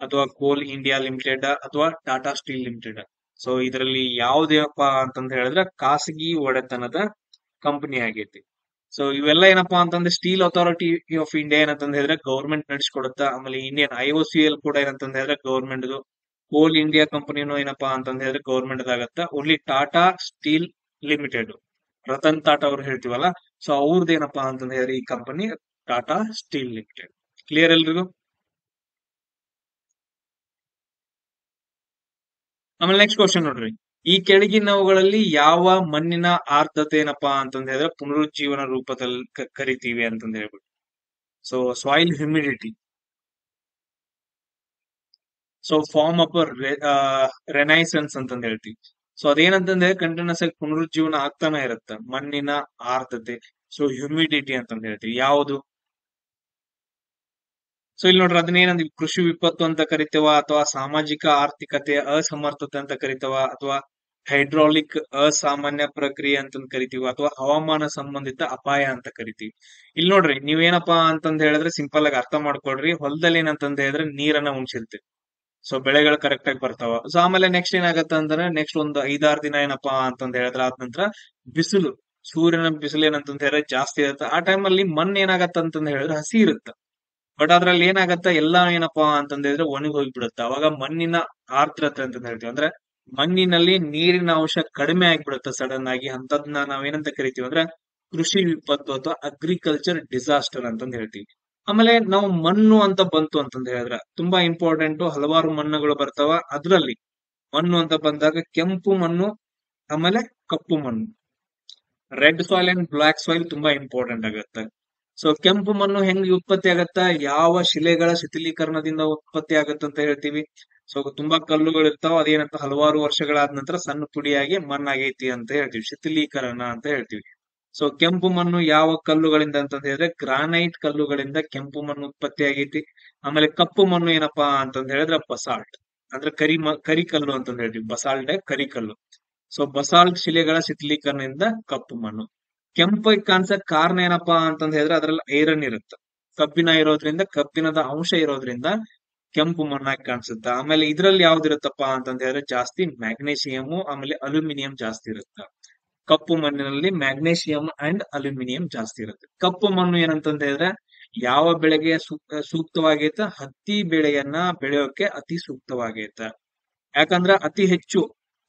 ಅಥವಾ ಕೋಲ್ ಇಂಡಿಯಾ ಲಿಮಿಟೆಡ್ ಅಥವಾ ಟಾಟಾ ಸ್ಟೀಲ್ ಲಿಮಿಟೆಡ್. ಸೊ ಇದರಲ್ಲಿ ಯಾವ್ದೇನಪ್ಪ ಅಂತಂದ ಹೇಳಿದ್ರೆ ಖಾಸಗಿ ಒಡೆತನದ ಕಂಪನಿ ಆಗೈತಿ. ಸೊ ಇವೆಲ್ಲ ಏನಪ್ಪಾ ಅಂತಂದ್ರೆ ಸ್ಟೀಲ್ ಅಥಾರಿಟಿ ಆಫ್ ಇಂಡಿಯಾ ಏನಂತಂದ ಹೇಳಿದ್ರೆ ಗೌರ್ಮೆಂಟ್ ನಡೆಸ್ಕೊಡುತ್ತಾ. ಆಮೇಲೆ ಇಂಡಿಯನ್ IOCL ಕೂಡ ಏನಂತಂದ ಹೇಳಿದ್ರೆ ಗೌರ್ಮೆಂಟ್. ಕೋಲ್ ಇಂಡಿಯಾ ಕಂಪನಿನೂ ಏನಪ್ಪಾ ಅಂತಂದ ಹೇಳಿದ್ರೆ ಗೌರ್ಮೆಂಟ್ ಆಗತ್ತ. Only Tata steel limited, Ratan Tata ಅವ್ರು ಹೇಳ್ತೀವಲ್ಲ, ಸೊ ಅವ್ರದ್ದು ಏನಪ್ಪಾ ಅಂತಂದ ಹೇಳಿದ್ರೆ ಈ company Tata steel limited. Clear ಎಲ್ರಿಗೂ? ಆಮೇಲೆ ನೆಕ್ಸ್ಟ್ ಕ್ವಶನ್ ನೋಡ್ರಿ, ಈ ಕೆಳಗಿನವುಗಳಲ್ಲಿ ಯಾವ ಮಣ್ಣಿನ ಆರ್ದ್ರತೆ ಏನಪ್ಪಾ ಅಂತಂದ ಹೇಳಿದ್ರೆ ಪುನರುಜ್ಜೀವನ ರೂಪದಲ್ಲಿ ಕರಿತೀವಿ ಅಂತಂದ ಹೇಳ್ಬಿಟ್ಟು. So soil humidity. So form of renaissance ಅಂತಂದ ಹೇಳ್ತೀವಿ. ಸೊ ಅದೇನಂತಂದ್ರೆ ಕಂಟಿನ್ಯೂಸ್ ಆಗಿ ಪುನರುಜ್ಜೀವನ ಆಗ್ತಾನೆ ಇರುತ್ತೆ ಮಣ್ಣಿನ ಆರ್ದ್ರತೆ. ಸೊ ಹ್ಯೂಮಿಡಿಟಿ ಅಂತಂದ ಹೇಳ್ತೀವಿ. ಯಾವುದು? ಸೊ ಇಲ್ಲಿ ನೋಡ್ರಿ, ಅದನ್ನೇನಂದ್ವಿ, ಕೃಷಿ ವಿಪತ್ತು ಅಂತ ಕರಿತೇವ, ಅಥವಾ ಸಾಮಾಜಿಕ ಆರ್ಥಿಕತೆ ಅಸಮರ್ಥತೆ ಅಂತ ಕರಿತೇವ, ಅಥವಾ ಹೈಡ್ರಾಲಿಕ್ ಅಸಾಮಾನ್ಯ ಪ್ರಕ್ರಿಯೆ ಅಂತ ಕರಿತೀವಿ, ಅಥವಾ ಹವಾಮಾನ ಸಂಬಂಧಿತ ಅಪಾಯ ಅಂತ ಕರಿತೀವಿ. ಇಲ್ಲಿ ನೋಡ್ರಿ, ನೀವೇನಪ್ಪಾ ಅಂತಂದ್ ಹೇಳಿದ್ರೆ ಸಿಂಪಲ್ ಆಗಿ ಅರ್ಥ ಮಾಡ್ಕೊಳ್ರಿ. ಹೊಲದಲ್ಲಿ ಏನಂತಂದ್ ಹೇಳಿದ್ರೆ ನೀರನ್ನ ಉಣ್ಸಿರ್ತೀವಿ. ಸೊ ಬೆಳೆಗಳು ಕರೆಕ್ಟ್ ಆಗಿ ಬರ್ತಾವ. ಸೊ ಆಮೇಲೆ ನೆಕ್ಸ್ಟ್ ಏನಾಗತ್ತ ಅಂದ್ರೆ ನೆಕ್ಸ್ಟ್ ಒಂದು 5-6 ದಿನ ಏನಪ್ಪಾ ಅಂತಂದ್ ಹೇಳಿದ್ರೆ ಆದ ನಂತರ ಬಿಸಿಲು, ಸೂರ್ಯನ ಬಿಸಿಲು ಏನಂತಂದ್ ಹೇಳಿದ್ರೆ ಜಾಸ್ತಿ ಇರುತ್ತೆ. ಆ ಟೈಮಲ್ಲಿ ಮಣ್ಣು ಏನಾಗತ್ತ ಅಂತಂದ್ ಹೇಳಿದ್ರೆ ಹಸಿ ಇರುತ್ತೆ. ಬಟ್ ಅದ್ರಲ್ಲಿ ಏನಾಗತ್ತ, ಎಲ್ಲಾ ಏನಪ್ಪಾ ಅಂತಂದ್ ಹೇಳಿದ್ರೆ ಒಣಗಿ ಹೋಗ್ಬಿಡುತ್ತೆ. ಅವಾಗ ಮಣ್ಣಿನ ಆರ್ದ್ರತೆ ಅಂತ ಹೇಳ್ತೀವಿ. ಅಂದ್ರೆ ಮಣ್ಣಿನಲ್ಲಿ ನೀರಿನ ಅಂಶ ಕಡಿಮೆ ಆಗ್ಬಿಡುತ್ತೆ ಸಡನ್ ಆಗಿ. ಅಂತದ್ನ ನಾವೇನಂತ ಕರಿತೀವಿ ಅಂದ್ರೆ ಕೃಷಿ ವಿಪತ್ತು ಅಥವಾ ಅಗ್ರಿಕಲ್ಚರ್ ಡಿಸಾಸ್ಟರ್ ಅಂತಂದ್ ಹೇಳ್ತೀವಿ. ಆಮೇಲೆ ನಾವು ಮಣ್ಣು ಅಂತ ಬಂತು ಅಂತಂದ್ ಹೇಳಿದ್ರೆ ತುಂಬಾ ಇಂಪಾರ್ಟೆಂಟ್. ಹಲವಾರು ಮಣ್ಣುಗಳು ಬರ್ತಾವ. ಅದ್ರಲ್ಲಿ ಮಣ್ಣು ಅಂತ ಬಂದಾಗ ಕೆಂಪು ಮಣ್ಣು, ಆಮೇಲೆ ಕಪ್ಪು ಮಣ್ಣು, red soil and black soil ತುಂಬಾ ಇಂಪಾರ್ಟೆಂಟ್ ಆಗುತ್ತೆ. ಸೊ ಕೆಂಪು ಮಣ್ಣು ಹೆಂಗ್ ಉತ್ಪತ್ತಿ ಆಗತ್ತ, ಯಾವ ಶಿಲೆಗಳ ಶಿಥಿಲೀಕರಣದಿಂದ ಉತ್ಪತ್ತಿ ಆಗತ್ತ ಅಂತ ಹೇಳ್ತೀವಿ. ಸೊ ತುಂಬಾ ಕಲ್ಲುಗಳು ಇರ್ತಾವ, ಅದೇನಂತ ಹಲವಾರು ವರ್ಷಗಳಾದ ನಂತರ ಸಣ್ಣ ಪುಡಿಯಾಗಿ ಮಣ್ಣಾಗೈತಿ ಅಂತ ಹೇಳ್ತೀವಿ, ಶಿಥಿಲೀಕರಣ ಅಂತ ಹೇಳ್ತೀವಿ. ಸೊ ಕೆಂಪು ಮಣ್ಣು ಯಾವ ಕಲ್ಲುಗಳಿಂದ ಅಂತಂದ ಹೇಳಿದ್ರೆ ಗ್ರಾನೈಟ್ ಕಲ್ಲುಗಳಿಂದ ಕೆಂಪು ಮಣ್ಣು ಉತ್ಪತ್ತಿ ಆಗೈತಿ. ಆಮೇಲೆ ಕಪ್ಪು ಮಣ್ಣು ಏನಪ್ಪಾ ಅಂತಂದ ಹೇಳಿದ್ರೆ ಬಸಾಲ್ಟ್, ಅಂದ್ರೆ ಕರಿಕಲ್ಲು ಅಂತಂದ ಹೇಳ್ತೀವಿ. ಬಸಾಲ್ಟ್ ಕರಿಕಲ್ಲು. ಸೊ ಬಸಾಲ್ಟ್ ಶಿಲೆಗಳ ಶಿಥಿಲೀಕರಣದಿಂದ ಕಪ್ಪು ಮಣ್ಣು. ಕೆಂಪಾಗಿ ಕಾಣಿಸಕ್ ಕಾರಣ ಏನಪ್ಪಾ ಅಂತಂದ ಹೇಳಿದ್ರೆ ಅದ್ರಲ್ಲಿ ಐರನ್ ಇರುತ್ತೆ. ಕಬ್ಬಿಣ ಇರೋದ್ರಿಂದ, ಕಬ್ಬಿಣದ ಅಂಶ ಇರೋದ್ರಿಂದ ಕೆಂಪು ಮಣ್ಣಾಗಿ ಕಾಣಿಸುತ್ತೆ. ಆಮೇಲೆ ಇದ್ರಲ್ಲಿ ಯಾವ್ದಿರುತ್ತಪ್ಪ ಅಂತಂದ ಹೇಳಿದ್ರೆ ಜಾಸ್ತಿ ಮ್ಯಾಗ್ನೇಸಿಯಮ್, ಆಮೇಲೆ ಅಲ್ಯೂಮಿನಿಯಂ ಜಾಸ್ತಿ ಇರುತ್ತೆ. ಕಪ್ಪು ಮಣ್ಣಿನಲ್ಲಿ ಮ್ಯಾಗ್ನೇಸಿಯಂ ಅಂಡ್ ಅಲ್ಯೂಮಿನಿಯಂ ಜಾಸ್ತಿ ಇರುತ್ತೆ. ಕಪ್ಪು ಮಣ್ಣು ಏನಂತಂದ ಹೇಳಿದ್ರೆ ಯಾವ ಬೆಳೆಗೆ ಸೂಕ್ತವಾಗೈತೆ, ಹತ್ತಿ ಬೆಳೆಯನ್ನ ಬೆಳೆಯೋಕೆ ಅತಿ ಸೂಕ್ತವಾಗೈತೆ. ಯಾಕಂದ್ರ ಅತಿ ಹೆಚ್ಚು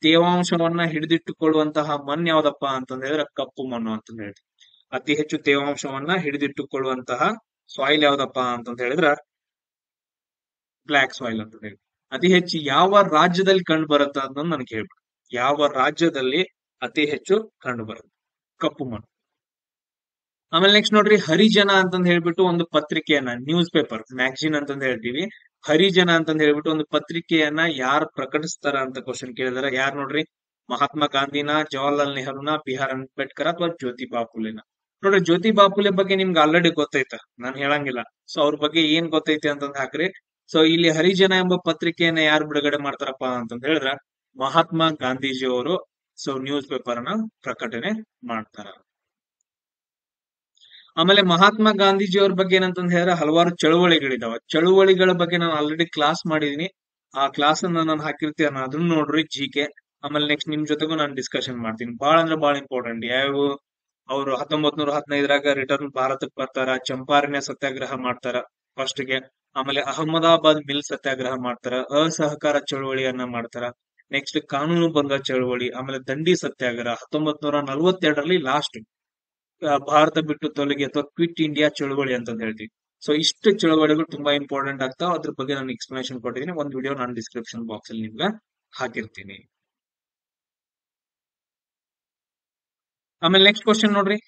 ತೇವಾಂಶವನ್ನ ಹಿಡಿದಿಟ್ಟುಕೊಳ್ಳುವಂತಹ ಮಣ್ಣು ಯಾವ್ದಪ್ಪ ಅಂತಂದ ಹೇಳಿದ್ರೆ ಕಪ್ಪು ಮಣ್ಣು ಅಂತಂದ ಹೇಳ್ತೀವಿ. ಅತಿ ಹೆಚ್ಚು ತೇವಾಂಶವನ್ನ ಹಿಡಿದಿಟ್ಟುಕೊಳ್ಳುವಂತಹ ಸಾಯಿಲ್ ಯಾವ್ದಪ್ಪ ಅಂತಂದ ಹೇಳಿದ್ರ ಬ್ಲಾಕ್ ಸಾಯಿಲ್ ಅಂತ ಹೇಳಿ. ಅತಿ ಹೆಚ್ಚು ಯಾವ ರಾಜ್ಯದಲ್ಲಿ ಕಂಡು ಬರುತ್ತೆ ಅನ್ನೋದು ನನಗೆ ಹೇಳ್ಬಿಟ್ಟು. ಯಾವ ರಾಜ್ಯದಲ್ಲಿ ಅತಿ ಹೆಚ್ಚು ಕಂಡು ಬರುತ್ತೆ ಕಪ್ಪು ಮಣ್ಣು. ಆಮೇಲೆ ನೆಕ್ಸ್ಟ್ ನೋಡ್ರಿ, ಹರಿಜನ ಅಂತಂದ್ ಹೇಳ್ಬಿಟ್ಟು ಒಂದು ಪತ್ರಿಕೆಯನ್ನ, ನ್ಯೂಸ್ ಪೇಪರ್, ಮ್ಯಾಗಝಿನ್ ಅಂತಂದ್ ಹೇಳ್ತೀವಿ. ಹರಿಜನ ಅಂತಂದ್ ಹೇಳ್ಬಿಟ್ಟು ಒಂದು ಪತ್ರಿಕೆಯನ್ನ ಯಾರು ಪ್ರಕಟಿಸ್ತಾರ ಅಂತ ಕ್ವಶನ್ ಕೇಳಿದಾರೆ. ಯಾರು ನೋಡ್ರಿ? ಮಹಾತ್ಮ ಗಾಂಧಿನ, ಜವಾಹರ್ಲಾಲ್ ನೆಹರುನ, ಬಿ.ಆರ್. ಅಂಬೇಡ್ಕರ್ ಅಥವಾ ಜ್ಯೋತಿಬಾ ಫುಲೆನ. ನೋಡ್ರಿ, ಜ್ಯೋತಿಬಾ ಫುಲೆ ಬಗ್ಗೆ ನಿಮ್ಗೆ ಆಲ್ರೆಡಿ ಗೊತ್ತೈತ, ನಾನ್ ಹೇಳಂಗಿಲ್ಲ. ಸೊ ಅವ್ರ ಬಗ್ಗೆ ಏನ್ ಗೊತ್ತೈತಿ ಅಂತಂದ್ ಹಾಕ್ರಿ. ಸೊ ಇಲ್ಲಿ ಹರಿಜನ ಎಂಬ ಪತ್ರಿಕೆಯನ್ನ ಯಾರು ಬಿಡುಗಡೆ ಮಾಡ್ತಾರಪ್ಪ ಅಂತಂದ್ ಹೇಳಿದ್ರ ಮಹಾತ್ಮ ಗಾಂಧೀಜಿ ಅವರು ಸೊ ನ್ಯೂಸ್ ಪೇಪರ್ ಅನ್ನ ಪ್ರಕಟಣೆ ಮಾಡ್ತಾರ. ಆಮೇಲೆ ಮಹಾತ್ಮ ಗಾಂಧೀಜಿ ಅವ್ರ ಬಗ್ಗೆ ಏನಂತಂದ್ ಹೇಳಿದ್ರೆ ಹಲವಾರು ಚಳುವಳಿಗಳಿದಾವ. ಚಳುವಳಿಗಳ ಬಗ್ಗೆ ನಾನು ಆಲ್ರೆಡಿ ಕ್ಲಾಸ್ ಮಾಡಿದೀನಿ. ಆ ಕ್ಲಾಸ್ ಅನ್ನ ನಾನು ಹಾಕಿರ್ತೀನಿ, ಅದನ್ನ ನೋಡ್ರಿ GK. ಆಮೇಲೆ ನೆಕ್ಸ್ಟ್ ನಿಮ್ ಜೊತೆಗೂ ನಾನು ಡಿಸ್ಕಷನ್ ಮಾಡ್ತೀನಿ. ಬಹಳ ಅಂದ್ರೆ ಬಹಳ ಇಂಪಾರ್ಟೆಂಟ್. ಯಾವ ಅವರು 1915ರಾಗ ರಿಟರ್ನ್ ಭಾರತಕ್ಕೆ ಬರ್ತಾರ. ಚಂಪಾರಣ್ಯ ಸತ್ಯಾಗ್ರಹ ಮಾಡ್ತಾರ ಫಸ್ಟ್ ಗೆ. ಆಮೇಲೆ ಅಹಮದಾಬಾದ್ ಮಿಲ್ ಸತ್ಯಾಗ್ರಹ ಮಾಡ್ತಾರ. ಅಸಹಕಾರ ಚಳುವಳಿಯನ್ನ ಮಾಡ್ತಾರ. ನೆಕ್ಸ್ಟ್ ಕಾನೂನು ಭಂಗ ಚಳುವಳಿ, ಆಮೇಲೆ ದಂಡಿ ಸತ್ಯಾಗ್ರಹ 1942ರಲ್ಲಿ ಲಾಸ್ಟ್ ಭಾರತ ಬಿಟ್ಟು ತೊಲಗಿ ಅಥವಾ ಕ್ವಿಟ್ ಇಂಡಿಯಾ ಚಳುವಳಿ ಅಂತ ಹೇಳ್ತೀವಿ. ಸೊ ಇಷ್ಟು ಚಳುವಳಿಗಳು ತುಂಬಾ ಇಂಪಾರ್ಟೆಂಟ್ ಆಗ್ತಾವ. ಅದ್ರ ಬಗ್ಗೆ ನಾನು ಎಕ್ಸ್ಪ್ಲನೇಷನ್ ಕೊಟ್ಟಿದ್ದೀನಿ. ಒಂದು ವಿಡಿಯೋ ನಾನು ಡಿಸ್ಕ್ರಿಪ್ಷನ್ ಬಾಕ್ಸ್ ಅಲ್ಲಿ ನಿಮ್ಗೆ ಹಾಕಿರ್ತೀನಿ. ಆಮೇಲೆ ನೆಕ್ಸ್ಟ್ ಕ್ವಶನ್ ನೋಡ್ರಿ.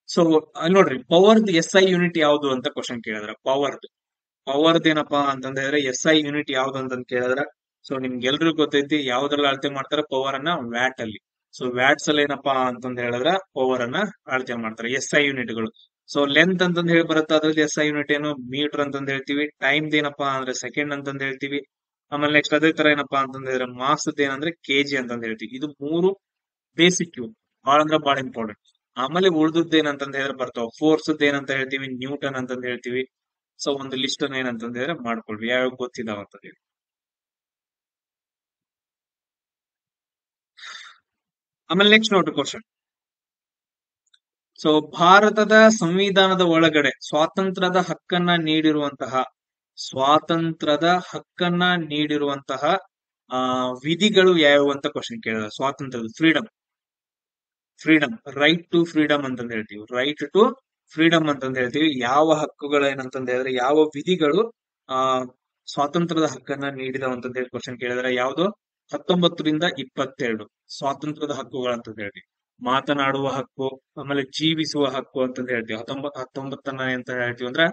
ಸೊ ಅಲ್ಲಿ ನೋಡ್ರಿ, ಪವರ್ದ್ SI ಯೂನಿಟ್ ಯಾವುದು ಅಂತ ಕ್ವಶನ್ ಕೇಳಿದ್ರ. ಪವರ್ದ್ ಏನಪ್ಪಾ ಅಂತಂದ ಹೇಳಿದ್ರೆ SI ಯೂನಿಟ್ ಯಾವ್ದು ಅಂತಂದ್ ಕೇಳಿದ್ರ, ಸೊ ನಿಮ್ಗೆಲ್ರಿಗೂ ಗೊತ್ತೈತಿ ಯಾವ್ದ್ರಲ್ಲಿ ಅಳತೆ ಮಾಡ್ತಾರೆ ಪವರ್ ಅನ್ನ, ವ್ಯಾಟ್ ಅಲ್ಲಿ. ಸೊ ವ್ಯಾಟ್ಸ್ ಅಲ್ಲಿ ಏನಪ್ಪಾ ಅಂತಂದ್ ಹೇಳಿದ್ರೆ ಪವರ್ ಅನ್ನ ಅಳತೆ ಮಾಡ್ತಾರೆ. SI ಯೂನಿಟ್ಗಳು. ಸೊ ಲೆಂತ್ ಅಂತಂದ್ ಹೇಳಿ ಬರುತ್ತೆ, ಅದ್ರಲ್ಲಿ SI ಯೂನಿಟ್ ಏನು ಮೀಟರ್ ಅಂತಂದ್ ಹೇಳ್ತೀವಿ. ಟೈಮ್ ಏನಪ್ಪಾ ಅಂದ್ರೆ ಸೆಕೆಂಡ್ ಅಂತಂದ್ ಹೇಳ್ತೀವಿ. ಆಮೇಲೆ ನೆಕ್ಸ್ಟ್ ಅದೇ ತರ ಏನಪ್ಪಾ ಅಂತಂದ್ ಹೇಳಿದ್ರೆ ಮಾಸ್ ಏನಂದ್ರೆ KG ಅಂತಂದ್ ಹೇಳ್ತೀವಿ. ಇದು 3 ಬೇಸಿಕ್ ಇವು, ಬಹಳ ಅಂದ್ರೆ ಬಹಳ ಇಂಪಾರ್ಟೆಂಟ್. ಆಮೇಲೆ ಉಳ್ದದ್ದು ಏನಂತಂದ್ ಹೇಳಿದ್ರೆ ಬರ್ತಾವ. ಫೋರ್ಸ್ ಏನಂತ ಹೇಳ್ತೀವಿ, ನ್ಯೂಟನ್ ಅಂತಂದ್ ಹೇಳ್ತೀವಿ. ಸೊ ಒಂದು ಲಿಸ್ಟ್ ಅನ್ನ ಏನಂತಂದ್ರೆ ಮಾಡ್ಕೊಳ್ರಿ ಯಾವ್ಯಾವ ಗೊತ್ತಿದಾವ ಅಂತ ಹೇಳಿ. ಆಮೇಲೆ ನೆಕ್ಸ್ಟ್ ನೋಡ್ರಿ ಕ್ವಶನ್. ಸೊ ಭಾರತದ ಸಂವಿಧಾನದ ಒಳಗಡೆ ಸ್ವಾತಂತ್ರ್ಯದ ಹಕ್ಕನ್ನ ನೀಡಿರುವಂತಹ ವಿಧಿಗಳು ಯಾವ್ಯಾವ ಅಂತ ಕ್ವಶನ್ ಕೇಳಿದ. ಸ್ವಾತಂತ್ರ್ಯದ ಫ್ರೀಡಮ್ ರೈಟ್ ಟು ಫ್ರೀಡಮ್ ಅಂತಂದ್ ಹೇಳ್ತೀವಿ. ರೈಟ್ ಟು ಫ್ರೀಡಮ್ ಅಂತಂದ್ ಹೇಳ್ತೀವಿ. ಯಾವ ಹಕ್ಕುಗಳು ಏನಂತಂದ್ ಹೇಳಿದ್ರೆ ಯಾವ ವಿಧಿಗಳು ಆ ಸ್ವಾತಂತ್ರ್ಯದ ಹಕ್ಕನ್ನ ನೀಡಿದವ ಅಂತಂದ್ ಹೇಳಿ ಕ್ವಶನ್ ಕೇಳಿದ್ರೆ ಯಾವ್ದು 19ರಿಂದ 22 ಸ್ವಾತಂತ್ರ್ಯದ ಹಕ್ಕುಗಳು ಅಂತಂದ್ ಹೇಳ್ತೀವಿ. ಮಾತನಾಡುವ ಹಕ್ಕು, ಆಮೇಲೆ ಜೀವಿಸುವ ಹಕ್ಕು ಅಂತಂದ್ ಹೇಳ್ತೀವಿ. 19ನೇ ಅಂತ ಹೇಳ್ತೀವಿ ಅಂದ್ರೆ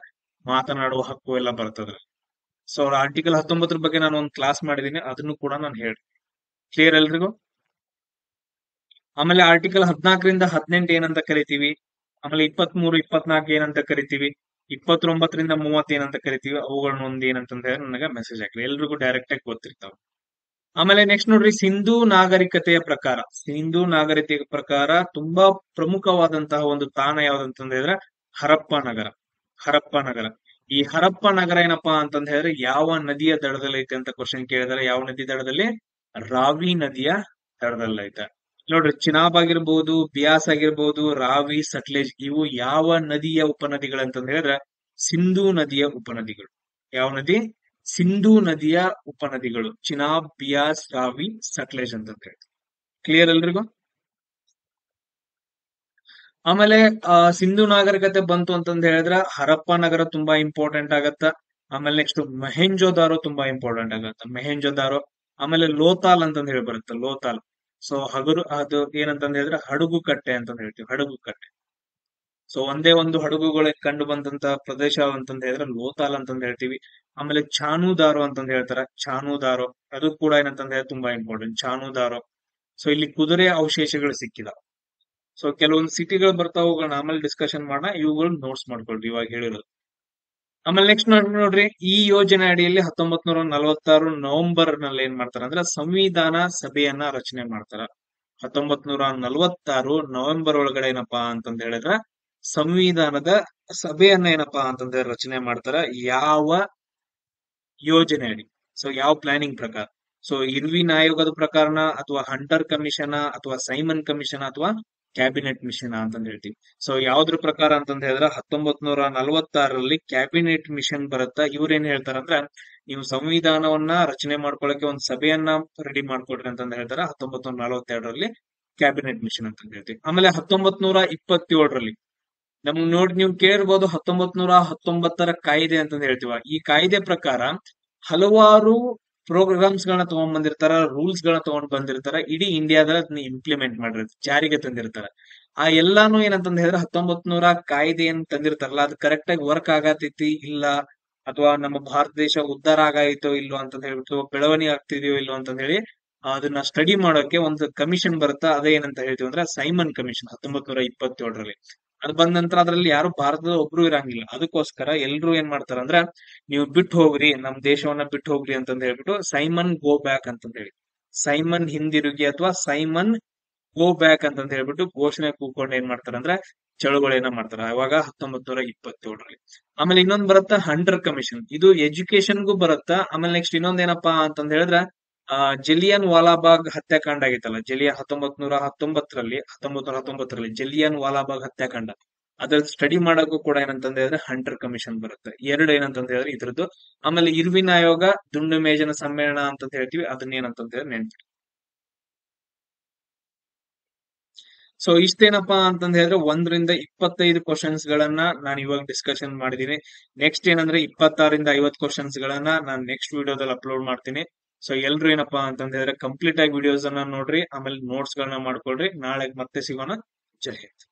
ಮಾತನಾಡುವ ಹಕ್ಕು ಎಲ್ಲ ಬರ್ತದೆ. ಸೊ ಆರ್ಟಿಕಲ್ 19 ಬಗ್ಗೆ ನಾನು ಒಂದು ಕ್ಲಾಸ್ ಮಾಡಿದೀನಿ, ಅದನ್ನು ಕೂಡ ನಾನು ಹೇಳ್ತೀನಿ. ಕ್ಲಿಯರ್ ಎಲ್ರಿಗೂ? ಆಮೇಲೆ ಆರ್ಟಿಕಲ್ 14ರಿಂದ 18 ಏನಂತ ಕರಿತೀವಿ, ಆಮೇಲೆ 23, 24 ಏನಂತ ಕರಿತೀವಿ, 29ರಿಂದ 30 ಏನಂತ ಕರಿತೀವಿ. ಅವುಗಳನ್ನ ಒಂದ್ ಏನಂತಂದ್ರೆ ನನಗೆ ಮೆಸೇಜ್ ಹಾಕ್ರಿ, ಎಲ್ರಿಗೂ ಡೈರೆಕ್ಟ್ ಆಗಿ ಗೊತ್ತಿರ್ತಾವ. ಆಮೇಲೆ ನೆಕ್ಸ್ಟ್ ನೋಡ್ರಿ, ಸಿಂಧೂ ನಾಗರಿಕತೆಯ ಪ್ರಕಾರ ತುಂಬಾ ಪ್ರಮುಖವಾದಂತಹ ಒಂದು ತಾಣ ಯಾವ್ದಂತಂದ್ರೆ ಹರಪ್ಪ ನಗರ. ಈ ಹರಪ್ಪ ನಗರ ಏನಪ್ಪಾ ಅಂತಂದ ಹೇಳಿದ್ರೆ ಯಾವ ನದಿಯ ದಡದಲ್ಲಿ ಐತೆ ಅಂತ ಕ್ವಶನ್ ಕೇಳಿದರೆ, ಯಾವ ನದಿ ದಡದಲ್ಲಿ? ರಾವಿ ನದಿಯ ದಡದಲ್ಲಿ ಐತೆ. ನೋಡ್ರಿ, ಚಿನಾಬ್ ಆಗಿರ್ಬೋದು, ಬಿಯಾಸ್ ಆಗಿರ್ಬೋದು, ರಾವಿ, ಸಟ್ಲೇಜ್ ಇವು ಯಾವ ನದಿಯ ಉಪನದಿಗಳಂತಂದ ಹೇಳಿದ್ರೆ ಸಿಂಧೂ ನದಿಯ ಉಪನದಿಗಳು. ಯಾವ ನದಿ? ಸಿಂಧೂ ನದಿಯ ಉಪನದಿಗಳು. ಚಿನಾಬ್, ಬಿಯಾಸ್, ರಾವಿ, ಸಟ್ಲೇಜ್ ಅಂತ ಹೇಳಿ. ಕ್ಲಿಯರ್ ಎಲ್ರಿಗೂ? ಆಮೇಲೆ ಸಿಂಧು ನಾಗರಿಕತೆ ಬಂತು ಅಂತಂದ ಹೇಳಿದ್ರೆ ಹರಪ್ಪ ನಗರ ತುಂಬಾ ಇಂಪಾರ್ಟೆಂಟ್ ಆಗತ್ತ. ಆಮೇಲೆ ನೆಕ್ಸ್ಟ್ ಮೊಹೆಂಜೋದಾರೋ ತುಂಬಾ ಇಂಪಾರ್ಟೆಂಟ್ ಆಗತ್ತ. ಮೊಹೆಂಜೋದಾರೋ, ಆಮೇಲೆ ಲೋತಾಲ್ ಅಂತಂದ್ ಹೇಳಿ ಬರುತ್ತೆ, ಲೋತಾಲ್. ಸೊ ಅದು ಏನಂತಂದ್ ಹೇಳಿದ್ರೆ ಹಡಗು ಕಟ್ಟೆ ಅಂತಂದ್ ಹೇಳ್ತೀವಿ, ಹಡಗು ಕಟ್ಟೆ. ಸೊ ಒಂದೇ ಒಂದು ಹಡಗುಗಳ ಕಂಡು ಬಂದಂತ ಪ್ರದೇಶ ಅಂತಂದ್ ಹೇಳಿದ್ರೆ ಲೋತಾಲ್ ಅಂತಂದ್ ಹೇಳ್ತೀವಿ. ಆಮೇಲೆ ಚಾನುದಾರೋ ಅಂತಂದ್ ಹೇಳ್ತಾರ, ಚಾನುದಾರೋ ಅದು ಕೂಡ ಏನಂತಂದ್ ಹೇಳಿದ್ರೆ ತುಂಬಾ ಇಂಪಾರ್ಟೆಂಟ್, ಚಾನುದಾರೋ. ಸೊ ಇಲ್ಲಿ ಕುದುರೆ ಅವಶೇಷಗಳು ಸಿಕ್ಕಿದಾವ. ಸೊ ಕೆಲವೊಂದು ಸಿಟಿಗಳು ಬರ್ತಾವ, ಅವುಗಳನ್ನ ಆಮೇಲೆ ಡಿಸ್ಕಷನ್ ಮಾಡೋಣ. ಇವುಗಳು ನೋಟ್ಸ್ ಮಾಡ್ಕೊಳ್ರಿ ಇವಾಗ ಹೇಳಿರೋದು. ಆಮೇಲೆ ನೆಕ್ಸ್ಟ್ ನೋಡ್ರಿ, ಈ ಯೋಜನೆ ಅಡಿಯಲ್ಲಿ 1946 ನವೆಂಬರ್ ನಲ್ಲಿ ಏನ್ ಮಾಡ್ತಾರ ಅಂದ್ರೆ ಸಂವಿಧಾನ ಸಭೆಯನ್ನ ರಚನೆ ಮಾಡ್ತಾರ. 1946 ನವೆಂಬರ್ ಒಳಗಡೆ ಏನಪ್ಪಾ ಅಂತಂದ ಹೇಳಿದ್ರೆ ಸಂವಿಧಾನದ ಸಭೆಯನ್ನ ಏನಪ್ಪಾ ಅಂತಂದ್ರೆ ರಚನೆ ಮಾಡ್ತಾರ. ಯಾವ ಯೋಜನೆ ಅಡಿ? ಸೊ ಯಾವ ಪ್ಲಾನಿಂಗ್ ಪ್ರಕಾರ? ಸೊ ಇರ್ವಿನ್ ಆಯೋಗದ ಪ್ರಕಾರನ, ಅಥವಾ ಹಂಟರ್ ಕಮಿಷನ್, ಅಥವಾ ಸೈಮನ್ ಕಮಿಷನ್, ಅಥವಾ ಕ್ಯಾಬಿನೆಟ್ ಮಿಷನ್ ಅಂತಂದ್ ಹೇಳ್ತೀವಿ. ಸೊ ಯಾವ್ದ್ರ ಪ್ರಕಾರ ಅಂತಂದ್ ಹೇಳಿದ್ರೆ 1946ರಲ್ಲಿ ಕ್ಯಾಬಿನೆಟ್ ಮಿಷನ್ ಬರುತ್ತಾ. ಇವ್ರೇನ್ ಹೇಳ್ತಾರಂದ್ರ, ನೀವು ಸಂವಿಧಾನವನ್ನ ರಚನೆ ಮಾಡ್ಕೊಳಕ್ಕೆ ಒಂದ್ ಸಭೆಯನ್ನ ರೆಡಿ ಮಾಡ್ಕೊಡ್ರಿ ಅಂತಂದ್ ಹೇಳ್ತಾರ. 1942ರಲ್ಲಿ ಕ್ಯಾಬಿನೆಟ್ ಮಿಷನ್ ಅಂತ ಹೇಳ್ತೀವಿ. ಆಮೇಲೆ 1927ರಲ್ಲಿ ನಮ್ಗ್ ನೋಡಿ ನೀವು ಕೇಳಿರ್ಬೋದು, 1919ರ ಕಾಯ್ದೆ ಅಂತಂದ್ ಹೇಳ್ತೀವ. ಈ ಕಾಯ್ದೆ ಪ್ರಕಾರ ಹಲವಾರು ಪ್ರೋಗ್ರಾಮ್ಸ್ ಗಳನ್ನ ತಗೊಂಡ್ ಬಂದಿರ್ತಾರ, ರೂಲ್ಸ್ ಗಳನ್ನ ತಗೊಂಡ್ ಬಂದಿರ್ತಾರ, ಇಡೀ ಇಂಡಿಯಾದಲ್ಲಿ ಅದನ್ನ ಇಂಪ್ಲಿಮೆಂಟ್ ಮಾಡಿರ್ತಾರೆ, ಜಾರಿಗೆ ತಂದಿರ್ತಾರ. ಆ ಎಲ್ಲಾನು ಏನಂತಂದ್ ಹೇಳಿದ್ರೆ 1900 ಕಾಯ್ದೆ ಏನ್ ತಂದಿರ್ತಾರಲ್ಲ ಅದು ಕರೆಕ್ಟ್ ಆಗಿ ವರ್ಕ್ ಆಗತೈತಿ ಇಲ್ಲ, ಅಥವಾ ನಮ್ಮ ಭಾರತ ದೇಶ ಉದ್ಧಾರ ಆಗಾಯ್ತೋ ಇಲ್ಲೋ ಅಂತಂದ್ ಹೇಳ್ಬಿಟ್ಟು, ಬೆಳವಣಿಗೆ ಆಗ್ತಿದೆಯೋ ಇಲ್ಲೋ ಅಂತಂದ್ ಹೇಳಿ ಅದನ್ನ ಸ್ಟಡಿ ಮಾಡೋಕೆ ಒಂದು ಕಮಿಷನ್ ಬರುತ್ತಾ. ಅದೇ ಏನಂತ ಹೇಳ್ತೀವಿ ಅಂದ್ರೆ ಸೈಮನ್ ಕಮಿಷನ್ 1927ರಲ್ಲಿ. ಅದು ಬಂದ ನಂತರ ಅದ್ರಲ್ಲಿ ಯಾರು ಭಾರತದ ಒಬ್ರು ಇರಂಗಿಲ್ಲ. ಅದಕ್ಕೋಸ್ಕರ ಎಲ್ರು ಏನ್ ಮಾಡ್ತಾರ ಅಂದ್ರೆ, ನೀವು ಬಿಟ್ಟು ಹೋಗ್ರಿ, ನಮ್ ದೇಶವನ್ನ ಬಿಟ್ಟು ಹೋಗ್ರಿ ಅಂತಂದ್ ಹೇಳ್ಬಿಟ್ಟು ಸೈಮನ್ ಗೋ ಬ್ಯಾಕ್ ಅಂತಂದ್ ಹೇಳಿ, ಸೈಮನ್ ಹಿಂದಿರುಗಿ ಅಥವಾ ಸೈಮನ್ ಗೋ ಬ್ಯಾಕ್ ಅಂತಂದ್ ಹೇಳ್ಬಿಟ್ಟು ಘೋಷಣೆ ಕೂತ್ಕೊಂಡು ಏನ್ ಮಾಡ್ತಾರ ಅಂದ್ರೆ ಚಳುವಳಿಯನ್ನ ಮಾಡ್ತಾರ. ಅವಾಗ 1927ರಲ್ಲಿ. ಆಮೇಲೆ ಇನ್ನೊಂದ್ ಬರುತ್ತಾ ಹಂಟರ್ ಕಮಿಷನ್, ಇದು ಎಜುಕೇಶನ್ಗೂ ಬರುತ್ತಾ. ಆಮೇಲೆ ನೆಕ್ಸ್ಟ್ ಇನ್ನೊಂದ್ ಏನಪ್ಪಾ ಅಂತಂದ್ ಹೇಳಿದ್ರೆ ಜಲಿಯನ್ ವಾಲಾಬಾಗ್ ಹತ್ಯಾಕಾಂಡ ಆಗಿತ್ತಲ್ಲ, 1919ರಲ್ಲಿ ಜಲಿಯನ್ ವಾಲಾಬಾಗ್ ಹತ್ಯಾಕಾಂಡ, ಅದ್ರ ಸ್ಟಡಿ ಮಾಡಕ್ಕೂ ಕೂಡ ಏನಂತಂದ ಹೇಳಿದ್ರೆ ಹಂಟರ್ ಕಮಿಷನ್ ಬರುತ್ತೆ. ಎರಡು ಏನಂತಂದ ಹೇಳಿದ್ರೆ ಇದ್ರದ್ದು. ಆಮೇಲೆ ಇರ್ವಿನ್ ಆಯೋಗ, ದುಂಡು ಮೇಜಿನ ಸಮ್ಮೇಳನ ಅಂತ ಹೇಳ್ತೀವಿ, ಅದನ್ನ ಏನಂತಂದ ಹೇಳಿದ್ರೆ ನೆನ್ಪಿಡಿ. ಸೊ ಇಷ್ಟೇನಪ್ಪಾ ಅಂತಂದ ಹೇಳಿದ್ರೆ 1ರಿಂದ 25 ಕ್ವಶನ್ಸ್ ಗಳನ್ನ ನಾನು ಇವಾಗ ಡಿಸ್ಕಷನ್ ಮಾಡಿದೀನಿ. ನೆಕ್ಸ್ಟ್ ಏನಂದ್ರೆ 26ರಿಂದ 50 ಕ್ವಶನ್ಸ್ ಗಳನ್ನ ನಾನು ನೆಕ್ಸ್ಟ್ ವಿಡಿಯೋದಲ್ಲಿ ಅಪ್ಲೋಡ್ ಮಾಡ್ತೀನಿ. ಸೊ ಎಲ್ರು ಏನಪ್ಪಾ ಅಂತಂದ ಹೇಳಿದ್ರೆ ಕಂಪ್ಲೀಟ್ ಆಗಿ ವಿಡಿಯೋಸ್ ಅನ್ನ ನೋಡ್ರಿ, ಆಮೇಲೆ ನೋಟ್ಸ್ ಗಳನ್ನ ಮಾಡ್ಕೊಳ್ರಿ. ನಾಳೆ ಮತ್ತೆ ಸಿಗೋಣ. ಜೈ ಹಿಂದ್.